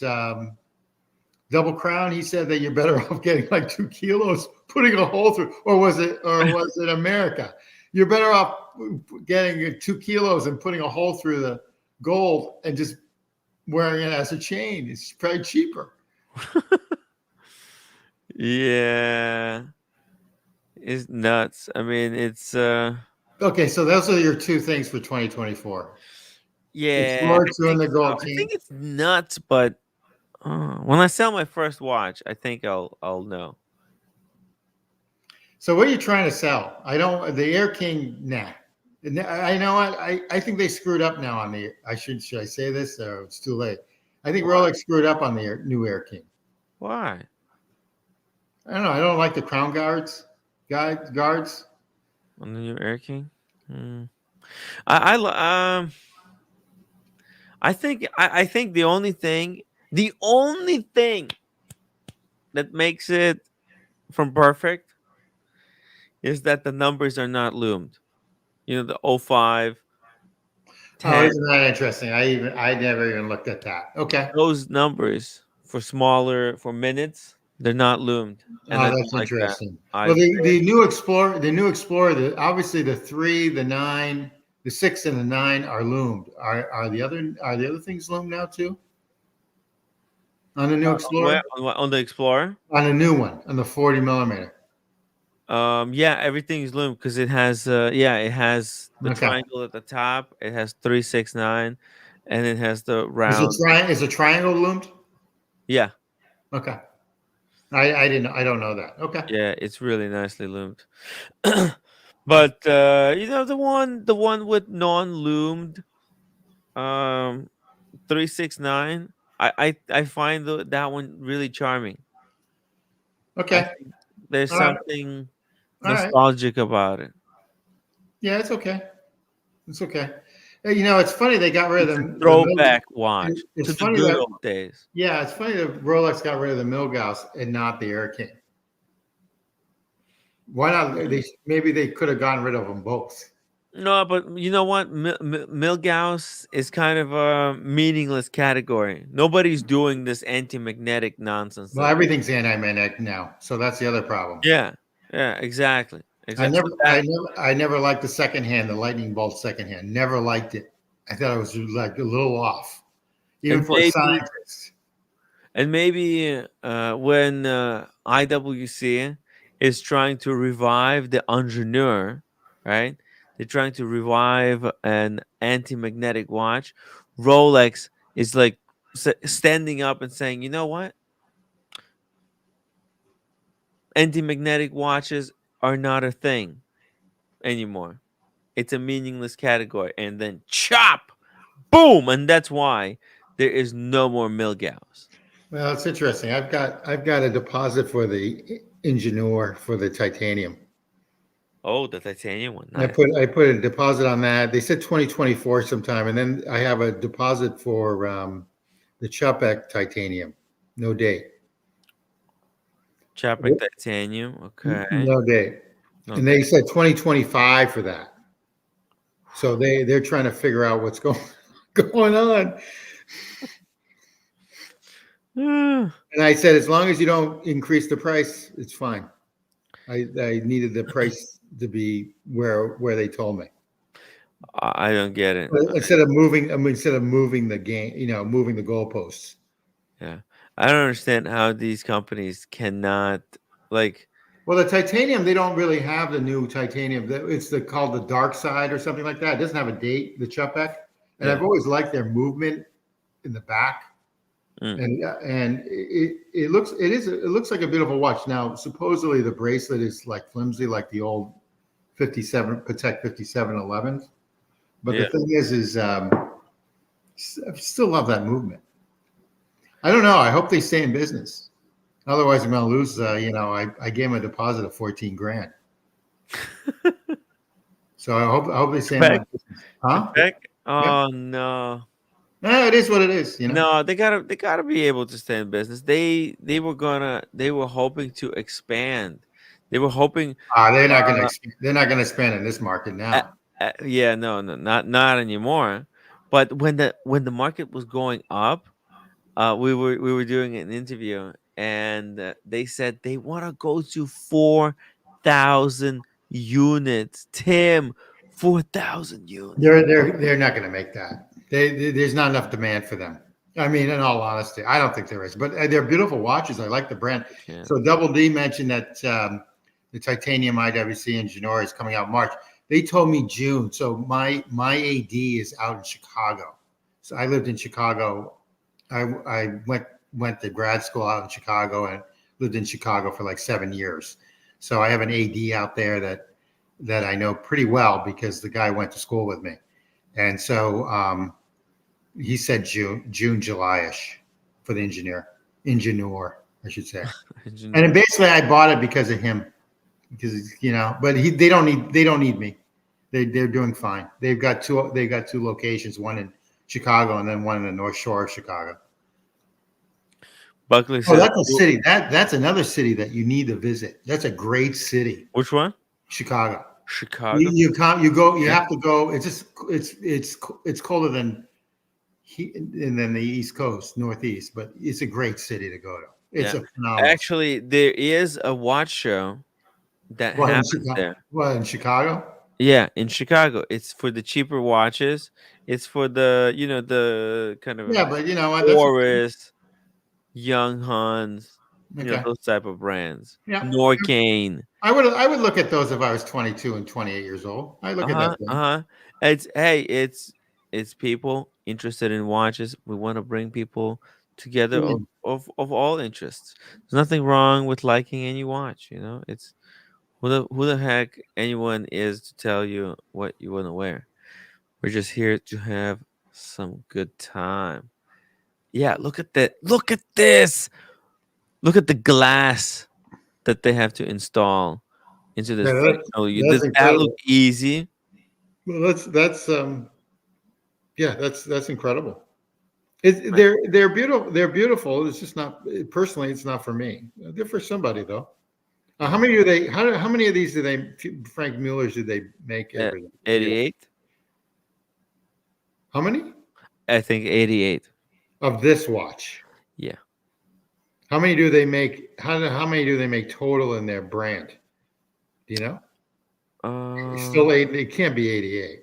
[SPEAKER 2] Double Crown? He said that you're better off getting like 2 kilos, putting a hole through, or was it America? You're better off getting 2 kilos and putting a hole through the gold and just wearing it as a chain. It's probably cheaper.
[SPEAKER 1] Yeah, it's nuts. I mean, it's
[SPEAKER 2] Okay, so those are your two things for 2024. It's
[SPEAKER 1] yeah,
[SPEAKER 2] Lord
[SPEAKER 1] I
[SPEAKER 2] two and
[SPEAKER 1] think
[SPEAKER 2] the
[SPEAKER 1] so.
[SPEAKER 2] gold
[SPEAKER 1] I
[SPEAKER 2] chain.
[SPEAKER 1] think it's nuts, but when I sell my first watch, I think I'll know.
[SPEAKER 2] So what are you trying to sell? I don't. The Air King, nah. I know what. I think they screwed up now on the. Should I say this or it's too late? I think
[SPEAKER 1] Why?
[SPEAKER 2] Rolex screwed up on the new Air King.
[SPEAKER 1] Why?
[SPEAKER 2] I don't know. I don't like the crown guards.
[SPEAKER 1] On the new Air King? Hmm. I think the only thing that makes it from perfect is that the numbers are not loomed. The '05,
[SPEAKER 2] Oh,
[SPEAKER 1] 10,
[SPEAKER 2] isn't that interesting? I never even looked at that. Okay.
[SPEAKER 1] those numbers for minutes, they're not loomed, and
[SPEAKER 2] Oh,
[SPEAKER 1] I don't
[SPEAKER 2] that's
[SPEAKER 1] like that.
[SPEAKER 2] interesting.
[SPEAKER 1] I
[SPEAKER 2] Well, the new Explorer, obviously the 3, the 9, the 6, and the 9 are loomed. Are the other things loomed now too? On the new
[SPEAKER 1] where
[SPEAKER 2] Explorer?
[SPEAKER 1] on the Explorer.
[SPEAKER 2] On a new one, on the 40 millimeter.
[SPEAKER 1] Yeah, everything is loomed because it has the
[SPEAKER 2] Okay.
[SPEAKER 1] triangle at the top, it has 369, and it has the round.
[SPEAKER 2] Is a triangle loomed?
[SPEAKER 1] Yeah,
[SPEAKER 2] Okay. I don't know that. Okay.
[SPEAKER 1] yeah, it's really nicely loomed. But the one with non-loomed 369, I find that one really charming. I
[SPEAKER 2] Okay.
[SPEAKER 1] think there's
[SPEAKER 2] All right.
[SPEAKER 1] something
[SPEAKER 2] All right.
[SPEAKER 1] nostalgic about it.
[SPEAKER 2] Yeah, it's okay. It's okay. Hey, it's funny they got rid of
[SPEAKER 1] It's a
[SPEAKER 2] the
[SPEAKER 1] throwback watch
[SPEAKER 2] it's
[SPEAKER 1] to the
[SPEAKER 2] funny
[SPEAKER 1] good
[SPEAKER 2] that
[SPEAKER 1] old days.
[SPEAKER 2] yeah, it's funny that Rolex got rid of the Milgauss and not the Air King. Why not? Maybe they could have gotten rid of them both.
[SPEAKER 1] No, but you know what? Milgauss is kind of a meaningless category. Nobody's doing this anti-magnetic nonsense.
[SPEAKER 2] Well, everything's anti-magnetic now, so that's the other problem.
[SPEAKER 1] Yeah, yeah, exactly.
[SPEAKER 2] I
[SPEAKER 1] Exactly.
[SPEAKER 2] never, I never, I never liked the secondhand, the lightning bolt secondhand. Never liked it. I thought it was like a little off, even
[SPEAKER 1] And
[SPEAKER 2] for
[SPEAKER 1] maybe
[SPEAKER 2] scientists.
[SPEAKER 1] when IWC is trying to revive the ingenieur, right? They're trying to revive an anti-magnetic watch. Rolex is like standing up and saying, you know what? Anti-magnetic watches are not a thing anymore. It's a meaningless category. And then chop, boom, and that's why there is no more Milgauss.
[SPEAKER 2] Well, it's interesting. I've got a deposit for the Ingenieur for the titanium.
[SPEAKER 1] Oh, the titanium one,
[SPEAKER 2] I
[SPEAKER 1] nice.
[SPEAKER 2] put a deposit on that. They said 2024 sometime, and then I have a deposit for the Chupek titanium. No date.
[SPEAKER 1] Chapek titanium, okay.
[SPEAKER 2] No date. And
[SPEAKER 1] Okay.
[SPEAKER 2] they said 2025 for that. So they're trying to figure out what's going on.
[SPEAKER 1] Ah,
[SPEAKER 2] And I said, as long as you don't increase the price, it's fine. I needed the price to be where they told me.
[SPEAKER 1] I don't get it.
[SPEAKER 2] Instead of moving the game, moving the goalposts.
[SPEAKER 1] Yeah. I don't understand how these companies cannot like
[SPEAKER 2] Well, the titanium, they don't really have the new titanium. It's called the dark side or something like that. It doesn't have a date, the Chupek. And
[SPEAKER 1] yeah.
[SPEAKER 2] I've always liked their movement in the back.
[SPEAKER 1] Mm.
[SPEAKER 2] And it looks like a bit of a watch. Now, supposedly the bracelet is like flimsy, like the old 57 Patek 5711s. But
[SPEAKER 1] Yeah.
[SPEAKER 2] the thing is I still love that movement. I don't know. I hope they stay in business. Otherwise, I'm going to lose. I gave them a deposit of 14 grand. So I hope they stay in my
[SPEAKER 1] Chapek?
[SPEAKER 2] business. Huh?
[SPEAKER 1] Chapek?
[SPEAKER 2] Yeah.
[SPEAKER 1] Oh no.
[SPEAKER 2] No, it is what it is.
[SPEAKER 1] No, they gotta be able to stay in business. They were hoping to expand. They were hoping uh,
[SPEAKER 2] They're not going to expand in this market
[SPEAKER 1] uh,
[SPEAKER 2] now.
[SPEAKER 1] yeah, no, no, not anymore. But when the market was going up, we were doing an interview, and they said they want to go to 4,000 units. Tim, 4,000 units.
[SPEAKER 2] They're not going to make that. There's not enough demand for them. I mean, in all honesty, I don't think there is. But they're beautiful watches. I like the brand.
[SPEAKER 1] I can't.
[SPEAKER 2] So Double D mentioned that the titanium IWC Engineer is coming out March. They told me June. So my AD is out in Chicago. So I lived in Chicago. I went to grad school out in Chicago and lived in Chicago for like 7 years. So I have an AD out there that I know pretty well because the guy went to school with me. And so he said June, July-ish for the engineer, I should say. And then basically I bought it because of him, because but they don't need me. They're doing fine. They've got two locations, one in Chicago and then one in the North Shore of Chicago.
[SPEAKER 1] Buckley
[SPEAKER 2] Oh,
[SPEAKER 1] says,
[SPEAKER 2] that's a city. That's another city that you need to visit. That's a great city.
[SPEAKER 1] which one?
[SPEAKER 2] Chicago.
[SPEAKER 1] Chicago.
[SPEAKER 2] You
[SPEAKER 1] Yeah.
[SPEAKER 2] have to go. It's colder than the East Coast, Northeast, but it's a great city to go to. It's
[SPEAKER 1] Yeah.
[SPEAKER 2] a phenomenal.
[SPEAKER 1] Actually, there is a watch show that
[SPEAKER 2] What in
[SPEAKER 1] happens
[SPEAKER 2] Chicago?
[SPEAKER 1] there.
[SPEAKER 2] What in Chicago?
[SPEAKER 1] Yeah, in Chicago. It's for the cheaper watches. It's for the kind of
[SPEAKER 2] Yeah, but you know what? That's
[SPEAKER 1] Forest, Young Huns,
[SPEAKER 2] okay.
[SPEAKER 1] those type of brands.
[SPEAKER 2] Yeah,
[SPEAKER 1] Norcane.
[SPEAKER 2] I would look at those if I was 22 and 28 years old. I look at that
[SPEAKER 1] Uh-huh.
[SPEAKER 2] thing.
[SPEAKER 1] Uh-huh. It's people interested in watches. We want to bring people together of all interests. There's nothing wrong with liking any watch, It's who the heck anyone is to tell you what you want to wear. We're just here to have some good time. Yeah, look at that. Look at this. Look at the glass that they have to install into this
[SPEAKER 2] Yeah,
[SPEAKER 1] frictional.
[SPEAKER 2] that's
[SPEAKER 1] Does that look
[SPEAKER 2] incredible.
[SPEAKER 1] easy?
[SPEAKER 2] Well, that's incredible.
[SPEAKER 1] Right.
[SPEAKER 2] They're beautiful. They're beautiful. It's just not personally. It's not for me. They're for somebody though. How
[SPEAKER 1] Yeah.
[SPEAKER 2] many do they? How many of these do they? Frank Mueller's do they make every year?
[SPEAKER 1] 88?
[SPEAKER 2] How many
[SPEAKER 1] I think 88.
[SPEAKER 2] of this watch?
[SPEAKER 1] Yeah.
[SPEAKER 2] How many do they make? How many do they make total in their brand? Do you know? It's
[SPEAKER 1] Um,
[SPEAKER 2] still eight. It can't be 88.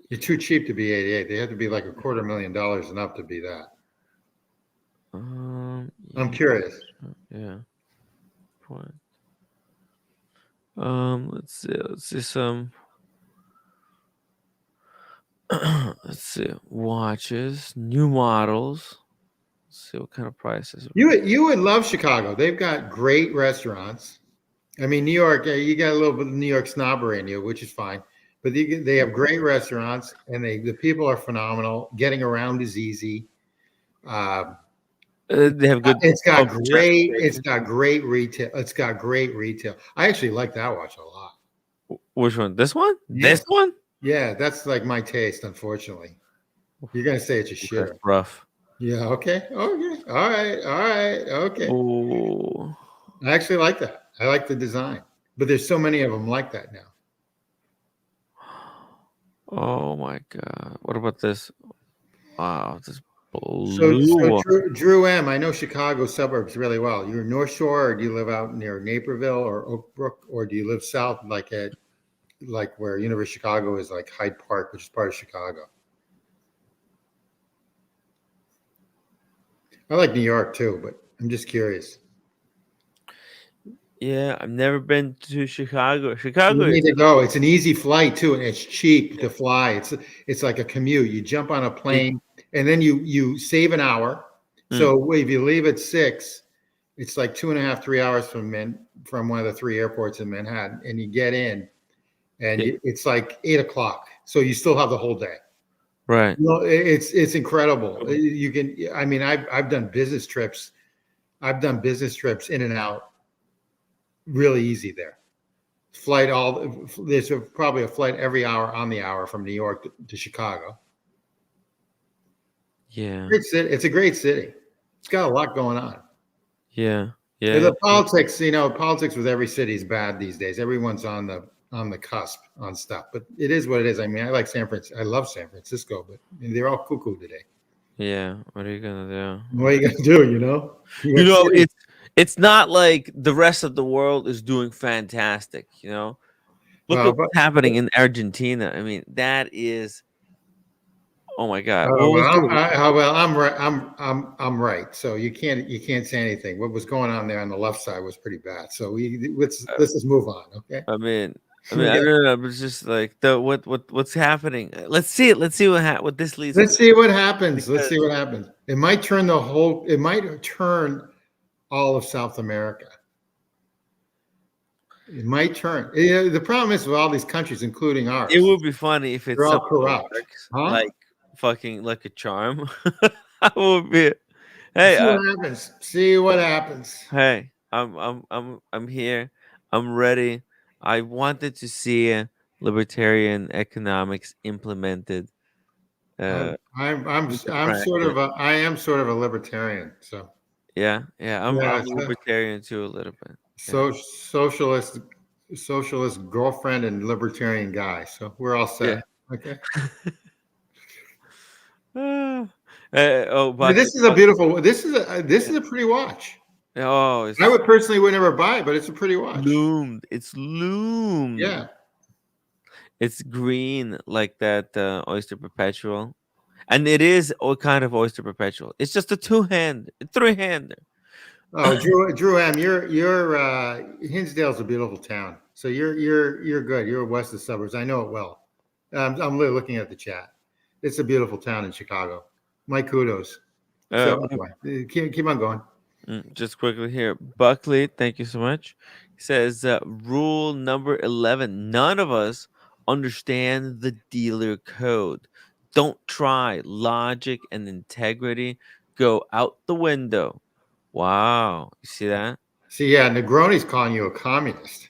[SPEAKER 2] You're too cheap to be 88. They have to be like $250,000 and up to be that. I'm
[SPEAKER 1] yeah,
[SPEAKER 2] curious.
[SPEAKER 1] yeah. point. Let's see. Let's see some. Let's see. Watches, new models. Let's see what kind of prices.
[SPEAKER 2] You would love Chicago. They've got great restaurants. I mean, New York, you got a little bit of New York snobbery in you, which is fine. But they have great restaurants, and the people are phenomenal. Getting around is easy. Uh,
[SPEAKER 1] They have good public
[SPEAKER 2] it's
[SPEAKER 1] transportation.
[SPEAKER 2] got great retail. It's got great retail. I actually like that watch a lot.
[SPEAKER 1] Which one? This one? This
[SPEAKER 2] Yes.
[SPEAKER 1] one?
[SPEAKER 2] Yeah, that's like my taste, unfortunately. You're gonna say it's a
[SPEAKER 1] That's
[SPEAKER 2] shitter.
[SPEAKER 1] rough.
[SPEAKER 2] Yeah, okay. Okay. All right. All right. Okay.
[SPEAKER 1] Oh,
[SPEAKER 2] I actually like that. I like the design. But there's so many of them like that now.
[SPEAKER 1] oh my God! What about this? Wow, this
[SPEAKER 2] So
[SPEAKER 1] blue one.
[SPEAKER 2] Drew M, I know Chicago suburbs really well. You're North Shore, or do you live out near Naperville or Oak Brook, or do you live south like where University of Chicago is, like Hyde Park, which is part of Chicago? I like New York too, but I'm just curious.
[SPEAKER 1] Yeah, I've never been to Chicago.
[SPEAKER 2] You
[SPEAKER 1] Chicago
[SPEAKER 2] need
[SPEAKER 1] is
[SPEAKER 2] to go. It's an easy flight too, and it's cheap to fly. It's like a commute. You jump on a
[SPEAKER 1] it,
[SPEAKER 2] plane, and then you save an hour.
[SPEAKER 1] mm,
[SPEAKER 2] So if you leave at 6, it's like 2.5, 3 hours from one of the 3 airports in Manhattan, and you get in, and
[SPEAKER 1] yeah,
[SPEAKER 2] it's like 8 o'clock. So you still have the whole day.
[SPEAKER 1] right.
[SPEAKER 2] It's incredible. You can. I mean, I've done business trips. I've done business trips in and out really easy there. There's probably a flight every hour on the hour from New York to Chicago.
[SPEAKER 1] Yeah,
[SPEAKER 2] Great city. It's a great city. It's got a lot going on.
[SPEAKER 1] yeah, yeah.
[SPEAKER 2] The politics, politics with every city is bad these days. Everyone's on the cusp on stuff, but it is what it is. I mean, I like San Francisco. I love San Francisco, but they're all cuckoo today.
[SPEAKER 1] Yeah. What are you gonna do?
[SPEAKER 2] What are you gonna do? New
[SPEAKER 1] You
[SPEAKER 2] York
[SPEAKER 1] know,
[SPEAKER 2] City.
[SPEAKER 1] it's not like the rest of the world is doing fantastic. Look at
[SPEAKER 2] Well,
[SPEAKER 1] what's happening in Argentina. I mean, that is. Oh my God! What was
[SPEAKER 2] well,
[SPEAKER 1] the?
[SPEAKER 2] I'm right. I'm right. So you can't say anything. What was going on there on the left side was pretty bad. So let's just move on. Okay.
[SPEAKER 1] I mean,
[SPEAKER 2] We
[SPEAKER 1] I
[SPEAKER 2] got,
[SPEAKER 1] don't know. But it's just like what's happening. Let's see it. Let's see what this leads
[SPEAKER 2] let's
[SPEAKER 1] to.
[SPEAKER 2] see what happens. Let's see
[SPEAKER 1] Because
[SPEAKER 2] what happens. It might turn all of South America. It might turn. The problem is with all these countries, including
[SPEAKER 1] it
[SPEAKER 2] ours,
[SPEAKER 1] would be funny if
[SPEAKER 2] they're
[SPEAKER 1] it's
[SPEAKER 2] all
[SPEAKER 1] something that
[SPEAKER 2] corrupt.
[SPEAKER 1] works,
[SPEAKER 2] Huh?
[SPEAKER 1] like fucking like a charm. That would be. Hey,
[SPEAKER 2] See what happens. See what happens.
[SPEAKER 1] hey, I'm here. I'm ready. I wanted to see libertarian economics implemented into practice.
[SPEAKER 2] I am sort of a libertarian. So
[SPEAKER 1] Yeah, yeah. I'm
[SPEAKER 2] yeah,
[SPEAKER 1] a libertarian too a little bit. Yeah.
[SPEAKER 2] so socialist girlfriend and libertarian guy. So we're all
[SPEAKER 1] Yeah.
[SPEAKER 2] set. Okay.
[SPEAKER 1] Ah. Oh,
[SPEAKER 2] Yeah,
[SPEAKER 1] Buckley.
[SPEAKER 2] this is a pretty watch.
[SPEAKER 1] Oh,
[SPEAKER 2] I
[SPEAKER 1] it's
[SPEAKER 2] would personally would never buy it, but it's a pretty watch.
[SPEAKER 1] loomed. It's loomed.
[SPEAKER 2] Yeah.
[SPEAKER 1] It's green like that oyster perpetual, and it is all kind of oyster perpetual. It's just a three-hander.
[SPEAKER 2] Oh, Drew M, you're Hinsdale's a beautiful town. So you're good. You're west of the suburbs. I know it well. I'm literally looking at the chat. It's a beautiful town in Chicago. My kudos. So
[SPEAKER 1] Uh,
[SPEAKER 2] anyway, keep on going.
[SPEAKER 1] just quickly here, Buckley. Thank you so much. He says rule number 11: none of us understand the dealer code. Don't try. Logic and integrity go out the window. Wow, you see that?
[SPEAKER 2] See, yeah, Negroni's calling you a communist.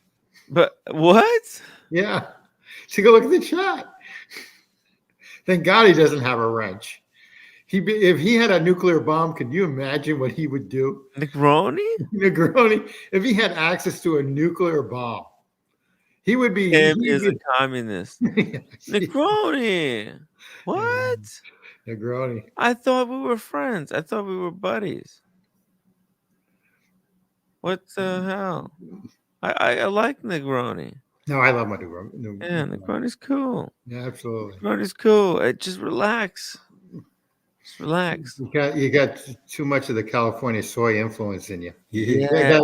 [SPEAKER 1] But what?
[SPEAKER 2] Yeah. Take a look at the chat. Thank God he doesn't have a wrench. If he had a nuclear bomb, could you imagine what he would do?
[SPEAKER 1] Negroni?
[SPEAKER 2] Negroni, if he had access to a nuclear bomb, he would be.
[SPEAKER 1] Him is a communist.
[SPEAKER 2] He,
[SPEAKER 1] Negroni. What?
[SPEAKER 2] Negroni.
[SPEAKER 1] I thought we were friends. I thought we were buddies. What the hell? I like Negroni.
[SPEAKER 2] No, I love my Negroni.
[SPEAKER 1] Yeah, Negroni's cool.
[SPEAKER 2] Yeah, absolutely.
[SPEAKER 1] Negroni's cool. Just relax. Just relax.
[SPEAKER 2] You got too much of the California soy influence in you.
[SPEAKER 1] Yeah,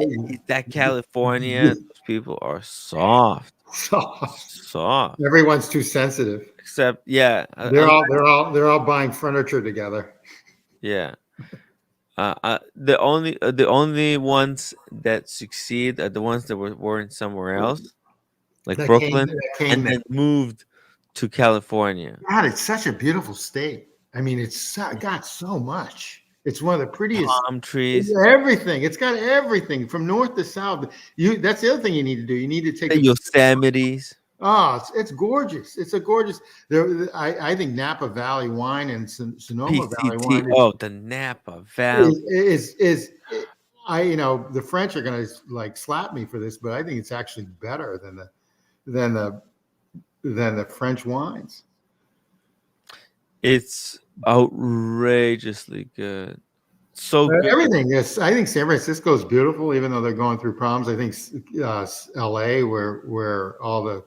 [SPEAKER 1] that California, those people are soft, soft.
[SPEAKER 2] Everyone's too sensitive.
[SPEAKER 1] Except, yeah,
[SPEAKER 2] They're all buying furniture together.
[SPEAKER 1] yeah. The only ones that succeed are the ones that weren't somewhere else, like Brooklyn,
[SPEAKER 2] That came
[SPEAKER 1] and
[SPEAKER 2] there.
[SPEAKER 1] then moved to California.
[SPEAKER 2] God, it's such a beautiful state. I mean, got so much. It's one of the prettiest.
[SPEAKER 1] Palm trees,
[SPEAKER 2] Everything. It's got everything from north to south. That's the other thing you need to do. You need to take
[SPEAKER 1] the Yosemites,
[SPEAKER 2] Oh, it's gorgeous. It's a gorgeous. I think Napa Valley wine and Sonoma Valley
[SPEAKER 1] PCT.
[SPEAKER 2] wine
[SPEAKER 1] Oh, the Napa Valley.
[SPEAKER 2] is the French are going to like slap me for this, but I think it's actually better than the French wines.
[SPEAKER 1] It's outrageously good. So good.
[SPEAKER 2] Everything is. I think San Francisco is beautiful, even though they're going through problems. I think L.A., where a lot of the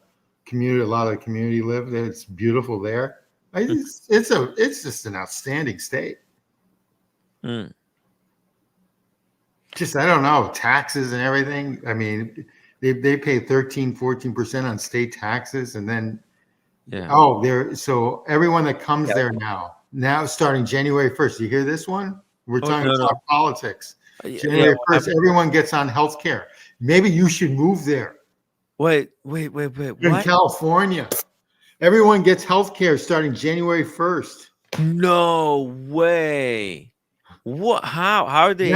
[SPEAKER 2] community live, it's beautiful there. It's just an outstanding state.
[SPEAKER 1] Mm.
[SPEAKER 2] Just I don't know, taxes and everything. I mean, they pay 13-14% on state taxes, and then so everyone that comes there now starting January 1st. You hear this one? We're talking about politics. January 1st, everyone gets on health care. Maybe you should move there.
[SPEAKER 1] Wait.
[SPEAKER 2] In California, everyone gets health care starting January 1st.
[SPEAKER 1] No way. What? How are they?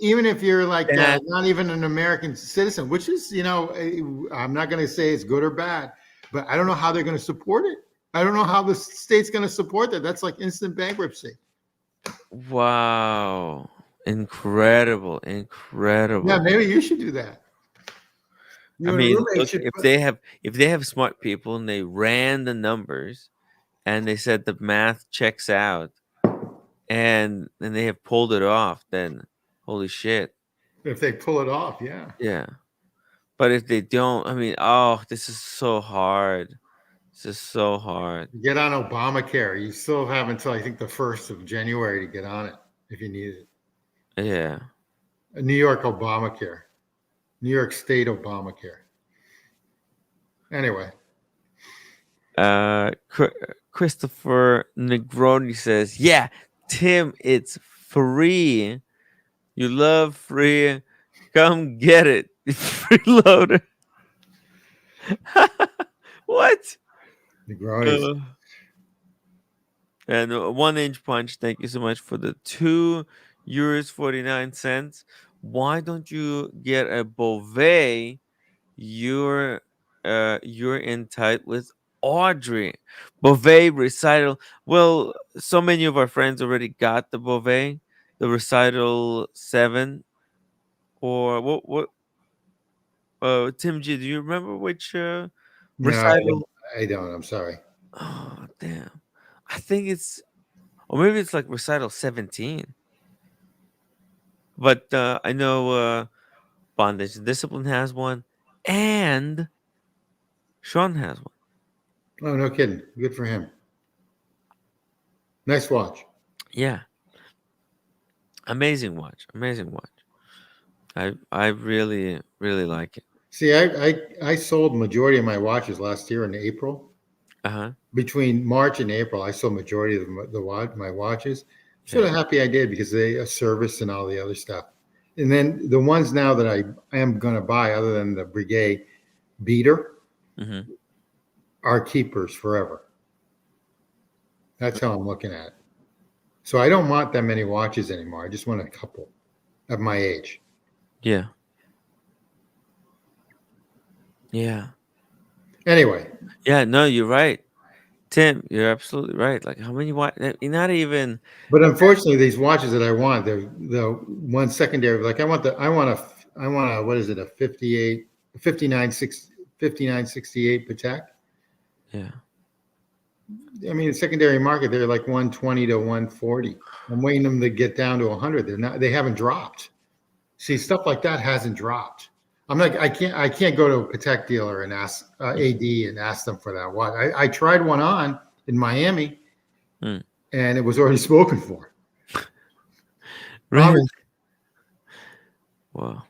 [SPEAKER 2] Even if you're like not even an American citizen, which is, I'm not going to say it's good or bad, but I don't know how they're going to support it. I don't know how the state's going to support that. That's like instant bankruptcy.
[SPEAKER 1] Wow. Incredible.
[SPEAKER 2] Yeah, maybe you should do that.
[SPEAKER 1] I mean, look, if they have smart people and they ran the numbers and they said the math checks out and they have pulled it off, then holy shit.
[SPEAKER 2] If they pull it off, yeah.
[SPEAKER 1] Yeah. But if they don't, I mean, this is so hard. This is so hard.
[SPEAKER 2] Get on Obamacare. You still have until I think the 1st of January to get on it if you need it.
[SPEAKER 1] Yeah.
[SPEAKER 2] New York Obamacare. New York State Obamacare. Anyway.
[SPEAKER 1] Christopher Negroni says, yeah, Tim, it's free. You love free. Come get it. Freeloader. What?
[SPEAKER 2] Negroni.
[SPEAKER 1] And 1-inch punch. Thank you so much for the €2.49. Why don't you get a Beauvais? You're in tight with Audrey. Beauvais recital. Well, so many of our friends already got the Beauvais, the recital 7, or what? Tim G, do you remember which recital?
[SPEAKER 2] No, I don't. I'm sorry.
[SPEAKER 1] Oh damn! I think it's, or maybe it's like recital 17. But I know Bondage and Discipline has one, and Sean has one.
[SPEAKER 2] Oh, no kidding. Good for him. Nice watch.
[SPEAKER 1] Yeah. Amazing watch. I really, really like it.
[SPEAKER 2] See, I sold majority of my watches last year in April.
[SPEAKER 1] Uh-huh.
[SPEAKER 2] Between March and April, I sold majority of my watches. Sort of happy I did because they service and all the other stuff. And then the ones now that I am going to buy, other than the Breguet beater, are keepers forever. That's how I'm looking at it. So I don't want that many watches anymore. I just want a couple at my age.
[SPEAKER 1] Yeah. Yeah.
[SPEAKER 2] Anyway.
[SPEAKER 1] Yeah, no, you're right. Tim, you're absolutely right. Like, how many not even.
[SPEAKER 2] But unfortunately, these watches that I want, they're the one secondary. Like I want a what is it? A 5968 Patek.
[SPEAKER 1] Yeah.
[SPEAKER 2] I mean, the secondary market, they're like 120 to 140. I'm waiting them to get down to 100. They haven't dropped. See, stuff like that hasn't dropped. I can't go to a Patek dealer and ask AD and ask them for that watch. I tried one on in Miami, and it was already spoken for.
[SPEAKER 1] Really?
[SPEAKER 2] Obviously,
[SPEAKER 1] Wow.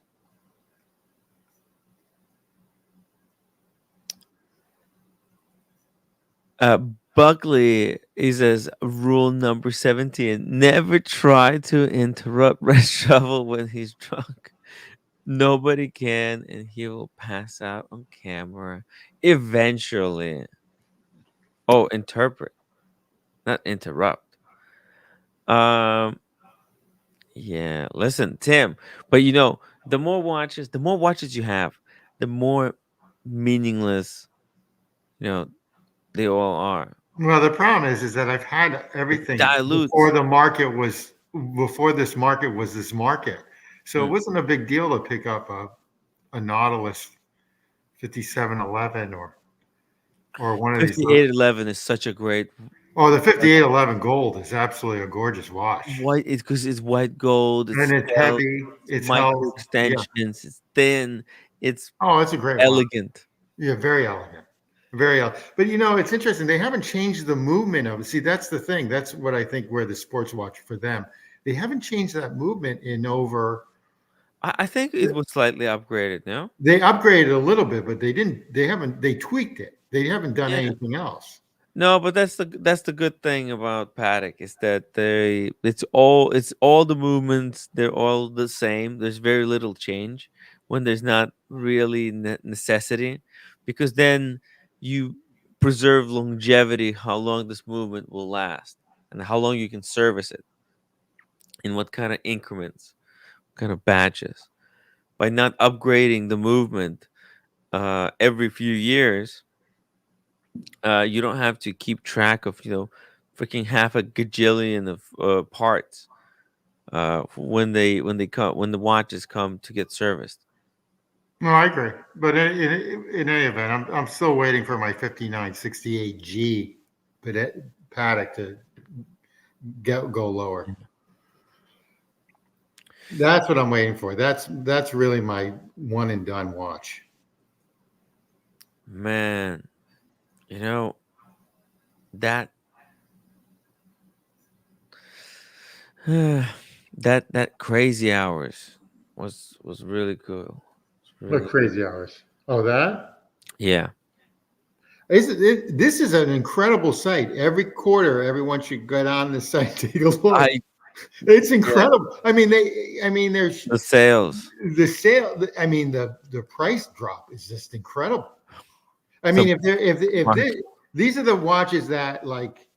[SPEAKER 1] Uh, Buckley, he says rule number 17: never try to interrupt Red Shovel when he's drunk. Nobody can, and he will pass out on camera eventually. Oh, interpret, not interrupt. Um, yeah. Listen, Tim, but the more watches you have, the more meaningless, you know, they all are.
[SPEAKER 2] well, the problem is that I've had
[SPEAKER 1] It
[SPEAKER 2] everything
[SPEAKER 1] dilutes.
[SPEAKER 2] before this market was this market, so it
[SPEAKER 1] Mm.
[SPEAKER 2] wasn't a big deal to pick up a Nautilus 5711 or one of these.
[SPEAKER 1] 5811 is such a great
[SPEAKER 2] Oh, the 5811 gold is absolutely a gorgeous watch,
[SPEAKER 1] white. It's because it's white gold.
[SPEAKER 2] and
[SPEAKER 1] It's
[SPEAKER 2] it's
[SPEAKER 1] spelled
[SPEAKER 2] heavy. It's
[SPEAKER 1] micro
[SPEAKER 2] held. Yeah.
[SPEAKER 1] extensions. It's thin. It's
[SPEAKER 2] Oh, it's a great watch.
[SPEAKER 1] elegant.
[SPEAKER 2] Yeah, very elegant. Very elegant. But it's interesting. They haven't changed the movement of it. See, that's the thing. That's what I think where the sports watch for them. They haven't changed that movement in over.
[SPEAKER 1] I think it was slightly upgraded. No.
[SPEAKER 2] They upgraded a little bit, but they didn't. They haven't. They tweaked it. They haven't done
[SPEAKER 1] Yeah.
[SPEAKER 2] anything else.
[SPEAKER 1] No, but that's the good thing about Paddock is that it's all the movements. They're all the same. There's very little change when there's not really necessity, because then you preserve longevity, how long this movement will last, and how long you can service it, in what kind of increments, kind of batches. By not upgrading the movement every few years, you don't have to keep track of freaking half a gajillion of parts when the watches come to get serviced.
[SPEAKER 2] No, I agree. But in any event, I'm still waiting for my 5968G, but Paddock to go lower. That's what I'm waiting for. That's really my one and done watch.
[SPEAKER 1] Man, you know that that crazy hours was really cool. It's
[SPEAKER 2] What
[SPEAKER 1] really,
[SPEAKER 2] crazy hours? Oh, that
[SPEAKER 1] yeah.
[SPEAKER 2] this is an incredible site. Every quarter, everyone should get on the site to take a look.
[SPEAKER 1] I
[SPEAKER 2] It's
[SPEAKER 1] Yeah,
[SPEAKER 2] incredible. There's
[SPEAKER 1] the sales.
[SPEAKER 2] the sale. The price drop is just incredible. I mean,
[SPEAKER 1] Some
[SPEAKER 2] if these are the watches that like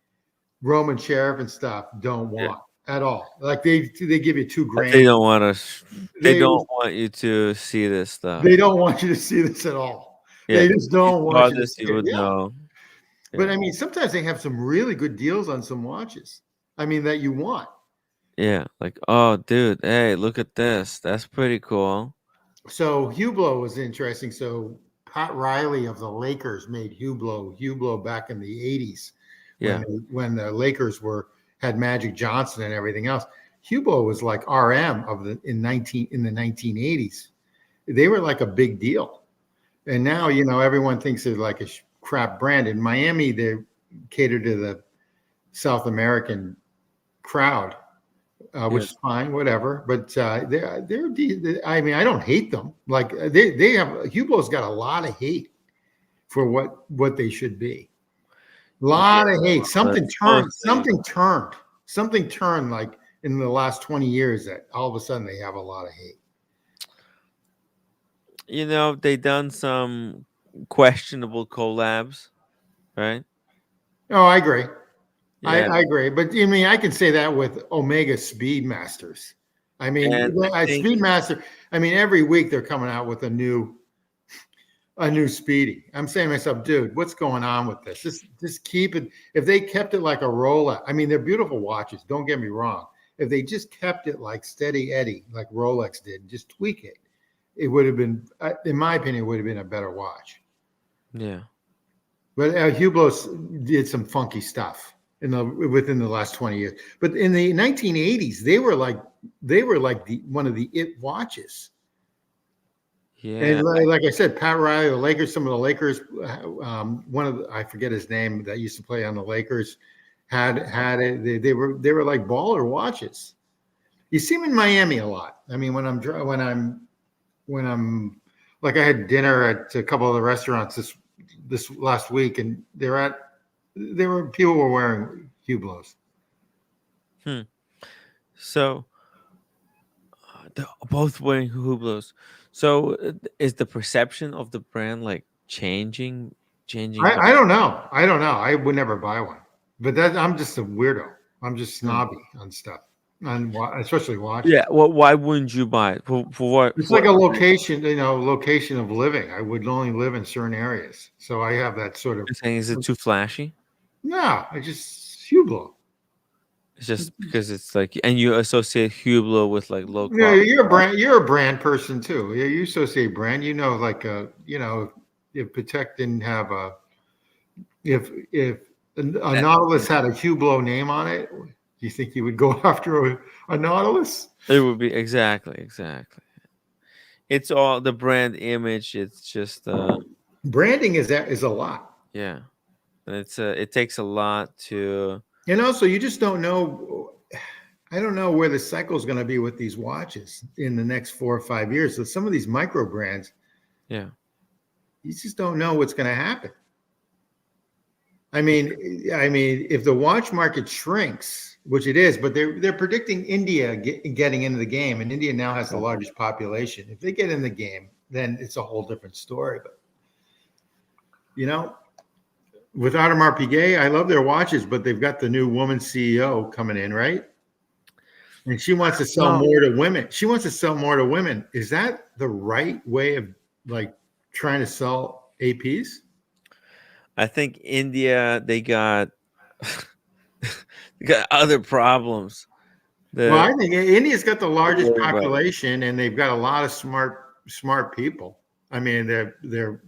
[SPEAKER 2] Roman Sheriff and stuff don't
[SPEAKER 1] Yeah.
[SPEAKER 2] want at all. Like they give you
[SPEAKER 1] They
[SPEAKER 2] $2,000.
[SPEAKER 1] don't want us. They
[SPEAKER 2] They
[SPEAKER 1] don't want you to see this stuff.
[SPEAKER 2] they don't want you to see this at all.
[SPEAKER 1] Yeah,
[SPEAKER 2] They
[SPEAKER 1] 'cause
[SPEAKER 2] just
[SPEAKER 1] if you
[SPEAKER 2] don't
[SPEAKER 1] saw
[SPEAKER 2] want you to
[SPEAKER 1] this,
[SPEAKER 2] see
[SPEAKER 1] you
[SPEAKER 2] it.
[SPEAKER 1] would
[SPEAKER 2] Yeah.
[SPEAKER 1] know.
[SPEAKER 2] But
[SPEAKER 1] Yeah.
[SPEAKER 2] sometimes they have some really good deals on some watches. That you want.
[SPEAKER 1] Yeah, like, oh, dude, hey, look at this. That's pretty cool.
[SPEAKER 2] So Hublot was interesting. So Pat Riley of the Lakers made Hublot back in the 80s
[SPEAKER 1] Yeah,
[SPEAKER 2] when the Lakers had Magic Johnson and everything else. Hublot was like RM in the 1980s. They were like a big deal. And now, everyone thinks they're like a crap brand. In Miami, they cater to the South American crowd,
[SPEAKER 1] yeah.
[SPEAKER 2] which is fine, whatever. But I mean, I don't hate them. Like they have Hublot's got a lot of hate for what they should be. A
[SPEAKER 1] Yeah,
[SPEAKER 2] lot of hate.
[SPEAKER 1] but
[SPEAKER 2] Something
[SPEAKER 1] it's
[SPEAKER 2] turned.
[SPEAKER 1] mostly,
[SPEAKER 2] Something turned. Like in the last 20 years, that all of a sudden they have a lot of hate.
[SPEAKER 1] they done some questionable collabs, right?
[SPEAKER 2] Oh, I agree.
[SPEAKER 1] Yeah,
[SPEAKER 2] I agree. But I can say that with Omega Speedmasters.
[SPEAKER 1] and I think
[SPEAKER 2] Speedmaster. Every week they're coming out with a new Speedy. I'm saying to myself, dude, what's going on with this? Just keep it. If they kept it like a Rolex, they're beautiful watches. Don't get me wrong. If they just kept it like Steady Eddie, like Rolex did, just tweak it, it would have been, in my opinion, it would have been a better watch.
[SPEAKER 1] yeah,
[SPEAKER 2] But Hublot did some funky stuff within the last 20 years. But in the 1980s, they were like one of the it watches. And
[SPEAKER 1] yeah.
[SPEAKER 2] like I said, Pat Riley, the Lakers, some of the Lakers, I forget his name that used to play on the Lakers, had it. They were like baller watches. You see them in Miami a lot. I mean, when I'm like I had dinner at a couple of the restaurants this last week, and people were wearing Hublots.
[SPEAKER 1] Hmm. So they're both wearing Hublots. So is the perception of the brand like changing?
[SPEAKER 2] I don't know. I don't know. I would never buy one, but I'm just a weirdo. I'm just
[SPEAKER 1] Hmm.
[SPEAKER 2] snobby on stuff, especially watches.
[SPEAKER 1] Yeah. Well, why wouldn't you buy it? For what?
[SPEAKER 2] It's
[SPEAKER 1] For
[SPEAKER 2] like a location of living. I would only live in certain areas, so I have that sort of.
[SPEAKER 1] you're saying, is it too flashy?
[SPEAKER 2] No, I just Hublot.
[SPEAKER 1] It's just because it's like, and you associate Hublot with like low
[SPEAKER 2] Yeah,
[SPEAKER 1] quality.
[SPEAKER 2] you're a brand person too. Yeah, you associate brand. Like if Patek didn't have if a Nautilus had a Hublot name on it, do you think you would go after a Nautilus?
[SPEAKER 1] It would be exactly. It's all the brand image. It's just
[SPEAKER 2] Branding is a lot.
[SPEAKER 1] yeah, and it takes a lot to
[SPEAKER 2] And also, you just don't know. I don't know where the cycle is going to be with these watches in the next 4 or 5 years. So some of these micro brands,
[SPEAKER 1] yeah.
[SPEAKER 2] you just don't know what's going to happen. I mean, if the watch market shrinks, which it is, but they're predicting India getting into the game, and India now has the largest population. If they get in the game, then it's a whole different story. But with Audemars Piguet, I love their watches, but they've got the new woman CEO coming in, right? And she wants to sell more to women. She wants to sell more to women. Is that the right way of like trying to sell APs?
[SPEAKER 1] I think India they got they got other problems.
[SPEAKER 2] Well, I think India's got the largest
[SPEAKER 1] Worry about it.
[SPEAKER 2] population, and they've got a lot of smart people. I mean, the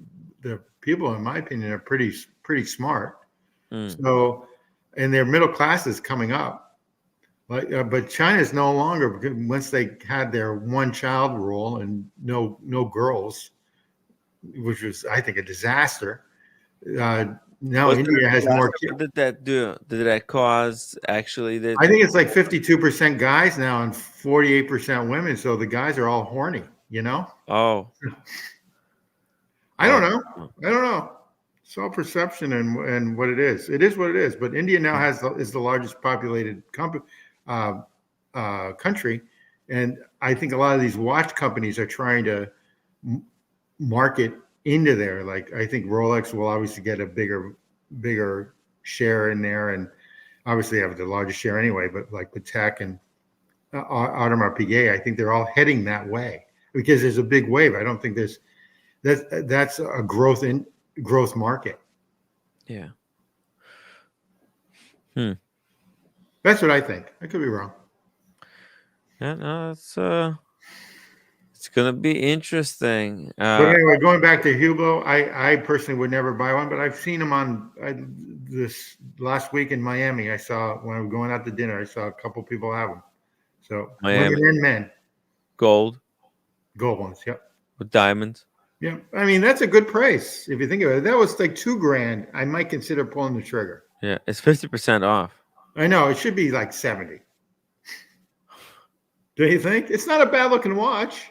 [SPEAKER 2] people, in my opinion, are pretty smart.
[SPEAKER 1] Mm.
[SPEAKER 2] So, and their middle class is coming up. But China's no longer, once they had their one child rule and no girls, which was, I think, a disaster. Now India has more kids.
[SPEAKER 1] What did that do? Did that cause actually that?
[SPEAKER 2] I think it's like 52% guys now and 48% women. So the guys are all horny,
[SPEAKER 1] Oh,
[SPEAKER 2] I don't know. It's all perception and what it is. It is what it is. But India now is the largest populated country, and I think a lot of these watch companies are trying to market into there. Like I think Rolex will obviously get a bigger share in there, and obviously have the largest share anyway. But like Patek and Audemars Piguet, I think they're all heading that way because there's a big wave. I don't think that's a growth market.
[SPEAKER 1] yeah.
[SPEAKER 2] That's what I think. I could be wrong.
[SPEAKER 1] Yeah, no, it's gonna be interesting.
[SPEAKER 2] But anyway, going back to Hublot, I personally would never buy one, but I've seen them on this last week in Miami. I saw when I was going out to dinner, I saw a couple people have them. So
[SPEAKER 1] Miami.
[SPEAKER 2] women and men,
[SPEAKER 1] Gold
[SPEAKER 2] gold ones. Yep.
[SPEAKER 1] with diamonds.
[SPEAKER 2] Yeah. I mean, that's a good price if you think of it. That was like $2,000. I might consider pulling the trigger.
[SPEAKER 1] Yeah, it's 50% off.
[SPEAKER 2] I know it should be like 70. Do you think? It's not a bad looking watch.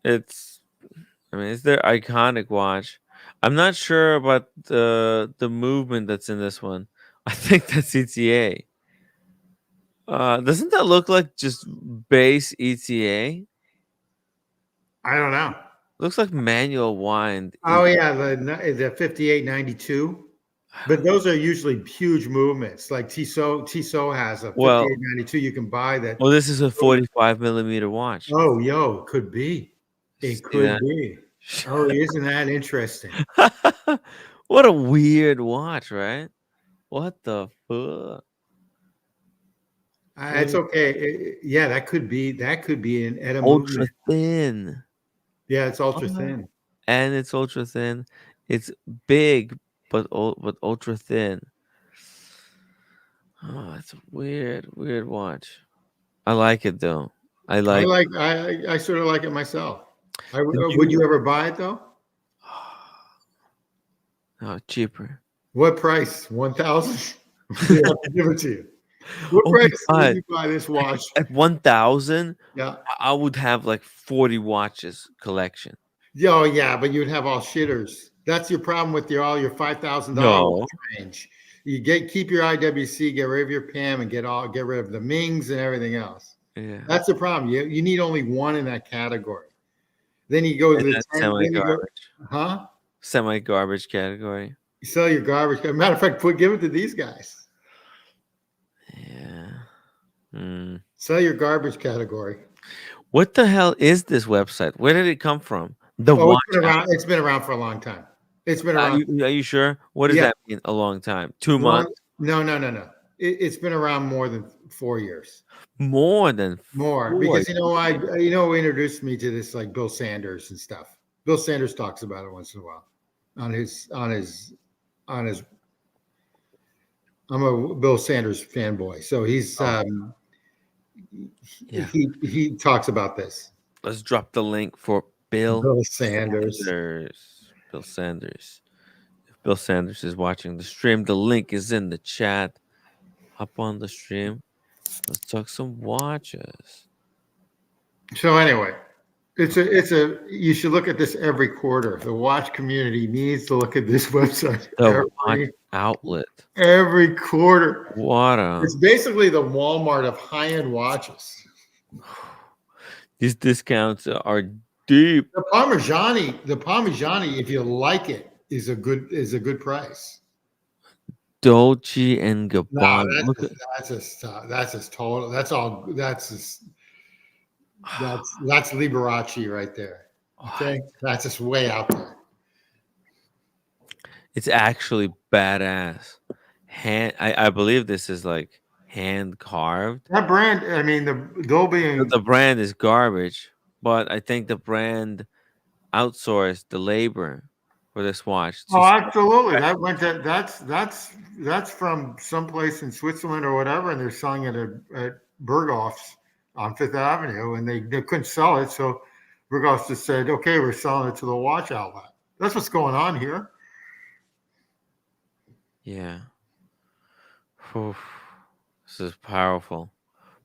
[SPEAKER 1] It's their iconic watch. I'm not sure about the movement that's in this one. I think that's ETA. Doesn't that look like just base ETA?
[SPEAKER 2] I don't know.
[SPEAKER 1] Looks like manual wind.
[SPEAKER 2] Oh yeah, the 5892. But those are usually huge movements. Like Tissot has a 5892 you can buy that.
[SPEAKER 1] Well, this is a 45mm watch.
[SPEAKER 2] Oh, could be. It
[SPEAKER 1] See
[SPEAKER 2] could
[SPEAKER 1] that?
[SPEAKER 2] be. Oh, isn't that interesting?
[SPEAKER 1] What a weird watch, right? What the fuck?
[SPEAKER 2] It's okay. Yeah, that could be an edit
[SPEAKER 1] Ultra
[SPEAKER 2] movement.
[SPEAKER 1] thin.
[SPEAKER 2] Yeah, it's ultra
[SPEAKER 1] Oh.
[SPEAKER 2] thin.
[SPEAKER 1] And it's ultra thin. It's big, but ultra thin. Oh, it's a weird watch. I like it though. I
[SPEAKER 2] sort of like it myself.
[SPEAKER 1] Did
[SPEAKER 2] Would you ever buy it though?
[SPEAKER 1] Oh, cheaper.
[SPEAKER 2] What price? 1,000? They have to give it to you. What
[SPEAKER 1] Oh my
[SPEAKER 2] price would
[SPEAKER 1] god!
[SPEAKER 2] you buy this watch?
[SPEAKER 1] At 1,000,
[SPEAKER 2] Yeah.
[SPEAKER 1] I would have like 40 watches collection.
[SPEAKER 2] Yeah, oh, yeah, but you'd have all shitters. That's your problem with all your $5,000
[SPEAKER 1] No.
[SPEAKER 2] range. You keep your IWC, get rid of your PAM, and get rid of the Mings and everything else.
[SPEAKER 1] Yeah.
[SPEAKER 2] That's the problem. You need only one in that category. Then you go to
[SPEAKER 1] And
[SPEAKER 2] the
[SPEAKER 1] that's
[SPEAKER 2] 10,
[SPEAKER 1] semi
[SPEAKER 2] then you go,
[SPEAKER 1] garbage.
[SPEAKER 2] huh?
[SPEAKER 1] Semi garbage category.
[SPEAKER 2] You sell your garbage. Matter of fact, give it to these guys.
[SPEAKER 1] Yeah. Hmm.
[SPEAKER 2] Sell your garbage category.
[SPEAKER 1] What the hell is this website? Where did it come from? The
[SPEAKER 2] Oh,
[SPEAKER 1] watch.
[SPEAKER 2] it's been around for a long time. It's been
[SPEAKER 1] Are
[SPEAKER 2] around.
[SPEAKER 1] you sure? What does
[SPEAKER 2] Yeah.
[SPEAKER 1] that mean? A long time? 2
[SPEAKER 2] Long,
[SPEAKER 1] months?
[SPEAKER 2] no. It's been around more than 4 years.
[SPEAKER 1] More than
[SPEAKER 2] More
[SPEAKER 1] 4
[SPEAKER 2] because
[SPEAKER 1] years.
[SPEAKER 2] who introduced me to this, like Bill Sanders and stuff. Bill Sanders talks about it once in a while on his. I'm a Bill Sanders fanboy, so he's
[SPEAKER 1] Yeah.
[SPEAKER 2] he talks about this.
[SPEAKER 1] Let's drop the link for Bill
[SPEAKER 2] Bill Sanders.
[SPEAKER 1] Bill Sanders. If Bill Sanders is watching the stream, the link is in the chat. Hop on the stream. Let's talk some watches.
[SPEAKER 2] So anyway, you should look at this every quarter. The watch community needs to look at this website
[SPEAKER 1] The watch outlet.
[SPEAKER 2] every quarter.
[SPEAKER 1] What
[SPEAKER 2] It's basically the Walmart of high-end watches.
[SPEAKER 1] These discounts are deep.
[SPEAKER 2] The Parmigiani, if you like it, is a good price.
[SPEAKER 1] Dolce and
[SPEAKER 2] No,
[SPEAKER 1] Gabbana.
[SPEAKER 2] that's just total. That's Liberace right there. Okay, that's just way out there.
[SPEAKER 1] It's actually badass. I believe this is like hand carved.
[SPEAKER 2] That brand, I mean, the Dolby and
[SPEAKER 1] The brand is garbage, but I think the brand outsourced the labor for this watch.
[SPEAKER 2] oh, absolutely. That's from someplace in Switzerland or whatever, and they're selling it at Berghoff's on Fifth Avenue, and they couldn't sell it, so Berghoff's just said, "Okay, we're selling it to the watch outlet." That's what's going on here.
[SPEAKER 1] Yeah. Oof. This is powerful.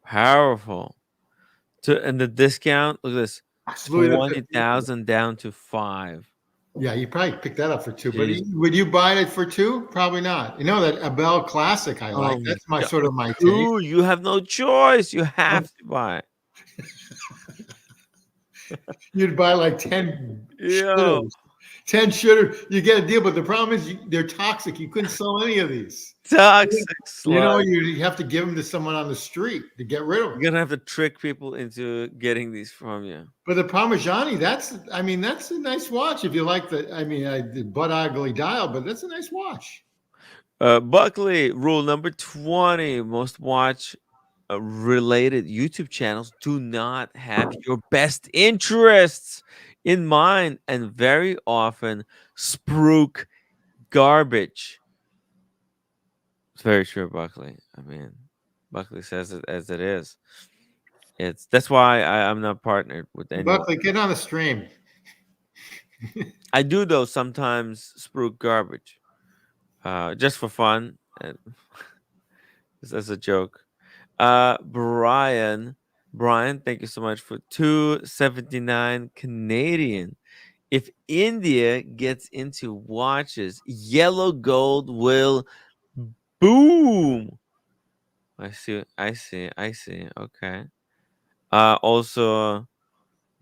[SPEAKER 1] Powerful. And the discount, look at this.
[SPEAKER 2] Absolutely.
[SPEAKER 1] 20,000 down to 5.
[SPEAKER 2] Yeah, you probably picked that up for 2,
[SPEAKER 1] Jeez.
[SPEAKER 2] but would you buy it for 2? Probably not. You know that Abel Classic I like. That's my sort of my taste.
[SPEAKER 1] Ooh, you have no choice. You have to buy.
[SPEAKER 2] You'd buy like 10
[SPEAKER 1] Yeah.
[SPEAKER 2] shitters. 10 shitters. You get a deal, but the problem is they're toxic. You couldn't sell any of these.
[SPEAKER 1] Toxic slug.
[SPEAKER 2] You have to give them to someone on the street to get rid of them.
[SPEAKER 1] You're gonna have to trick people into getting these from you.
[SPEAKER 2] But the Parmigiani, that's a nice watch if you like the butt ugly dial, but that's a nice watch.
[SPEAKER 1] Buckley, rule number 20: most watch related YouTube channels do not have your best interests in mind, and very often spruik garbage. It's very true, Buckley. I mean, Buckley says it as it is. That's why I'm not partnered with anyone.
[SPEAKER 2] Buckley, get on the stream.
[SPEAKER 1] I do though sometimes spruik garbage, just for fun, and just as a joke. Brian, thank you so much for 279 Canadian. If India gets into watches, yellow gold will boom. I see. Okay. Also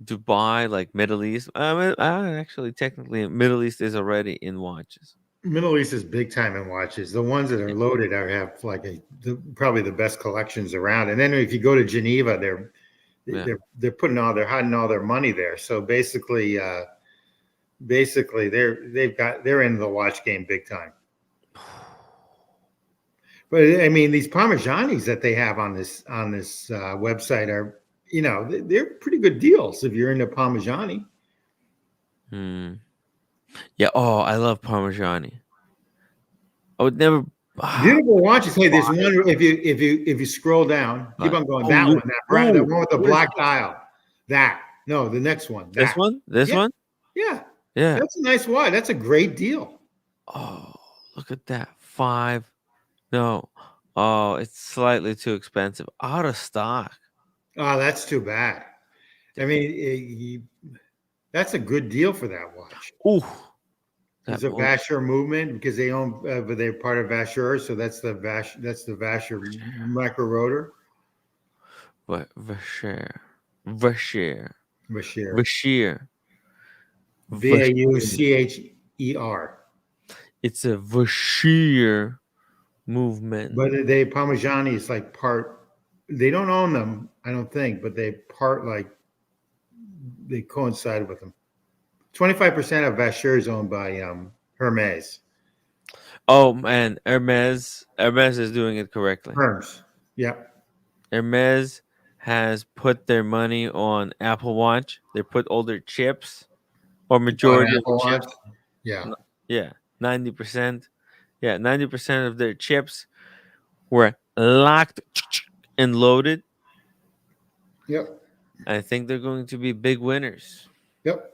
[SPEAKER 1] Dubai, like Middle East. Actually, technically, Middle East is already in watches.
[SPEAKER 2] Middle East is big time in watches. The ones that are loaded have like probably the best collections around. And then if you go to Geneva, they're hiding all their money there. So basically they're in the watch game big time. But I mean, these Parmigianis that they have on this website are, they're pretty good deals if you're into Parmigiani.
[SPEAKER 1] Yeah. Oh, I love Parmigiani. I would never.
[SPEAKER 2] Beautiful watches. Hey, there's one. If you scroll down, keep on going. That one, that brand, the one with the black dial. The next one.
[SPEAKER 1] This one.
[SPEAKER 2] Yeah.
[SPEAKER 1] Yeah.
[SPEAKER 2] That's a nice watch. That's a great deal.
[SPEAKER 1] Oh, look at that. 5. No. Oh, it's slightly too expensive. Out of stock.
[SPEAKER 2] Oh, that's too bad. I mean, that's a good deal for that watch.
[SPEAKER 1] Ooh,
[SPEAKER 2] It's
[SPEAKER 1] that
[SPEAKER 2] a
[SPEAKER 1] move.
[SPEAKER 2] Vasher movement because they own, but they're part of Vasher, so that's the Vasher micro rotor.
[SPEAKER 1] Vasher. Vasher.
[SPEAKER 2] Vasher.
[SPEAKER 1] Vasher. Vasher.
[SPEAKER 2] Vaucher.
[SPEAKER 1] It's a Vasher movement.
[SPEAKER 2] But they Parmigiani is like part. They don't own them, I don't think, but they part like they coincide with them. 25% of Vasher is owned by Hermes.
[SPEAKER 1] Oh man, Hermes is doing it correctly.
[SPEAKER 2] Hermes. Yep.
[SPEAKER 1] Hermes has put their money on Apple Watch. They put all their chips or
[SPEAKER 2] On
[SPEAKER 1] majority of the
[SPEAKER 2] Apple Watch.
[SPEAKER 1] chips.
[SPEAKER 2] Yeah.
[SPEAKER 1] Yeah, 90%. Yeah, 90% of their chips were locked and loaded.
[SPEAKER 2] Yep.
[SPEAKER 1] I think they're going to be big winners.
[SPEAKER 2] Yep.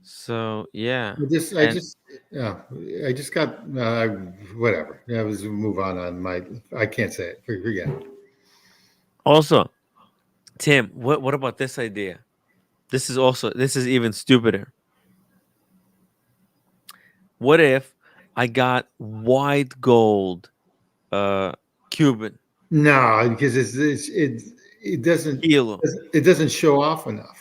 [SPEAKER 1] So yeah,
[SPEAKER 2] I
[SPEAKER 1] and
[SPEAKER 2] just, yeah, I just got whatever. Yeah, let's move on my. I can't say it. Forget it.
[SPEAKER 1] also, Tim, what about this idea? This is even stupider. What if I got white gold Cuban
[SPEAKER 2] No, because it doesn't
[SPEAKER 1] kilo?
[SPEAKER 2] it doesn't show off enough.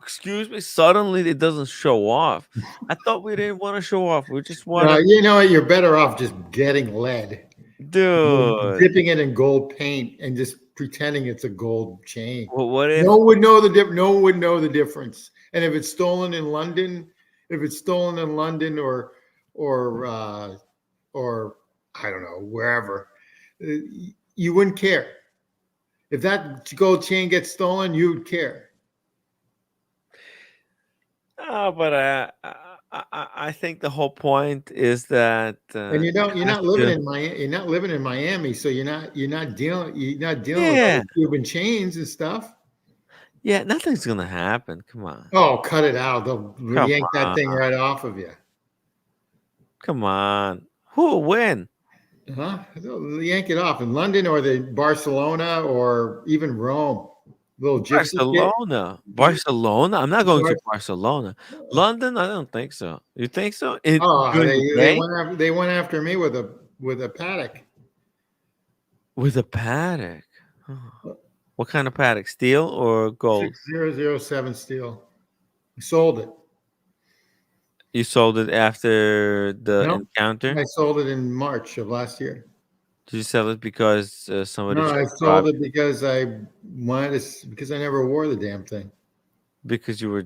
[SPEAKER 1] Excuse me. Suddenly, it doesn't show off. I thought we didn't want to show off. We just want
[SPEAKER 2] No,
[SPEAKER 1] to,
[SPEAKER 2] you know what? You're better off just getting lead,
[SPEAKER 1] dude.
[SPEAKER 2] dipping it in gold paint, and just pretending it's a gold chain.
[SPEAKER 1] What if?
[SPEAKER 2] No one would know the No one would know the difference. And if it's stolen in London, or or I don't know wherever, you wouldn't care. If that gold chain gets stolen, you'd care.
[SPEAKER 1] Oh, but I think the whole point is that
[SPEAKER 2] And
[SPEAKER 1] it
[SPEAKER 2] you're
[SPEAKER 1] has
[SPEAKER 2] not living
[SPEAKER 1] to.
[SPEAKER 2] in Miami. You're not living in Miami, so you're not dealing with all
[SPEAKER 1] Yeah,
[SPEAKER 2] the Cuban chains and stuff.
[SPEAKER 1] yeah. Nothing's gonna happen. Come on,
[SPEAKER 2] Oh, cut it out. They'll
[SPEAKER 1] come
[SPEAKER 2] yank that
[SPEAKER 1] on,
[SPEAKER 2] thing right off of you.
[SPEAKER 1] come on. Who will win?
[SPEAKER 2] Huh? They'll yank it off in London or the Barcelona or even Rome. Little gypsy kid.
[SPEAKER 1] Barcelona. I'm not going
[SPEAKER 2] Bar-
[SPEAKER 1] to Barcelona. London. I don't think so. You think so? It
[SPEAKER 2] Oh,
[SPEAKER 1] during the day
[SPEAKER 2] they went after me with a paddock.
[SPEAKER 1] with a paddock. Oh. What kind of paddock? Steel or gold?
[SPEAKER 2] 6007 steel. I sold it.
[SPEAKER 1] You sold it after the
[SPEAKER 2] No,
[SPEAKER 1] encounter?
[SPEAKER 2] I sold it in March of last year.
[SPEAKER 1] Did you sell it because somebody
[SPEAKER 2] No,
[SPEAKER 1] tried
[SPEAKER 2] I
[SPEAKER 1] to rob
[SPEAKER 2] sold it
[SPEAKER 1] you?
[SPEAKER 2] because because I never wore the damn thing.
[SPEAKER 1] Because you were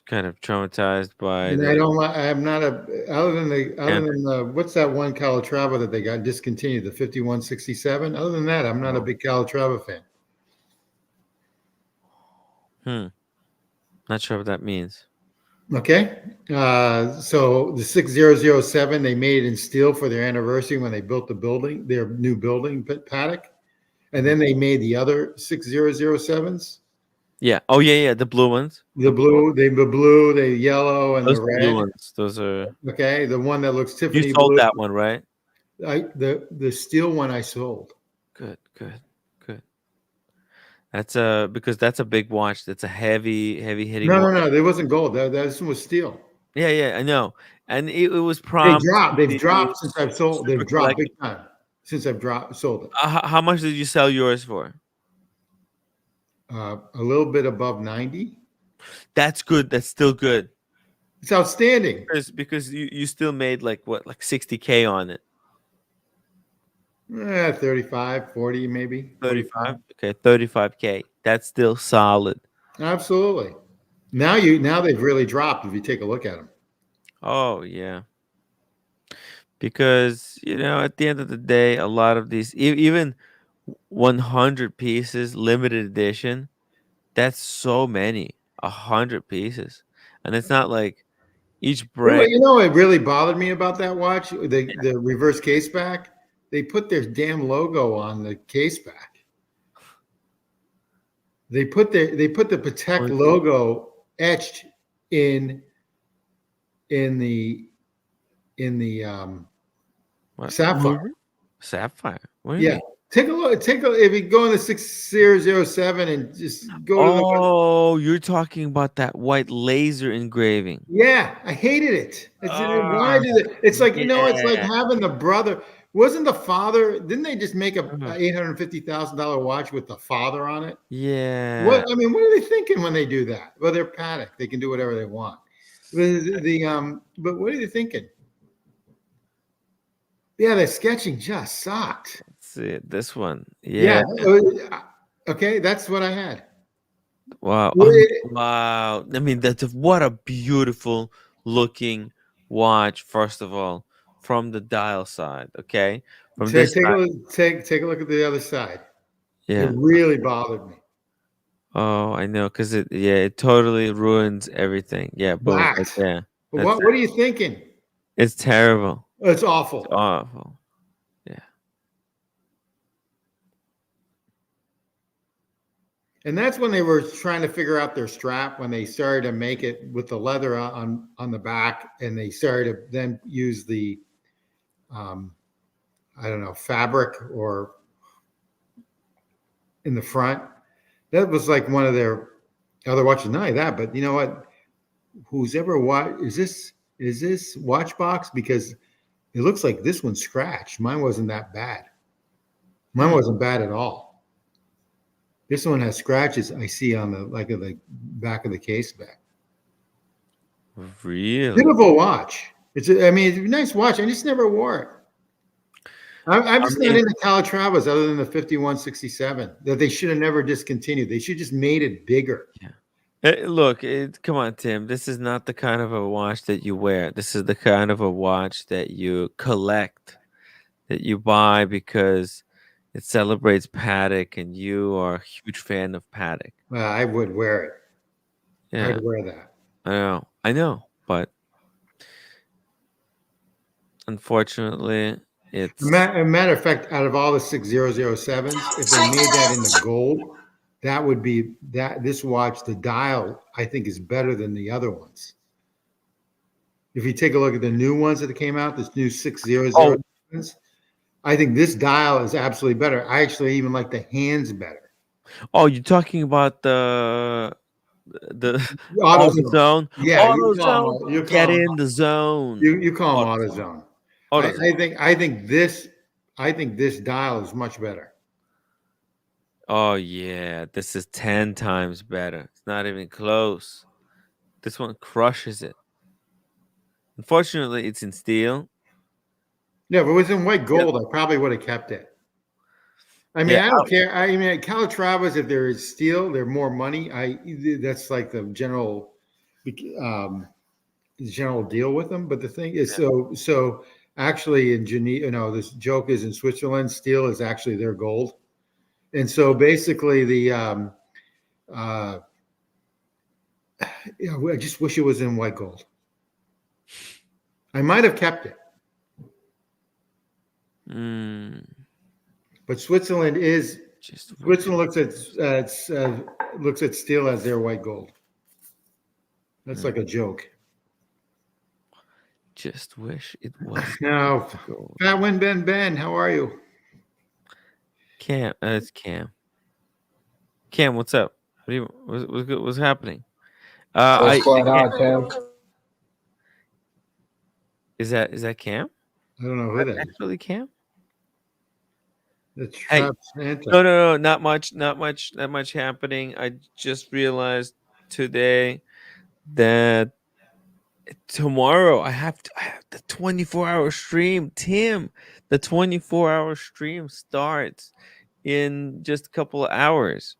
[SPEAKER 1] kind of traumatized by
[SPEAKER 2] And I
[SPEAKER 1] the
[SPEAKER 2] don't like. I'm not a other
[SPEAKER 1] encounter?
[SPEAKER 2] than the what's that one Calatrava that they got discontinued, the 5167. Other than that, I'm not a big Calatrava fan.
[SPEAKER 1] Hmm. Not sure what that means.
[SPEAKER 2] Okay, so the 6007 they made it in steel for their anniversary when they built their new building paddock, and then they made the other 6007s.
[SPEAKER 1] Yeah. Oh yeah, yeah. The blue ones. The blue ones.
[SPEAKER 2] The blue, the yellow, and
[SPEAKER 1] Those
[SPEAKER 2] the
[SPEAKER 1] are the blue
[SPEAKER 2] red.
[SPEAKER 1] ones. Those are.
[SPEAKER 2] Okay, the one that looks
[SPEAKER 1] You
[SPEAKER 2] Tiffany
[SPEAKER 1] sold
[SPEAKER 2] blue.
[SPEAKER 1] that one, right?
[SPEAKER 2] The steel one I sold.
[SPEAKER 1] Good. Good. Good. That's because that's a big watch. That's a heavy hitting
[SPEAKER 2] No, no,
[SPEAKER 1] watch.
[SPEAKER 2] no. There wasn't gold. This one was steel.
[SPEAKER 1] Yeah, yeah. I know. And it was promised to
[SPEAKER 2] They've
[SPEAKER 1] be
[SPEAKER 2] dropped since I've sold.
[SPEAKER 1] super
[SPEAKER 2] They've dropped big
[SPEAKER 1] collectible.
[SPEAKER 2] time since I've sold it.
[SPEAKER 1] How much did you sell yours for?
[SPEAKER 2] A little bit above 90.
[SPEAKER 1] That's good. That's still good.
[SPEAKER 2] It's outstanding.
[SPEAKER 1] Because you still made like what, like 60K on it.
[SPEAKER 2] 35, 40 maybe.
[SPEAKER 1] 35. Okay, 35K. That's still solid.
[SPEAKER 2] Absolutely. Now they've really dropped if you take a look at them.
[SPEAKER 1] Oh yeah. Because at the end of the day, a lot of these, even 100 pieces, limited edition, that's so many. 100 pieces, and it's not like each brand.
[SPEAKER 2] It really bothered me about that watch, the reverse case back. They put their damn logo on the case back. They put the Patek logo etched in the in the
[SPEAKER 1] What
[SPEAKER 2] Sapphire.
[SPEAKER 1] movie? Sapphire. What do you
[SPEAKER 2] Yeah,
[SPEAKER 1] mean?
[SPEAKER 2] take a look. If you go in the 6007 and just go to the one.
[SPEAKER 1] Oh, you're talking about that white laser engraving.
[SPEAKER 2] Yeah, I hated it. Why
[SPEAKER 1] Ah,
[SPEAKER 2] did it? It's like, it's like
[SPEAKER 1] yeah.
[SPEAKER 2] having the brother. Wasn't the father? Didn't they just make a
[SPEAKER 1] Uh-huh.
[SPEAKER 2] $850,000 watch with the father on it?
[SPEAKER 1] Yeah.
[SPEAKER 2] What I mean, what are they thinking when they do that? Well, they're panicked. They can do whatever they want. But what are they thinking? Yeah, the sketching just sucked.
[SPEAKER 1] Let's see this one.
[SPEAKER 2] Yeah.
[SPEAKER 1] Yeah.
[SPEAKER 2] Okay, that's what I had.
[SPEAKER 1] Wow.
[SPEAKER 2] Wait,
[SPEAKER 1] Wow. I mean, that's what a beautiful looking watch. First of all, from the dial side. Okay, from
[SPEAKER 2] Take
[SPEAKER 1] this
[SPEAKER 2] take a
[SPEAKER 1] side.
[SPEAKER 2] look, take a look at the other side. It
[SPEAKER 1] Yeah.
[SPEAKER 2] really bothered me.
[SPEAKER 1] Oh, I know, cause it totally ruins everything. Yeah. Boom. Right
[SPEAKER 2] That.
[SPEAKER 1] there.
[SPEAKER 2] But
[SPEAKER 1] That's
[SPEAKER 2] what are you thinking?
[SPEAKER 1] it's terrible.
[SPEAKER 2] It's
[SPEAKER 1] It's
[SPEAKER 2] awful.
[SPEAKER 1] awful. Yeah.
[SPEAKER 2] And that's when they were trying to figure out their strap when they started to make it with the leather on the back, and they started to then use the um, I don't know, fabric or in the front. That was like one of their other watches. Not only that, but you know what? Who's ever watched is this watch box? Because it looks like this one's scratched. Mine wasn't that bad. Mine
[SPEAKER 1] Hmm.
[SPEAKER 2] wasn't bad at all. This one has scratches I see on the back of the case back.
[SPEAKER 1] Really?
[SPEAKER 2] Beautiful watch. I mean, it's a nice watch. I just never wore it. I'm
[SPEAKER 1] I
[SPEAKER 2] just not
[SPEAKER 1] mean,
[SPEAKER 2] into Calatravas other than the 5167 that they should have never discontinued. They should just made it bigger.
[SPEAKER 1] yeah. Look, come on, Tim. This is not the kind of a watch that you wear. This is the kind of a watch that you collect, that you buy because it celebrates Paddock, and you are a huge fan of Paddock.
[SPEAKER 2] I would wear it.
[SPEAKER 1] Yeah,
[SPEAKER 2] I'd wear that.
[SPEAKER 1] I know, but unfortunately, it's
[SPEAKER 2] A matter of fact, out of all the 6007s, if they made that in the gold, that would be that this watch, the dial, I think is better than the other ones. If you take a look at the new ones that came out, this new
[SPEAKER 1] oh
[SPEAKER 2] 6007s, I think this dial is absolutely better. I actually even like the hands better.
[SPEAKER 1] oh, you're talking about the
[SPEAKER 2] AutoZone.
[SPEAKER 1] AutoZone.
[SPEAKER 2] Yeah,
[SPEAKER 1] AutoZone, get in the zone.
[SPEAKER 2] you call them
[SPEAKER 1] AutoZone.
[SPEAKER 2] AutoZone. I,
[SPEAKER 1] AutoZone.
[SPEAKER 2] I think this dial is much better.
[SPEAKER 1] Oh yeah, this is 10 times better. It's not even close. This one crushes it. Unfortunately, it's in steel.
[SPEAKER 2] Yeah, if it was in white
[SPEAKER 1] Yep.
[SPEAKER 2] gold, I probably would have kept it. I mean,
[SPEAKER 1] Yeah.
[SPEAKER 2] I don't care. I mean, Calatravas, if there is steel, they're more money. That's like um, the general deal with them. But the thing is, so actually in Geneva, this joke is in Switzerland, steel is actually their gold, and so basically uh, I just wish it was in white gold. I might have kept it,
[SPEAKER 1] Mm,
[SPEAKER 2] but Switzerland
[SPEAKER 1] just wish.
[SPEAKER 2] Switzerland looks at steel as their white gold. That's
[SPEAKER 1] Mm,
[SPEAKER 2] like a joke.
[SPEAKER 1] just wish it was
[SPEAKER 2] Now,
[SPEAKER 1] gold.
[SPEAKER 2] Fat Win Ben, how are you?
[SPEAKER 1] Cam, it's Cam. Cam, what's up? What's happening?
[SPEAKER 5] What's
[SPEAKER 1] I
[SPEAKER 5] going
[SPEAKER 1] can't.
[SPEAKER 5] on, Tim?
[SPEAKER 1] Is that Cam?
[SPEAKER 2] I don't know who
[SPEAKER 1] That's
[SPEAKER 2] that is.
[SPEAKER 1] actually Cam.
[SPEAKER 2] That's
[SPEAKER 1] Hey,
[SPEAKER 2] Trap Santa.
[SPEAKER 1] no, not much happening. I just realized today that tomorrow I have the 24-hour stream. Tim, the 24-hour stream starts in just a couple of hours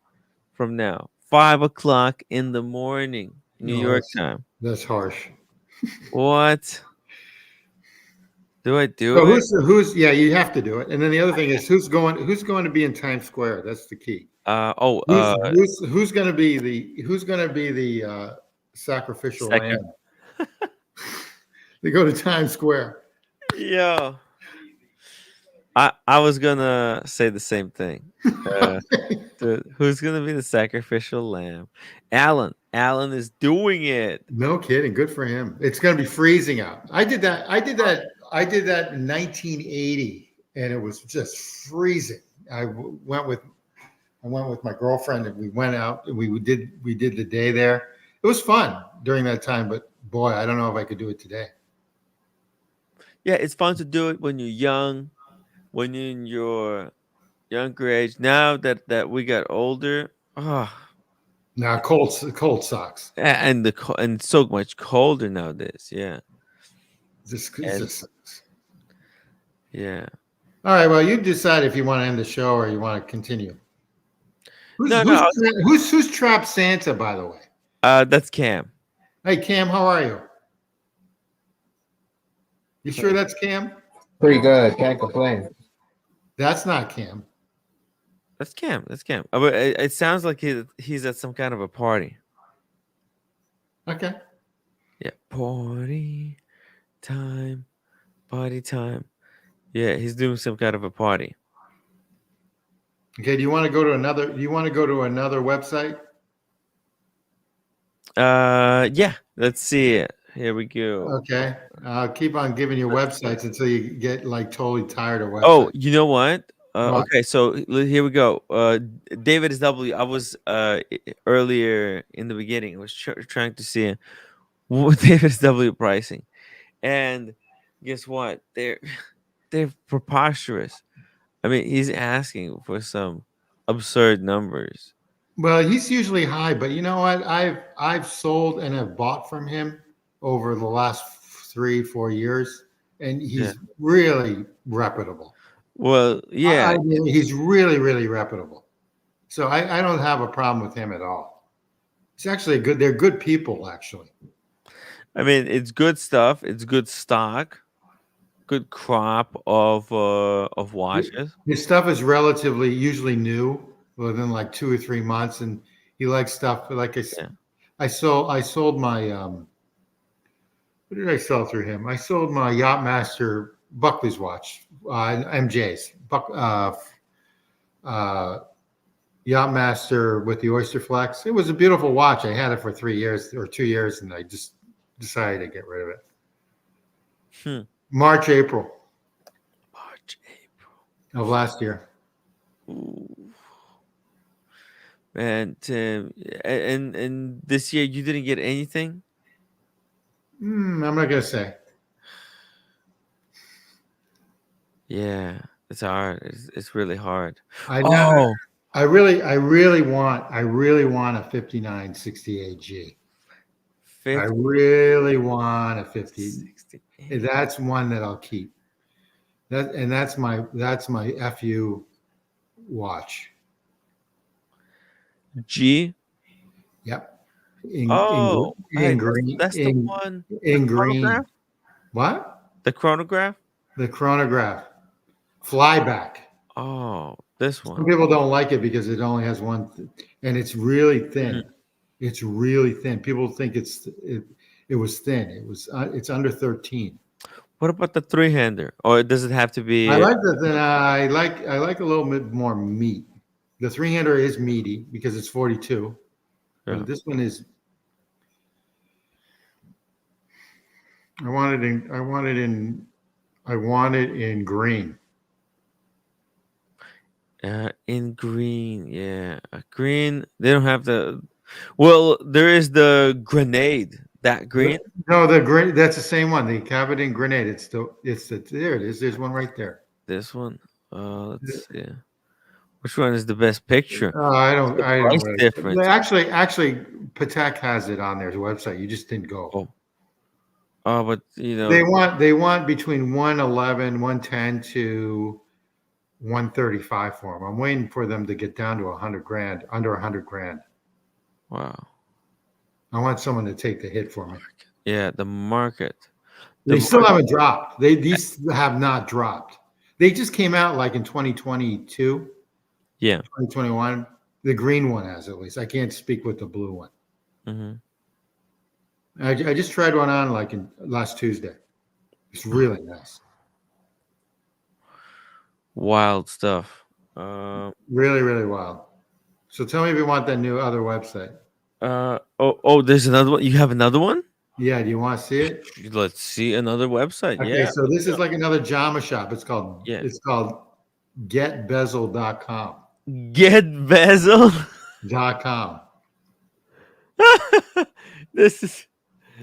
[SPEAKER 1] from now. 5 o'clock in the morning, New
[SPEAKER 2] No,
[SPEAKER 1] York time.
[SPEAKER 2] that's harsh.
[SPEAKER 1] What? Do I
[SPEAKER 2] So
[SPEAKER 1] do it?
[SPEAKER 2] yeah, you have to do it. And then the other thing is who's going to be in Times Square? That's the key.
[SPEAKER 1] Uh oh,
[SPEAKER 2] Who's
[SPEAKER 1] uh
[SPEAKER 2] who's going to be the sacrificial
[SPEAKER 1] second.
[SPEAKER 2] lamb? They go to Times Square.
[SPEAKER 1] Yeah. I was gonna say the same thing. Who's gonna be the sacrificial lamb? Alan Alan is doing it.
[SPEAKER 2] No kidding. Good for him. It's going to be freezing out. I did that in 1980, and it was just freezing. I went with my girlfriend, and we went out. And we did the day there. It was fun during that time, but boy, I don't know if I could do it today.
[SPEAKER 1] Yeah, it's fun to do it when you're young, when you're in your younger age. Now that we got older,
[SPEAKER 2] Now, cold sucks.
[SPEAKER 1] and so much colder nowadays. Yeah,
[SPEAKER 2] This
[SPEAKER 1] and
[SPEAKER 2] sucks.
[SPEAKER 1] yeah.
[SPEAKER 2] All right. Well, you decide if you want to end the show or you want to continue.
[SPEAKER 1] No, no.
[SPEAKER 2] Who's Trap Santa, by the way?
[SPEAKER 1] That's Cam.
[SPEAKER 2] Hey, Cam, how are you? You sure that's Cam?
[SPEAKER 5] Pretty good. Can't complain.
[SPEAKER 2] That's not Cam.
[SPEAKER 1] That's Cam. That's Cam. But it sounds like he's at some kind of a party.
[SPEAKER 2] Okay.
[SPEAKER 1] Yeah, party time, party time. Yeah, he's doing some kind of a party.
[SPEAKER 2] Okay. Do you want to go to another? Do you want to go to another website?
[SPEAKER 1] Yeah. Let's see it. Here we go.
[SPEAKER 2] Okay. I'll keep on giving you websites until you get like totally tired of websites.
[SPEAKER 1] Oh, you know what?
[SPEAKER 2] What?
[SPEAKER 1] Okay, so here we go. David is W. I was earlier in the beginning. I was trying to see what David is W pricing, and guess what? They're preposterous. I mean, he's asking for some absurd numbers.
[SPEAKER 2] Well, he's usually high, but you know what? I've sold and have bought from him over the last 3-4 years, and he's really reputable.
[SPEAKER 1] Well, yeah.
[SPEAKER 2] I mean, he's really, really reputable. So I don't have a problem with him at all. It's actually good. They're good people, actually.
[SPEAKER 1] I mean, it's good stuff. It's good stock, good crop of watches.
[SPEAKER 2] His stuff is relatively usually new, within like 2 or 3 months, and he likes stuff like I sold my what did I sell through him? I sold my Yachtmaster Buckley's watch, MJ's Yachtmaster with the Oyster Flex. It was a beautiful watch. I had it for 3 years or 2 years, and I just decided to get rid of it. March, April of last year.
[SPEAKER 1] Ooh. And and this year you didn't get anything?
[SPEAKER 2] I'm not gonna say.
[SPEAKER 1] Yeah, it's hard. It's really hard.
[SPEAKER 2] I know. I really want a 5968G. I really want a 50. That's one that I'll keep. That's my FU watch.
[SPEAKER 1] G.
[SPEAKER 2] Yep.
[SPEAKER 1] Hey,
[SPEAKER 2] green.
[SPEAKER 1] That's the one.
[SPEAKER 2] In
[SPEAKER 1] the
[SPEAKER 2] green.
[SPEAKER 1] Chronograph?
[SPEAKER 2] What?
[SPEAKER 1] The chronograph?
[SPEAKER 2] The chronograph. Flyback.
[SPEAKER 1] Oh, this one.
[SPEAKER 2] Some people don't like it because it only has one, and it's really thin. It's really thin. People think it was thin. It's under 13.
[SPEAKER 1] What about the three-hander? Or does it have to be?
[SPEAKER 2] I like the thin. I like a little bit more meat. The three-hander is meaty because it's 42.
[SPEAKER 1] Yeah.
[SPEAKER 2] But this one is. I want it in green.
[SPEAKER 1] In green, yeah. Green. They don't have the. Well, there is the grenade. That green.
[SPEAKER 2] No, the green. That's the same one. The Cavadin grenade. There it is. There's one right there.
[SPEAKER 1] This one. Let's see. Which one is the best picture?
[SPEAKER 2] I don't. Really.
[SPEAKER 1] Difference.
[SPEAKER 2] Actually, Patek has it on their website. You just didn't go.
[SPEAKER 1] Oh, but you know
[SPEAKER 2] they want between 111, 110 to 135 for them. I'm waiting for them to get down to $100,000, under $100,000.
[SPEAKER 1] Wow.
[SPEAKER 2] I want someone to take the hit for me.
[SPEAKER 1] Yeah, the market.
[SPEAKER 2] They still haven't dropped. These have not dropped. They just came out like in 2022.
[SPEAKER 1] Yeah.
[SPEAKER 2] 2021. The green one has, at least. I can't speak with the blue one.
[SPEAKER 1] Mm-hmm.
[SPEAKER 2] I just tried one on like last Tuesday. It's really nice.
[SPEAKER 1] Wild stuff.
[SPEAKER 2] Really, really wild. So tell me if you want that new other website.
[SPEAKER 1] There's another one. You have another one?
[SPEAKER 2] Yeah, do you want to see it?
[SPEAKER 1] Let's see another website.
[SPEAKER 2] Okay,
[SPEAKER 1] Yeah,
[SPEAKER 2] so
[SPEAKER 1] let's
[SPEAKER 2] this is
[SPEAKER 1] go.
[SPEAKER 2] like another Jama shop.
[SPEAKER 1] Yeah.
[SPEAKER 2] It's called getbezel.com.
[SPEAKER 1] Get Basil.
[SPEAKER 2] .com
[SPEAKER 1] This is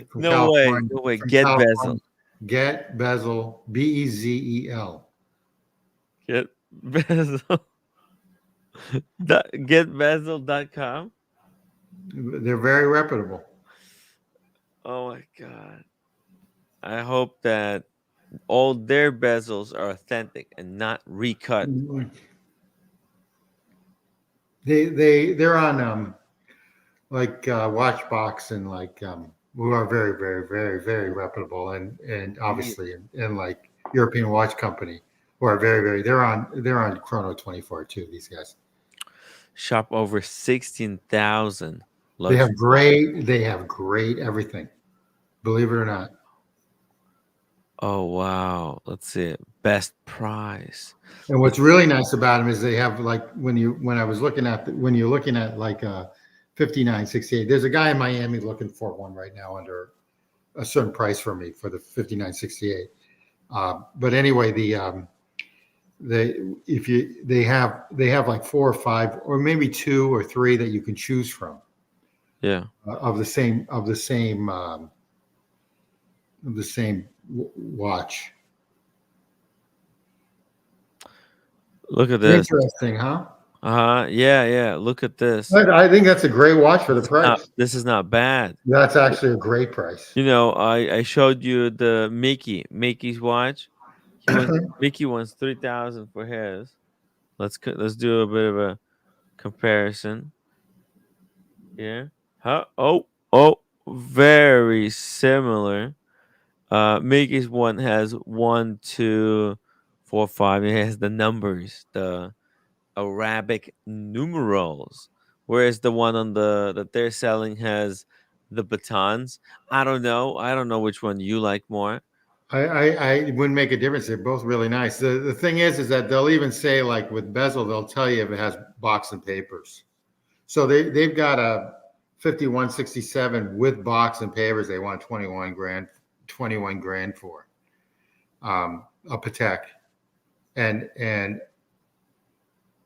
[SPEAKER 2] from
[SPEAKER 1] no way.
[SPEAKER 2] California.
[SPEAKER 1] No way.
[SPEAKER 2] From
[SPEAKER 1] Get Basil.
[SPEAKER 2] California. Get Bezel, Bezel.
[SPEAKER 1] Get Basil. Getbasil.com.
[SPEAKER 2] They're very reputable.
[SPEAKER 1] Oh my god. I hope that all their bezels are authentic and not recut.
[SPEAKER 2] They're on like Watchbox and like who are very very reputable and
[SPEAKER 1] Yeah.
[SPEAKER 2] obviously and like European Watch Company who are very they're on Chrono 24 too. These guys.
[SPEAKER 1] Shop over 16,000 luxury.
[SPEAKER 2] They have great everything. Believe it or not.
[SPEAKER 1] Oh wow. Let's see. Best price.
[SPEAKER 2] And
[SPEAKER 1] Let's
[SPEAKER 2] what's really nice about them is they have like when I was looking at when you're looking at like 5968. There's a guy in Miami looking for one right now under a certain price for me for the 5968. But anyway, they if you they have like four or five or maybe two or three that you can choose from
[SPEAKER 1] yeah.
[SPEAKER 2] of the same watch.
[SPEAKER 1] Look at this.
[SPEAKER 2] Interesting, huh?
[SPEAKER 1] Yeah, yeah. Look at this.
[SPEAKER 2] I think that's a great watch for the price.
[SPEAKER 1] This is not bad.
[SPEAKER 2] That's actually a great price.
[SPEAKER 1] You know, I showed you the Mickey's watch. Mickey wants 3,000 for his. Let's do a bit of a comparison. Yeah. Huh? Very similar. Mickey's one has 1, 2, 4, 5. It has the numbers, the Arabic numerals, whereas the one on the that they're selling has the batons. I don't know. I don't know which one you like more.
[SPEAKER 2] I wouldn't make a difference. They're both really nice. The thing is that they'll even say like with bezel, they'll tell you if it has box and papers. So they've got a 5167 with box and papers. They want 21 grand for a Patek, and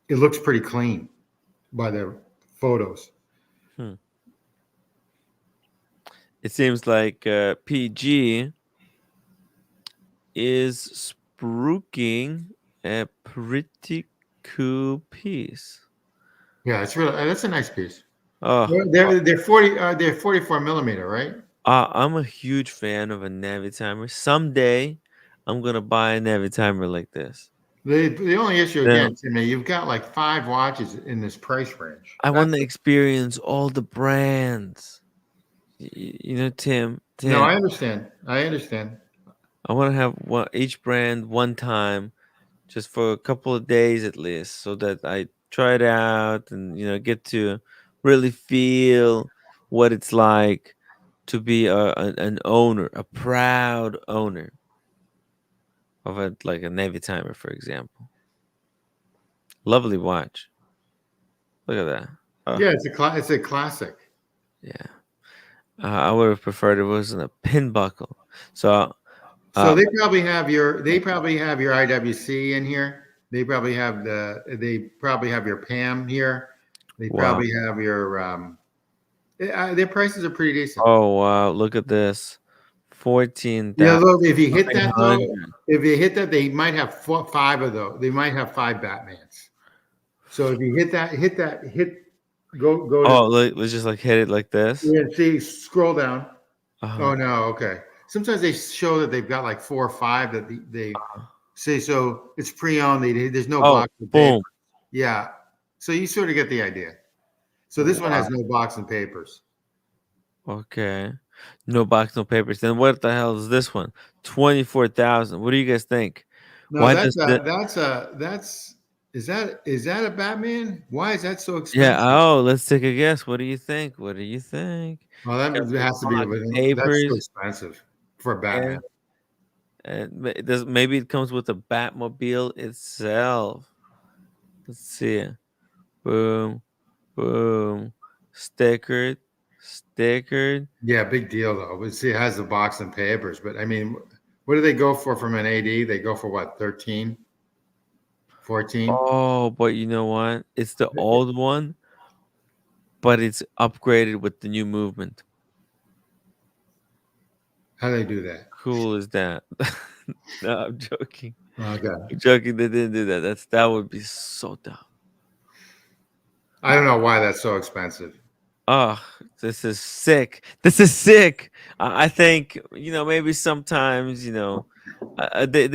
[SPEAKER 2] it looks pretty clean by the photos.
[SPEAKER 1] Hmm. It seems like PG is spruiking a pretty cool piece.
[SPEAKER 2] Yeah, it's really that's a nice piece.
[SPEAKER 1] Oh,
[SPEAKER 2] They're 44 millimeter, right?
[SPEAKER 1] I'm a huge fan of a Navi timer. Someday, I'm gonna buy a Navi timer like this.
[SPEAKER 2] The only issue
[SPEAKER 1] Now,
[SPEAKER 2] again, Timmy, you've got like five watches in this price range.
[SPEAKER 1] I want to experience all the brands. You know,
[SPEAKER 2] No,
[SPEAKER 1] Tim.
[SPEAKER 2] I understand. I understand.
[SPEAKER 1] I want to have each brand one time, just for a couple of days at least, so that I try it out and get to really feel what it's like to be an owner, a proud owner of like a Navy timer, for example. Lovely watch. Look at that. Oh,
[SPEAKER 2] Yeah, it's a classic.
[SPEAKER 1] yeah. I would have preferred it wasn't a pin buckle. So,
[SPEAKER 2] So
[SPEAKER 1] uh,
[SPEAKER 2] they probably have your IWC in here. They probably have your PAM here. They
[SPEAKER 1] wow.
[SPEAKER 2] probably have your their prices are pretty decent.
[SPEAKER 1] Oh, wow. Look at this.
[SPEAKER 2] Yeah,
[SPEAKER 1] 14,900.
[SPEAKER 2] look, if you hit that though, if you hit that, they might have five of those. They might have five Batmans. So if you go to
[SPEAKER 1] Oh, let's just like hit it like this.
[SPEAKER 2] yeah, see, scroll down.
[SPEAKER 1] Uh-huh.
[SPEAKER 2] Oh no, okay. Sometimes they show that they've got like four or five that they say. So it's pre-owned. There's no
[SPEAKER 1] Oh,
[SPEAKER 2] box of paper.
[SPEAKER 1] boom.
[SPEAKER 2] Yeah. So you sort of get the idea. So this one has
[SPEAKER 1] Wow.
[SPEAKER 2] no box and papers.
[SPEAKER 1] Okay. No box, no papers. Then what the hell is this one? 24,000. What do you guys think?
[SPEAKER 2] No,
[SPEAKER 1] Why does the
[SPEAKER 2] that's is that a Batman? Why is that so
[SPEAKER 1] Yeah,
[SPEAKER 2] expensive?
[SPEAKER 1] let's take a guess. What do you think? What do you think?
[SPEAKER 2] Well, that
[SPEAKER 1] Comes with
[SPEAKER 2] has to be
[SPEAKER 1] box,
[SPEAKER 2] that's so
[SPEAKER 1] papers,
[SPEAKER 2] expensive for a Batman.
[SPEAKER 1] and maybe it comes with the Batmobile itself. Let's see. Boom, boom. Stickered. Stickered.
[SPEAKER 2] Yeah, big deal though. But see, it has the box and papers. But I mean, what do they go for from an AD? They go for what, 13, 14?
[SPEAKER 1] Oh, but you know what? It's the old one, but it's upgraded with the new movement.
[SPEAKER 2] How do they do that?
[SPEAKER 1] Cool is that? No, I'm joking.
[SPEAKER 2] Okay.
[SPEAKER 1] I'm joking. They didn't do that. That would be so dumb.
[SPEAKER 2] I don't know why that's so expensive.
[SPEAKER 1] Oh, this is sick. This is sick. I think maybe sometimes they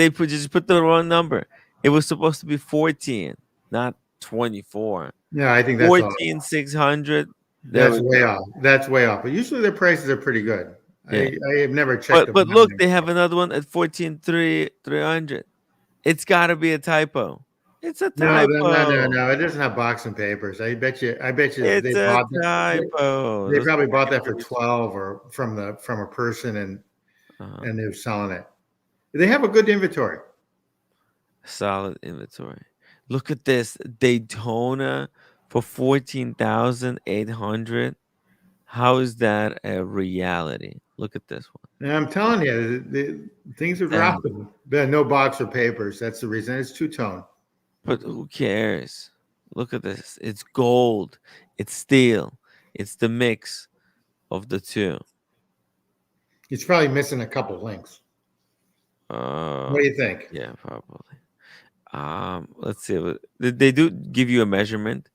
[SPEAKER 1] just put the wrong number. It was supposed to be 14, not 24.
[SPEAKER 2] Yeah, I think that's all.
[SPEAKER 1] 14,600. There
[SPEAKER 2] That's
[SPEAKER 1] we
[SPEAKER 2] way
[SPEAKER 1] go.
[SPEAKER 2] off. That's way off. But usually their prices are pretty good.
[SPEAKER 1] Yeah.
[SPEAKER 2] I have never checked them.
[SPEAKER 1] But look, they have another one at 14,300. It's got to be a typo. It's a typo.
[SPEAKER 2] No. It doesn't have box and papers. I bet you.
[SPEAKER 1] It's
[SPEAKER 2] They
[SPEAKER 1] a
[SPEAKER 2] bought that.
[SPEAKER 1] typo.
[SPEAKER 2] They
[SPEAKER 1] Those
[SPEAKER 2] probably bought that for
[SPEAKER 1] pictures.
[SPEAKER 2] 12 or from a person
[SPEAKER 1] Uh-huh.
[SPEAKER 2] and they're selling it. They have a good inventory.
[SPEAKER 1] Solid inventory. Look at this Daytona for 14,800. How is that a reality? Look at this one.
[SPEAKER 2] And I'm telling you, the things are
[SPEAKER 1] Damn.
[SPEAKER 2] dropping. But no box or papers. That's the reason. It's two-tone.
[SPEAKER 1] But who cares? Look at this. It's gold. It's steel. It's the mix of the two.
[SPEAKER 2] It's probably missing a couple links. What do you think?
[SPEAKER 1] Yeah, probably. Let's see. They do give you a measurement.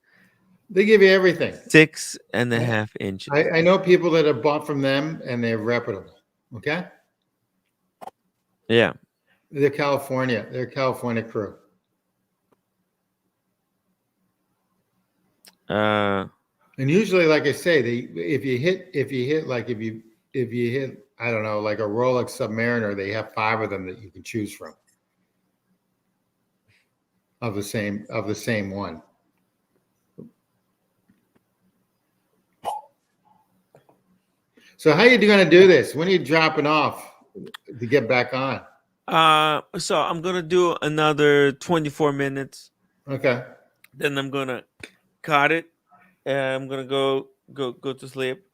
[SPEAKER 2] They give you everything.
[SPEAKER 1] 6.5 inches.
[SPEAKER 2] I know people that have bought from them and they're reputable. Okay.
[SPEAKER 1] Yeah.
[SPEAKER 2] They're California. They're a California crew.
[SPEAKER 1] Uh,
[SPEAKER 2] And usually, like I say, if you hit I don't know, like a Rolex Submariner, they have 5 of them that you can choose from of the same one. So how you going to do this? When are you dropping off to get back on?
[SPEAKER 1] so I'm gonna do another 24 minutes.
[SPEAKER 2] Okay.
[SPEAKER 1] Then I'm gonna cut it. I'm gonna go to sleep.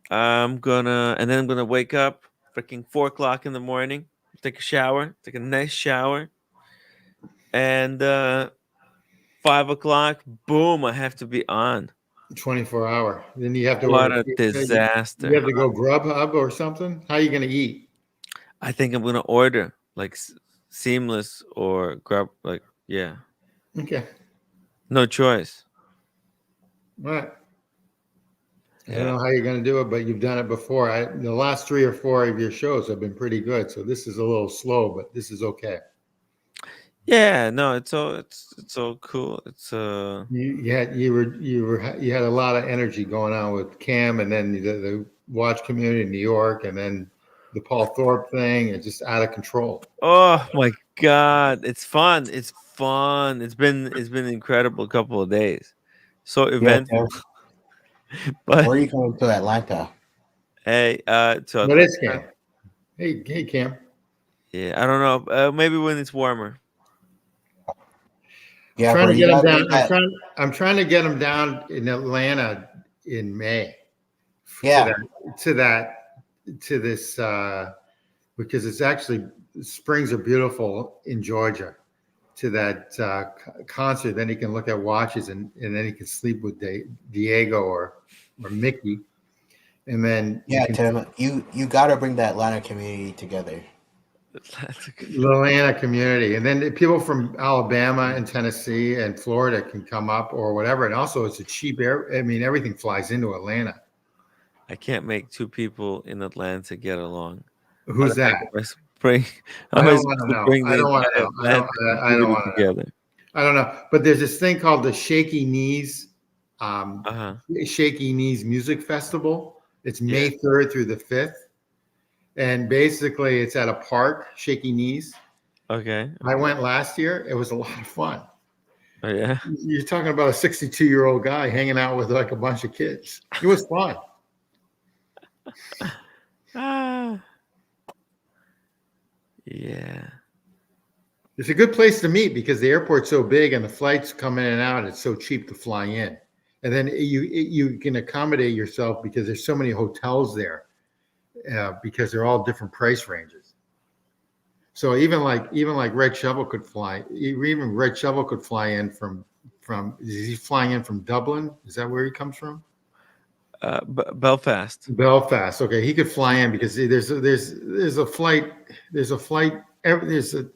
[SPEAKER 1] And then I'm gonna wake up freaking 4 o'clock in the morning, take a shower, take a nice shower, and 5 o'clock, boom, I have to be on.
[SPEAKER 2] 24-hour. Then you have to
[SPEAKER 1] What
[SPEAKER 2] order.
[SPEAKER 1] a disaster.
[SPEAKER 2] You have to go Grubhub or something. How are you going to eat?
[SPEAKER 1] I think I'm gonna order like Seamless or Grub. Like, yeah,
[SPEAKER 2] Okay.
[SPEAKER 1] no choice.
[SPEAKER 2] All right. I
[SPEAKER 1] Yeah.
[SPEAKER 2] don't know how you're going to do it, but you've done it before. The last 3 or 4 of your shows have been pretty good. So this is a little slow, but this is okay.
[SPEAKER 1] Yeah, no, it's so cool. It's
[SPEAKER 2] You had a lot of energy going on with Cam, and then the watch community in New York, and then the Paul Thorpe thing. It's just out of control.
[SPEAKER 1] oh my god, it's fun. It's fun. It's been an incredible couple of days. So
[SPEAKER 5] Yeah,
[SPEAKER 1] eventful.
[SPEAKER 5] Kev.
[SPEAKER 1] But
[SPEAKER 5] Where are you coming to Atlanta?
[SPEAKER 1] hey, so
[SPEAKER 2] What is Cam? Hey, Cam.
[SPEAKER 1] yeah, I don't know. Maybe when it's warmer.
[SPEAKER 5] Yeah,
[SPEAKER 2] Trying
[SPEAKER 5] bro,
[SPEAKER 2] to
[SPEAKER 5] you
[SPEAKER 2] get him
[SPEAKER 5] gotta
[SPEAKER 2] down.
[SPEAKER 5] bring that.
[SPEAKER 2] I'm trying to get him down in Atlanta in May.
[SPEAKER 5] Yeah.
[SPEAKER 2] To this because it's actually springs are beautiful in Georgia. To that concert, then he can look at watches and then he can sleep with Diego or Mickey, and then
[SPEAKER 5] Yeah, Tim, you gotta bring the Atlanta community together.
[SPEAKER 2] the Atlanta community, and then the people from Alabama and Tennessee and Florida can come up or whatever. And also, it's a cheap air. I mean, everything flies into Atlanta.
[SPEAKER 1] I can't make two people in Atlanta get along.
[SPEAKER 2] Who's that?
[SPEAKER 1] How
[SPEAKER 2] I
[SPEAKER 1] am I
[SPEAKER 2] don't want
[SPEAKER 1] supposed
[SPEAKER 2] to
[SPEAKER 1] to
[SPEAKER 2] know.
[SPEAKER 1] bring
[SPEAKER 2] I
[SPEAKER 1] the
[SPEAKER 2] don't want to
[SPEAKER 1] entire
[SPEAKER 2] know.
[SPEAKER 1] Atlanta
[SPEAKER 2] I don't
[SPEAKER 1] community
[SPEAKER 2] want to know.
[SPEAKER 1] together?
[SPEAKER 2] I don't know. But there's this thing called the Shaky Knees, Shaky Knees Music Festival. It's May 3rd through the 5th. And basically, it's at a park, Shaky Knees.
[SPEAKER 1] Okay.
[SPEAKER 2] I went last year. It was a lot of fun.
[SPEAKER 1] Oh yeah.
[SPEAKER 2] You're talking about a 62-year-old guy hanging out with like a bunch of kids. It was fun.
[SPEAKER 1] Yeah.
[SPEAKER 2] It's a good place to meet because the airport's so big and the flights come in and out. It's so cheap to fly in. and then you can accommodate yourself because there's so many hotels there, because they're all different price ranges. So even like Red Shovel could fly. Even Red Shovel could fly in from. Is he flying in from Dublin? Is that where he comes from?
[SPEAKER 1] Belfast.
[SPEAKER 2] Belfast. Okay, he could fly in because there's a flight. There's a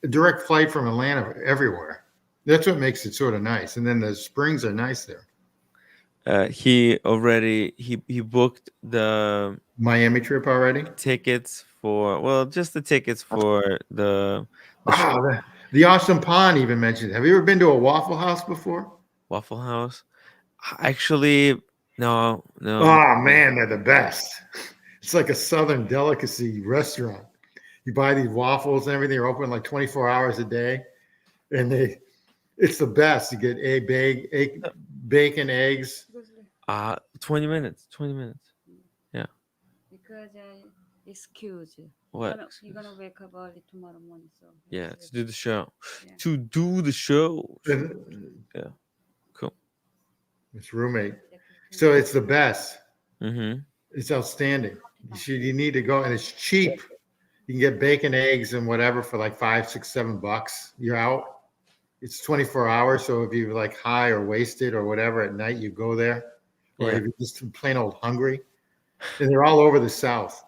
[SPEAKER 2] direct flight from Atlanta everywhere. That's what makes it sort of nice. And then the springs are nice there.
[SPEAKER 1] He already he booked the
[SPEAKER 2] Miami trip already.
[SPEAKER 1] tickets for just the tickets for the
[SPEAKER 2] Wow, the Awesome Pond even mentioned. Have you ever been to a Waffle House before?
[SPEAKER 1] Waffle House. Actually, no.
[SPEAKER 2] Oh man, they're the best. It's like a Southern delicacy restaurant. You buy these waffles and everything. They're open like 24 hours a day, and it's the best. You get bacon, eggs.
[SPEAKER 1] 20 minutes. 20 minutes. Yeah.
[SPEAKER 6] Because excuse you.
[SPEAKER 1] What?
[SPEAKER 6] You're gonna wake up early tomorrow morning, so
[SPEAKER 1] Yeah, to do the show.
[SPEAKER 6] Yeah.
[SPEAKER 1] To do the show. Yeah. Cool.
[SPEAKER 2] It's roommate. So it's the best.
[SPEAKER 1] Mm-hmm.
[SPEAKER 2] It's outstanding. You need to go, and it's cheap. You can get bacon, eggs, and whatever for like $5, $6, $7. You're out. It's 24 hours. So if you're like high or wasted or whatever at night, you go there. Or if you're just plain old hungry. And they're all over the South.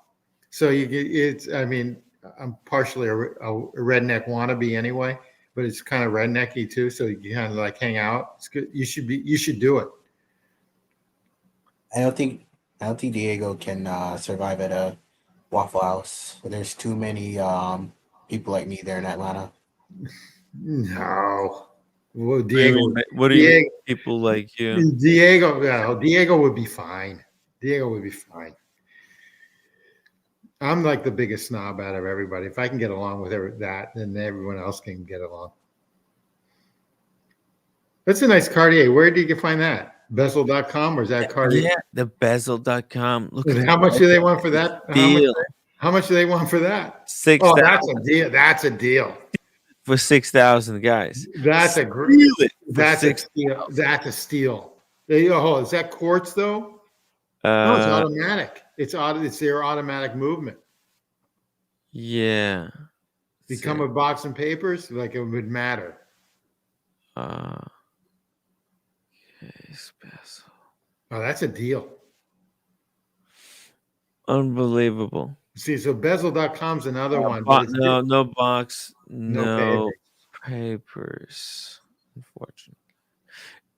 [SPEAKER 2] So I mean, I'm partially a redneck wannabe anyway, but it's kind of rednecky too. So you kind of like hang out. It's good. You should do it.
[SPEAKER 5] I don't think Diego can survive at a Waffle House. There's too many people like me there in Atlanta.
[SPEAKER 2] No. Well, Diego.
[SPEAKER 1] What do you mean, people like you?
[SPEAKER 2] Diego would be fine. Diego would be fine. I'm like the biggest snob out of everybody. If I can get along with that, then everyone else can get along. That's a nice Cartier. Where did you find that? Bezel.com or is that Cartier?
[SPEAKER 1] Yeah, the bezel.com. Look at
[SPEAKER 2] How much do they want for that?
[SPEAKER 1] deal.
[SPEAKER 2] How much do they want for that?
[SPEAKER 1] 6,000
[SPEAKER 2] Oh, that's a deal. That's a deal.
[SPEAKER 1] for 6,000 guys.
[SPEAKER 2] That's a
[SPEAKER 1] Steal
[SPEAKER 2] great.
[SPEAKER 1] it for
[SPEAKER 2] That's a
[SPEAKER 1] 6,000.
[SPEAKER 2] steal. That's a steal. Is that quartz though? No, it's automatic. It's their automatic movement.
[SPEAKER 1] Yeah.
[SPEAKER 2] Become a box and papers, like it would matter.
[SPEAKER 1] Okay, bezel.
[SPEAKER 2] Oh, that's a deal.
[SPEAKER 1] Unbelievable.
[SPEAKER 2] See, so bezel.com's another one. But it's
[SPEAKER 1] No box,
[SPEAKER 2] no
[SPEAKER 1] papers, unfortunately.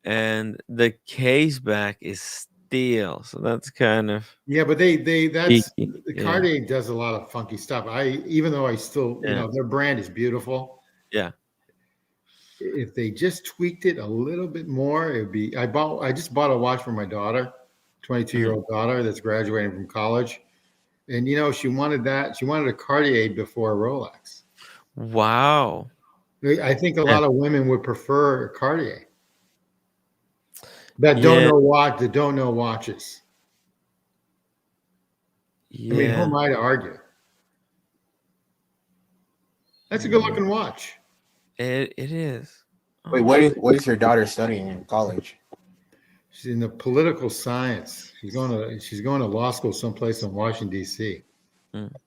[SPEAKER 1] And the case back is steel, so that's kind of
[SPEAKER 2] yeah, but that's
[SPEAKER 1] geeky.
[SPEAKER 2] the
[SPEAKER 1] Yeah.
[SPEAKER 2] Cartier does a lot of funky stuff. Even though I still, their brand is beautiful.
[SPEAKER 1] Yeah.
[SPEAKER 2] If they just tweaked it a little bit more, it'd be. I just bought a watch for my daughter, 22-year-old daughter that's graduating from college, and she wanted that. She wanted a Cartier before a Rolex.
[SPEAKER 1] Wow.
[SPEAKER 2] I think a lot of women would prefer a Cartier. That don't know watches.
[SPEAKER 1] Yeah.
[SPEAKER 2] I mean, who am I to argue? That's a good looking watch.
[SPEAKER 1] It is.
[SPEAKER 5] Wait, what is your daughter studying in college?
[SPEAKER 2] She's in the political science. She's going to law school someplace in Washington, D.C.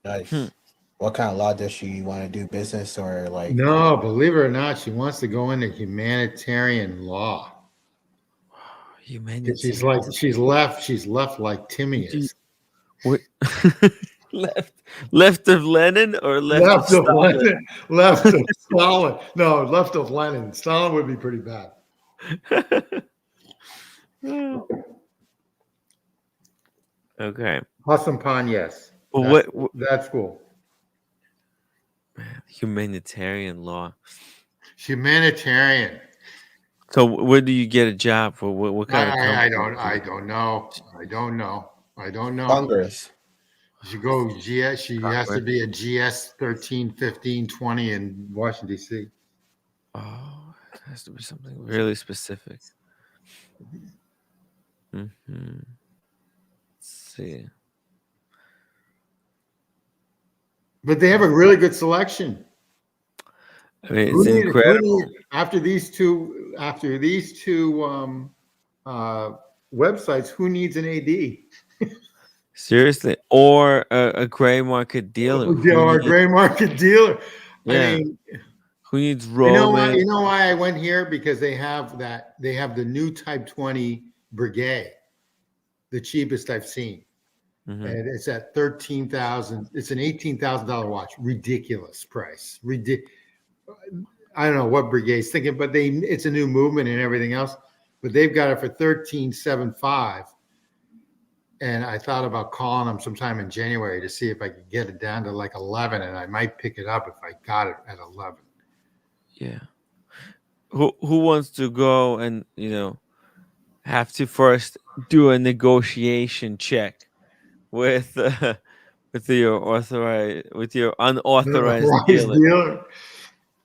[SPEAKER 5] Nice. What kind of law does she want to do? Business or like?
[SPEAKER 2] No, believe it or not, she wants to go into humanitarian law.
[SPEAKER 1] Humanitarian.
[SPEAKER 2] She's left like Timmy is.
[SPEAKER 1] What? left of Lenin or left of Stalin?
[SPEAKER 2] Lenin? Left of Stalin. No, left of Lenin. Stalin would be pretty bad.
[SPEAKER 1] Okay.
[SPEAKER 2] Hassan Khan, yes.
[SPEAKER 1] Well,
[SPEAKER 2] That's cool.
[SPEAKER 1] Humanitarian law.
[SPEAKER 2] Humanitarian.
[SPEAKER 1] So where do you get a job for? What kind of company?
[SPEAKER 2] I don't know.
[SPEAKER 5] Congress.
[SPEAKER 2] She go GS. She has to be a GS 13, 15, 20 in Washington D.C.
[SPEAKER 1] Oh, it has to be something really specific. Let's see.
[SPEAKER 2] But they have a really good selection.
[SPEAKER 1] I mean, it's incredible.
[SPEAKER 2] After these two uh, websites, who needs an AD?
[SPEAKER 1] Seriously, or a gray market dealer who
[SPEAKER 2] Or a
[SPEAKER 1] needs,
[SPEAKER 2] gray market dealer. I
[SPEAKER 1] yeah,
[SPEAKER 2] mean,
[SPEAKER 1] who needs
[SPEAKER 2] you know why?
[SPEAKER 1] Roman.
[SPEAKER 2] You know why I went here? Because they have that. They have the new Type 20 Brigade, the cheapest I've seen,
[SPEAKER 1] Hmm.
[SPEAKER 2] and it's at 13,000. It's an $18,000 watch. Ridiculous price. I don't know what Brigade's thinking, but it's a new movement and everything else. But they've got it for 13,750. And I thought about calling them sometime in January to see if I could get it down to like 11, and I might pick it up if I got it at 11.
[SPEAKER 1] Yeah. Who wants to go and have to first do a negotiation check with with your unauthorized
[SPEAKER 2] Price
[SPEAKER 1] dealer,
[SPEAKER 2] dealer.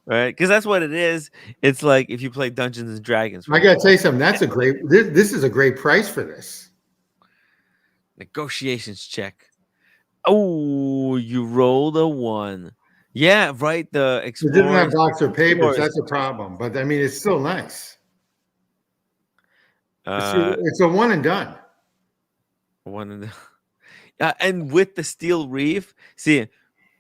[SPEAKER 1] right? Because that's what it is. It's like if you play Dungeons and Dragons,
[SPEAKER 2] I
[SPEAKER 1] right?
[SPEAKER 2] got to tell you something. That's a great. This is a great price for this.
[SPEAKER 1] Negotiations check. Oh, you rolled a one. Yeah, right. The
[SPEAKER 2] It doesn't have
[SPEAKER 1] Explorers,
[SPEAKER 2] box or papers.
[SPEAKER 1] Explorers
[SPEAKER 2] That's a
[SPEAKER 1] edition.
[SPEAKER 2] problem. But I mean, it's still nice.
[SPEAKER 1] Uh,
[SPEAKER 2] It's a one and done.
[SPEAKER 1] one of the and with the steel reef. See,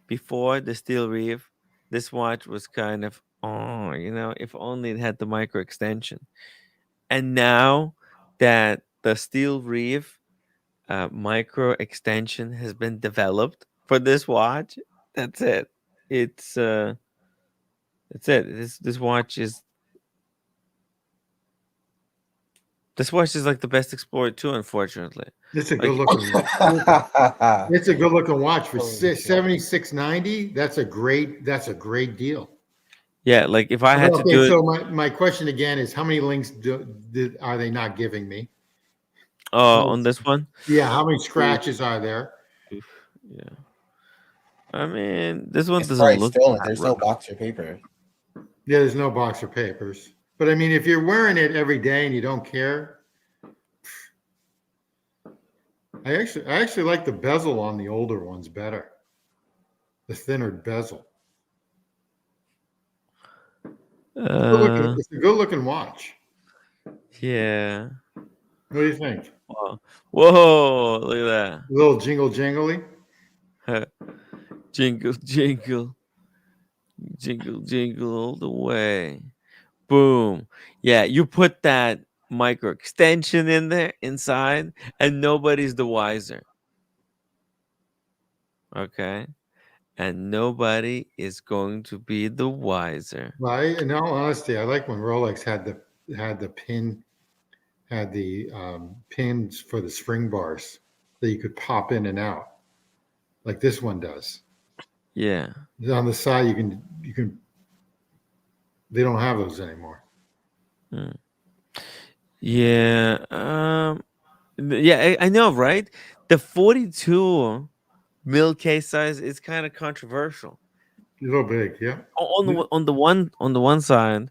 [SPEAKER 1] before the steel reef, this watch was kind of if only it had the micro extension. And now that the steel reef micro extension has been developed for this watch, that's it. It's that's it. This watch is like the best Explorer 2, unfortunately.
[SPEAKER 2] It's a good
[SPEAKER 1] Like,
[SPEAKER 2] looking. It's a good looking watch for
[SPEAKER 5] Holy shit.
[SPEAKER 2] 76.90. That's a great. That's a great deal.
[SPEAKER 1] yeah, like if I had to
[SPEAKER 2] Okay,
[SPEAKER 1] do it
[SPEAKER 2] so my question again is, how many links are they not giving me?
[SPEAKER 1] on this one,
[SPEAKER 2] Yeah, how many
[SPEAKER 1] oof,
[SPEAKER 2] scratches are there?
[SPEAKER 1] oof, yeah. I mean, this one
[SPEAKER 5] It's
[SPEAKER 1] doesn't
[SPEAKER 5] probably
[SPEAKER 1] look
[SPEAKER 5] stolen.
[SPEAKER 1] that
[SPEAKER 5] There's
[SPEAKER 1] rough.
[SPEAKER 5] no box or paper.
[SPEAKER 2] Yeah, there's no box or papers. But I mean, if you're wearing it every day and you don't care, I actually like the bezel on the older ones better. The thinner bezel.
[SPEAKER 1] Uh,
[SPEAKER 2] It's a good looking watch.
[SPEAKER 1] yeah.
[SPEAKER 2] What do you think?
[SPEAKER 1] Wow. Whoa, look at
[SPEAKER 2] A little jingle jingly.
[SPEAKER 1] that. Jingle, jingle, jingle, jingle all the way. Boom. Yeah, you put that micro extension in there inside, and nobody's the wiser. Okay. And nobody is going to be the wiser.
[SPEAKER 2] Well, in all honesty, I like when Rolex had the pins for the spring bars that you could pop in and out, like this one does.
[SPEAKER 1] Yeah.
[SPEAKER 2] On the side, you can. They don't have those anymore.
[SPEAKER 1] Mm. Yeah. Yeah, I know, right? The 42 mil case size is kind of controversial.
[SPEAKER 2] A little big, yeah.
[SPEAKER 1] On the one side,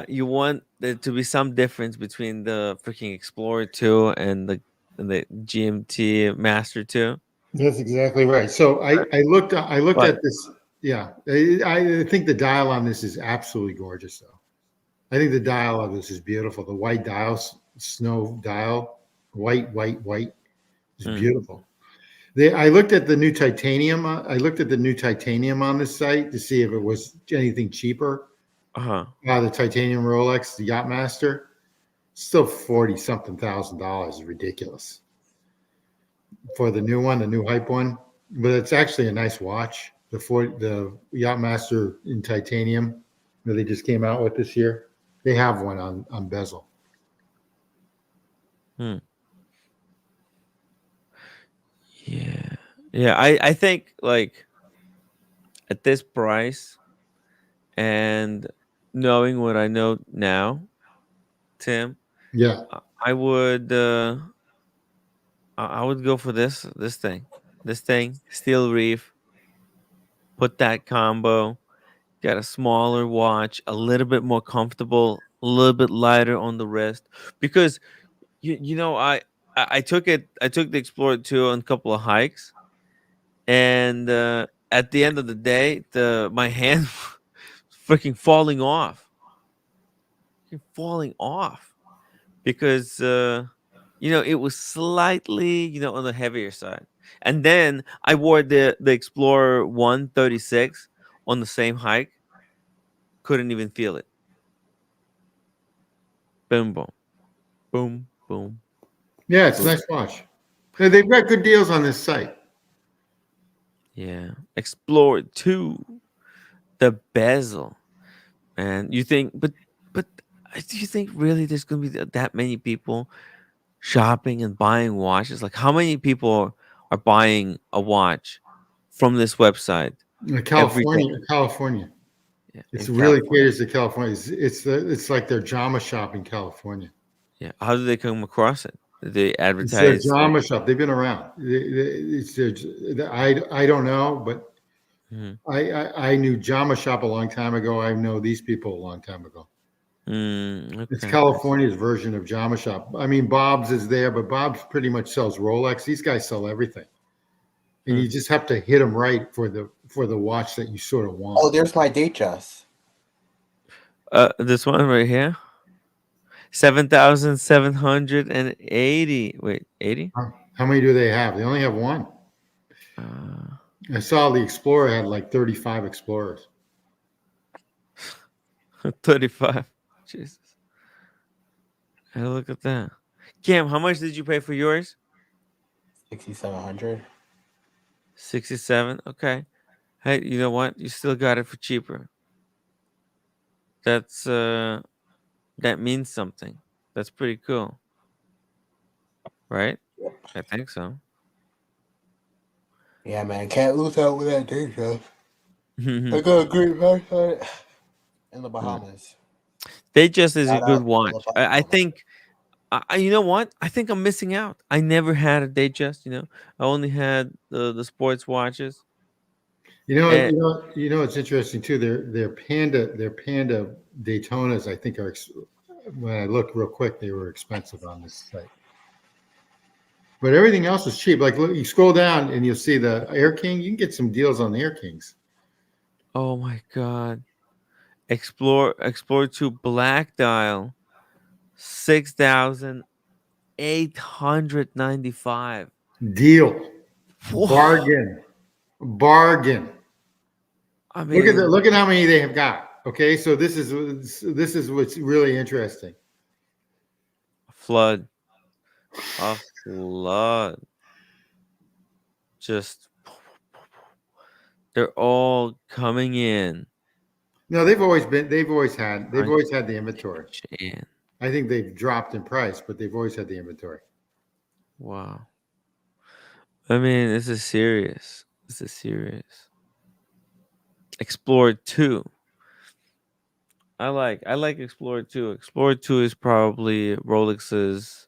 [SPEAKER 1] you want there to be some difference between the freaking Explorer 2 and the GMT Master 2.
[SPEAKER 2] That's exactly right. So I looked
[SPEAKER 1] But
[SPEAKER 2] at this. Yeah, I think the dial on this is absolutely gorgeous, though. I think the dial of this is beautiful. The white dial, snow dial, white is
[SPEAKER 1] mm,
[SPEAKER 2] beautiful. I looked at the new titanium. I looked at the new titanium on this site to see if it was anything cheaper.
[SPEAKER 1] uh-huh.
[SPEAKER 2] The titanium Rolex, the Yachtmaster, still 40 something $1,000 is ridiculous for the new one, the new hype one. But it's actually a nice watch. The Yachtmaster in titanium that they just came out with this year. They have one on bezel.
[SPEAKER 1] Hmm. Yeah. Yeah, I think like at this price and knowing what I know now, Tim,
[SPEAKER 2] Yeah,
[SPEAKER 1] I would I would go for this thing. This thing, Steel Reef, put that combo, got a smaller watch, a little bit more comfortable, a little bit lighter on the wrist because I took the Explorer 2 on a couple of hikes and at the end of the day, the my hand freaking falling off. Falling off because it was slightly on the heavier side. And then I wore the Explorer 136 on the same hike. Couldn't even feel it. Boom, boom, boom, boom,
[SPEAKER 2] Yeah, it's a
[SPEAKER 1] boom.
[SPEAKER 2] nice watch. They've got good deals on this site.
[SPEAKER 1] Yeah, Explorer 2, the bezel, man. You think, but do you think really there's gonna be that many people shopping and buying watches? Like, how many people are buying a watch from this website every day?
[SPEAKER 2] California.
[SPEAKER 1] Yeah,
[SPEAKER 2] It's
[SPEAKER 1] in
[SPEAKER 2] really
[SPEAKER 1] California.
[SPEAKER 2] caters to California. It's like their Jama shop in California.
[SPEAKER 1] Yeah. How do they come across it? Do they
[SPEAKER 2] It's their
[SPEAKER 1] advertise?
[SPEAKER 2] Jama shop. They've been around. It's their, I don't know, but
[SPEAKER 1] Mhm.
[SPEAKER 2] I knew Jama shop a long time ago. I know these people a long time ago. It's
[SPEAKER 1] Okay. I see.
[SPEAKER 2] California's version of Jama shop. I mean, Bob's is there, but Bob's pretty much sells Rolex. These guys sell everything, and
[SPEAKER 1] Hmm.
[SPEAKER 2] you just have to hit them right for the watch that you sort of want.
[SPEAKER 5] Oh, there's my Datejust.
[SPEAKER 1] This one right here, 7,780. Wait, 80?
[SPEAKER 2] How many do they have? They only have one.
[SPEAKER 1] Uh,
[SPEAKER 2] I saw the Explorer had like 35 Explorers.
[SPEAKER 1] 35. Jesus. Hey, look at that. Cam, how much did you pay for yours?
[SPEAKER 5] 6,700.
[SPEAKER 1] 67. Okay. Hey, you know what? You still got it for cheaper. That's that means something. That's pretty cool, right? I think so.
[SPEAKER 5] Yeah, man, can't lose out with that Datejust. I got a great price on it in the
[SPEAKER 1] Mm.
[SPEAKER 5] Bahamas.
[SPEAKER 1] They just is a
[SPEAKER 5] Shout
[SPEAKER 1] good
[SPEAKER 5] out to
[SPEAKER 1] watch.
[SPEAKER 5] the
[SPEAKER 1] I
[SPEAKER 5] Bahamas.
[SPEAKER 1] think you know what? I think I'm missing out. I never had a Datejust. I only had the sports watches. And
[SPEAKER 2] It's interesting too. Their Panda Daytonas, I think when I look real quick, they were expensive on this site. But everything else is cheap. Like look, you scroll down and you'll see the Air King. You can get some deals on the Air Kings.
[SPEAKER 1] oh my god, Explore 2 Black Dial, 6,895.
[SPEAKER 2] Deal,
[SPEAKER 1] Whoa.
[SPEAKER 2] bargain, bargain.
[SPEAKER 1] I
[SPEAKER 2] Look at
[SPEAKER 1] mean,
[SPEAKER 2] look at how many they have got. Okay, so this is what's really interesting.
[SPEAKER 1] flood, a flood. Just they're all coming in.
[SPEAKER 2] No, they've
[SPEAKER 1] On
[SPEAKER 2] always had the inventory.
[SPEAKER 1] chain.
[SPEAKER 2] I think they've dropped in price, but they've always had the inventory.
[SPEAKER 1] Wow. I mean, this is serious. This is serious. Explorer 2. I like Explorer 2. Explorer 2 is probably Rolex's,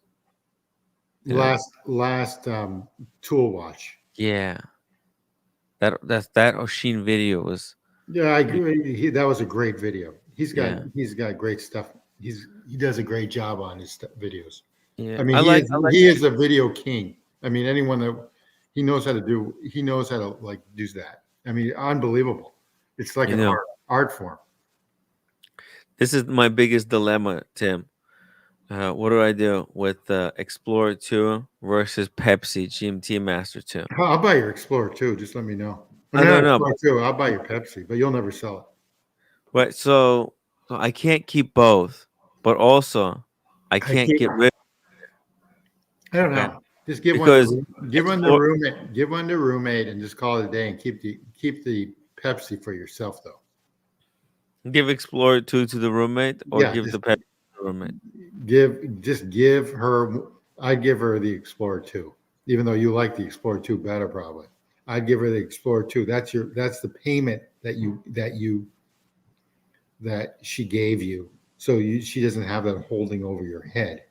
[SPEAKER 1] you know,
[SPEAKER 2] Last tool watch.
[SPEAKER 1] yeah. That Oshin video was
[SPEAKER 2] Yeah, I
[SPEAKER 1] pretty,
[SPEAKER 2] agree. That was a great video.
[SPEAKER 1] yeah.
[SPEAKER 2] He's got great stuff. He does a great job on his videos.
[SPEAKER 1] Yeah.
[SPEAKER 2] I mean,
[SPEAKER 1] I like I like
[SPEAKER 2] he is a video king. I mean, anyone that he knows how to like do that. I mean, unbelievable. It's like
[SPEAKER 1] you
[SPEAKER 2] an
[SPEAKER 1] know,
[SPEAKER 2] art form.
[SPEAKER 1] this is my biggest dilemma, Tim. What do I do with Explorer 2 versus Pepsi GMT Master 2?
[SPEAKER 2] I'll buy your Explorer too. Just let me know. I
[SPEAKER 1] I
[SPEAKER 2] mean, not
[SPEAKER 1] don't know,
[SPEAKER 2] Explorer too. I'll buy your Pepsi, but you'll never sell it.
[SPEAKER 1] but so I can't keep both, but also I
[SPEAKER 2] I
[SPEAKER 1] can't
[SPEAKER 2] keep.
[SPEAKER 1] get rid.
[SPEAKER 2] I don't
[SPEAKER 1] Okay,
[SPEAKER 2] know. Just give one
[SPEAKER 1] because
[SPEAKER 2] to
[SPEAKER 1] Explorer
[SPEAKER 2] roommate. Give one to roommate, and just call it a day. And keep the Pepsi for yourself, though.
[SPEAKER 1] give Explorer 2 to the roommate or
[SPEAKER 2] Yeah,
[SPEAKER 1] give the Pepsi to the roommate.
[SPEAKER 2] give her. I'd give her the Explorer 2, even though you like the Explorer 2 better, probably. I'd give her the Explorer 2. That's the payment that she gave you, so she doesn't have that holding over your head,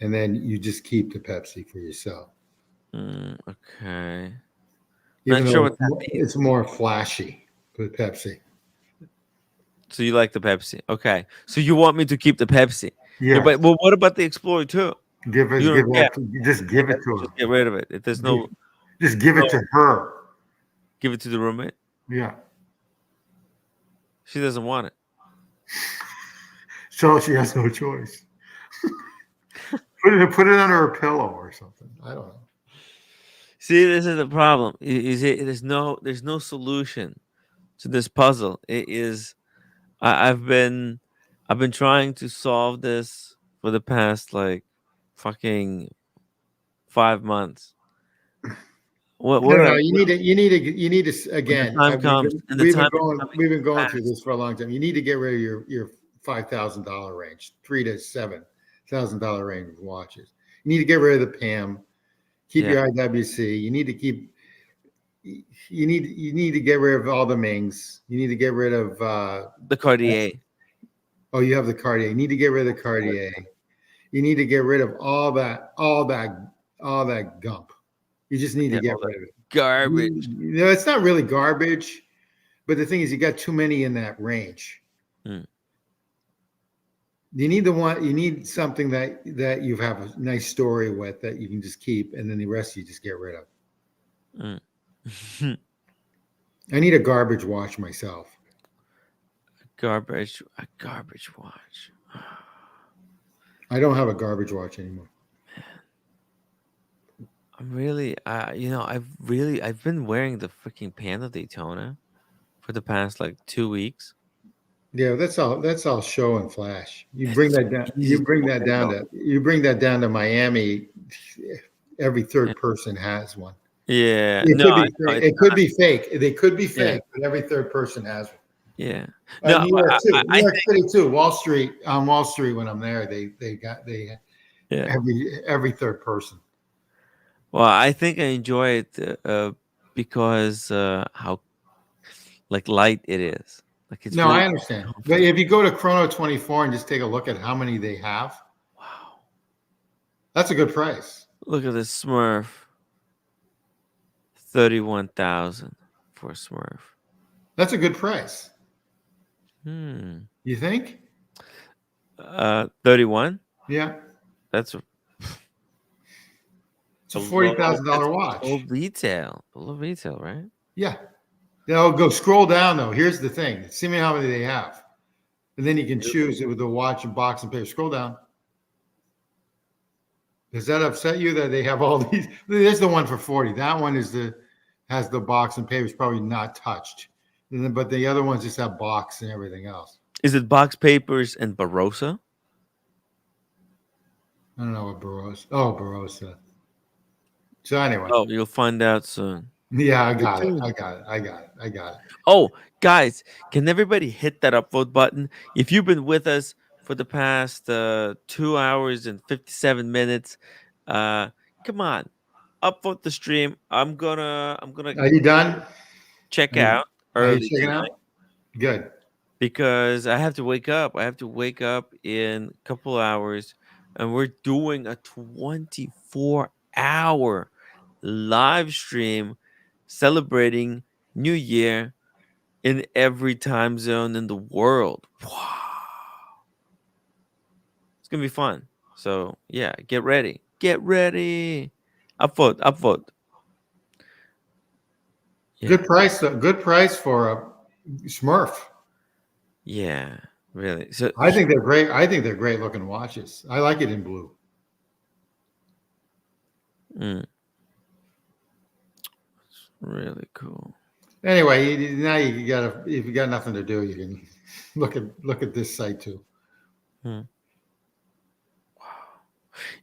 [SPEAKER 2] and then you just keep the Pepsi for yourself,
[SPEAKER 1] Okay,
[SPEAKER 2] even
[SPEAKER 1] not
[SPEAKER 2] though
[SPEAKER 1] sure what that means.
[SPEAKER 2] it's more flashy with Pepsi.
[SPEAKER 1] So you like the Pepsi? Okay, so you want me to keep the Pepsi? Yeah,
[SPEAKER 2] Yes,
[SPEAKER 1] but well, what about the Explorer 2? You don't. Yeah,
[SPEAKER 2] just
[SPEAKER 1] I
[SPEAKER 2] give it
[SPEAKER 1] guess
[SPEAKER 2] to
[SPEAKER 1] just
[SPEAKER 2] her.
[SPEAKER 1] get rid of it. If there's
[SPEAKER 2] Gi-
[SPEAKER 1] no,
[SPEAKER 2] Just give it
[SPEAKER 1] no,
[SPEAKER 2] to her.
[SPEAKER 1] give it to the roommate.
[SPEAKER 2] Yeah.
[SPEAKER 1] She doesn't want it.
[SPEAKER 2] So she has no choice. Put it under a pillow or something. I don't know.
[SPEAKER 1] See, this is the problem. Is it? There's no solution to this puzzle. It is. I've been trying to solve this for the past like fucking 5 months.
[SPEAKER 2] No,
[SPEAKER 1] What
[SPEAKER 2] no,
[SPEAKER 1] a
[SPEAKER 2] you need to
[SPEAKER 1] when the
[SPEAKER 2] again.
[SPEAKER 1] time comes and the time is coming
[SPEAKER 2] We've been going through
[SPEAKER 1] fast.
[SPEAKER 2] this for a long time. You need to get rid of your $5,000 range, $3,000 to $7,000 range of watches. You need to get rid of the PAM. Keep
[SPEAKER 1] Yeah,
[SPEAKER 2] your IWC. You need to keep. You need to get rid of all the Mings. You need to get rid of.
[SPEAKER 1] the Cartier.
[SPEAKER 2] Oh, you have the Cartier. You need to get rid of the Cartier. You need to get rid of all that gump. You just need to
[SPEAKER 1] Yeah,
[SPEAKER 2] get
[SPEAKER 1] all that
[SPEAKER 2] rid of it.
[SPEAKER 1] garbage.
[SPEAKER 2] It's not really garbage, but the thing is, you got too many in that range.
[SPEAKER 1] Mm.
[SPEAKER 2] You need the one. You need something that you have a nice story with that you can just keep, and then the rest you just get rid of.
[SPEAKER 1] Mm.
[SPEAKER 2] I need a garbage watch myself.
[SPEAKER 1] A garbage watch.
[SPEAKER 2] I don't have a garbage watch anymore.
[SPEAKER 1] I'm really, I've been wearing the freaking Panda Daytona for the past like 2 weeks.
[SPEAKER 2] Yeah, that's all show and flash. You bring
[SPEAKER 1] It's
[SPEAKER 2] that down.
[SPEAKER 1] easy to wear, though.
[SPEAKER 2] You bring that down to Miami. Every
[SPEAKER 1] Yeah,
[SPEAKER 2] third person has one.
[SPEAKER 1] yeah.
[SPEAKER 2] It
[SPEAKER 1] No,
[SPEAKER 2] could
[SPEAKER 1] I
[SPEAKER 2] be
[SPEAKER 1] know
[SPEAKER 2] fake.
[SPEAKER 1] it's
[SPEAKER 2] It could be fake. They could be
[SPEAKER 1] yeah,
[SPEAKER 2] fake, but every third person has one.
[SPEAKER 1] yeah. No,
[SPEAKER 2] New
[SPEAKER 1] but
[SPEAKER 2] York too. New
[SPEAKER 1] I
[SPEAKER 2] York
[SPEAKER 1] think
[SPEAKER 2] City too. Wall Street. On Wall Street, when I'm there, they
[SPEAKER 1] yeah.
[SPEAKER 2] every third person.
[SPEAKER 1] Well, I think I enjoy it because how like light it is. Like it's
[SPEAKER 2] No, I
[SPEAKER 1] really
[SPEAKER 2] understand. But
[SPEAKER 1] comfortable.
[SPEAKER 2] if you go to Chrono 24 and just take a look at how many they have,
[SPEAKER 1] Wow.
[SPEAKER 2] that's a good price.
[SPEAKER 1] Look at this Smurf. 31,000 for a Smurf.
[SPEAKER 2] That's a good price.
[SPEAKER 1] Hmm.
[SPEAKER 2] You think?
[SPEAKER 1] 31.
[SPEAKER 2] Yeah.
[SPEAKER 1] That's
[SPEAKER 2] It's a $40,000
[SPEAKER 1] below
[SPEAKER 2] watch.
[SPEAKER 1] retail. Below retail, right?
[SPEAKER 2] Yeah. Now go scroll down though. Here's the thing. See me how many they have. And then you can choose it with the watch and box and paper. Scroll down. Does that upset you that they have all these? There's the one for 40. That one has the box and paper. It's probably not touched. But the other ones just have box and everything else.
[SPEAKER 1] Is it Box Papers and Barossa?
[SPEAKER 2] I don't know what Barossa. Oh, Barossa. So anyway,
[SPEAKER 1] Oh, you'll find out soon.
[SPEAKER 2] yeah, I
[SPEAKER 1] Stay
[SPEAKER 2] got it.
[SPEAKER 1] tuned.
[SPEAKER 2] I got it.
[SPEAKER 1] Oh, guys, can everybody hit that upvote button? If you've been with us for the past 2 hours and 57 minutes, come on, upvote the stream. I'm gonna
[SPEAKER 2] Are you done?
[SPEAKER 1] check
[SPEAKER 2] Are you,
[SPEAKER 1] out
[SPEAKER 2] are you
[SPEAKER 1] early
[SPEAKER 2] checking
[SPEAKER 1] tonight
[SPEAKER 2] out? Good.
[SPEAKER 1] because I have to wake up. I have to wake up in a couple hours, and we're doing a 24-hour live stream celebrating New Year in every time zone in the world. Wow. It's gonna be fun. So yeah, get ready. Get ready. Upvote, upvote. Yeah,
[SPEAKER 2] Good price. Good price for a Smurf.
[SPEAKER 1] yeah, really. So
[SPEAKER 2] I think they're great. I think they're great looking watches. I like it in blue.
[SPEAKER 1] mm, it's really cool.
[SPEAKER 2] Anyway, now you got if you got nothing to do, you can look at this site too.
[SPEAKER 1] Hmm.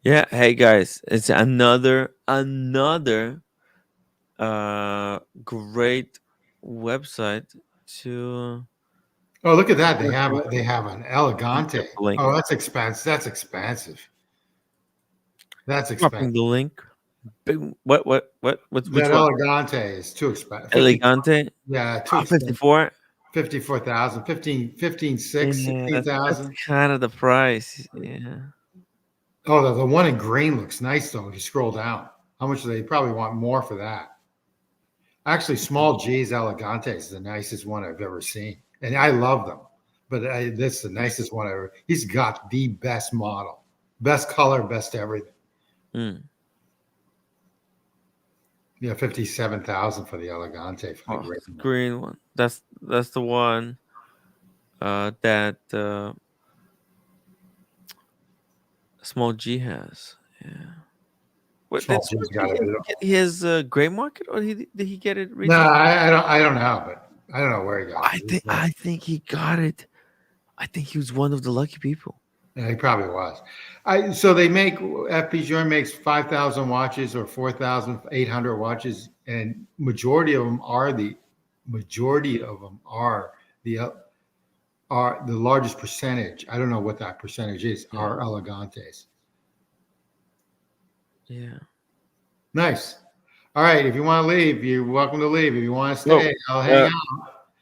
[SPEAKER 1] Yeah, hey guys, it's another great website to
[SPEAKER 2] Oh, look at that!
[SPEAKER 1] work with.
[SPEAKER 2] They have an
[SPEAKER 1] I'm
[SPEAKER 2] Elegante.
[SPEAKER 1] dropping the link.
[SPEAKER 2] Oh, that's expensive. That's expensive. That's
[SPEAKER 1] Dropping
[SPEAKER 2] expensive.
[SPEAKER 1] the link. What's which
[SPEAKER 2] That
[SPEAKER 1] one?
[SPEAKER 2] Elegante is too expensive. 50,
[SPEAKER 1] Elegante.
[SPEAKER 2] yeah, too expensive.
[SPEAKER 1] 54.
[SPEAKER 2] 54,000, 15, 6,
[SPEAKER 1] Yeah, that's
[SPEAKER 2] 16,000.
[SPEAKER 1] kind of the price. Yeah.
[SPEAKER 2] Oh, the one in green looks nice though. If you scroll down, how much do they probably want more for that? Actually, small G's Elegante is the nicest one I've ever seen, and I love them. But this is the nicest one ever. He's got the best model, best color, best everything.
[SPEAKER 1] Mm.
[SPEAKER 2] Yeah, 57,000 for the Elegante for the
[SPEAKER 1] Oh,
[SPEAKER 2] green
[SPEAKER 1] the
[SPEAKER 2] one.
[SPEAKER 1] green one. That's the one that Small G has. Yeah. What
[SPEAKER 2] Small
[SPEAKER 1] did
[SPEAKER 2] G's
[SPEAKER 1] Small
[SPEAKER 2] got
[SPEAKER 1] G
[SPEAKER 2] it.
[SPEAKER 1] get his Gray Market, or did he get it
[SPEAKER 2] No,
[SPEAKER 1] retail?
[SPEAKER 2] I don't know, but I don't know where he got it.
[SPEAKER 1] I think he got it. I think he was one of the lucky people.
[SPEAKER 2] Yeah, he probably was. So they make FP Joint makes 5,000 watches or 4,800 watches, and majority of them the are the largest percentage. I don't know what that percentage is.
[SPEAKER 1] Yeah.
[SPEAKER 2] Are Elegantes.
[SPEAKER 1] Yeah.
[SPEAKER 2] Nice. All right. If you want to leave, you're welcome to leave. If you want to stay, I'll hang
[SPEAKER 1] uh,
[SPEAKER 2] out.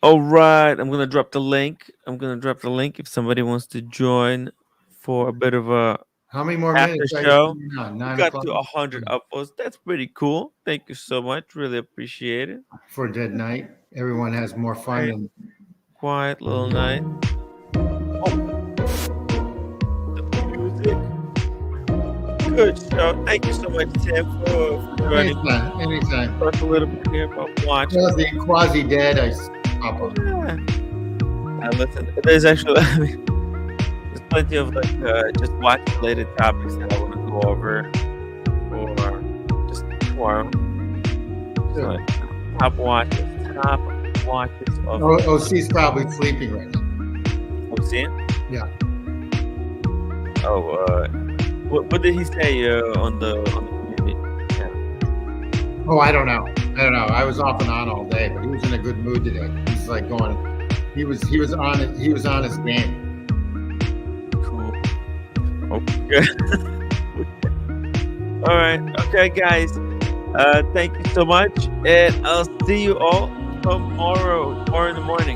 [SPEAKER 1] All right, I'm gonna drop the link. If somebody wants to join for a bit of a
[SPEAKER 2] How many more
[SPEAKER 1] after
[SPEAKER 2] minutes?
[SPEAKER 1] show. We
[SPEAKER 2] 9
[SPEAKER 1] got
[SPEAKER 2] o'clock
[SPEAKER 1] to 100 upvotes. That's pretty cool. Thank you so much. Really appreciate it.
[SPEAKER 2] for dead night. Everyone has more fun
[SPEAKER 1] Right.
[SPEAKER 2] than
[SPEAKER 1] Quiet little night. Oh, the music. Good show. Thank you so much, Tim, for joining.
[SPEAKER 2] anytime.
[SPEAKER 1] Talk a little bit here about watching.
[SPEAKER 2] Quasi dead. I pop up.
[SPEAKER 1] Yeah. And listen, there's actually, there's plenty of just watch related topics that I want to go over for just tomorrow. So, top watches of
[SPEAKER 2] OC's probably sleeping right now.
[SPEAKER 1] OC.
[SPEAKER 2] Yeah.
[SPEAKER 1] Oh, what did he say on the community channel?
[SPEAKER 2] Oh, I don't know. I was off and on all day, but he was in a good mood today. He's like going. He was on it. He was on his game.
[SPEAKER 1] Cool. Okay. All right. Okay, guys. Thank you so much, and I'll see you all tomorrow in the morning.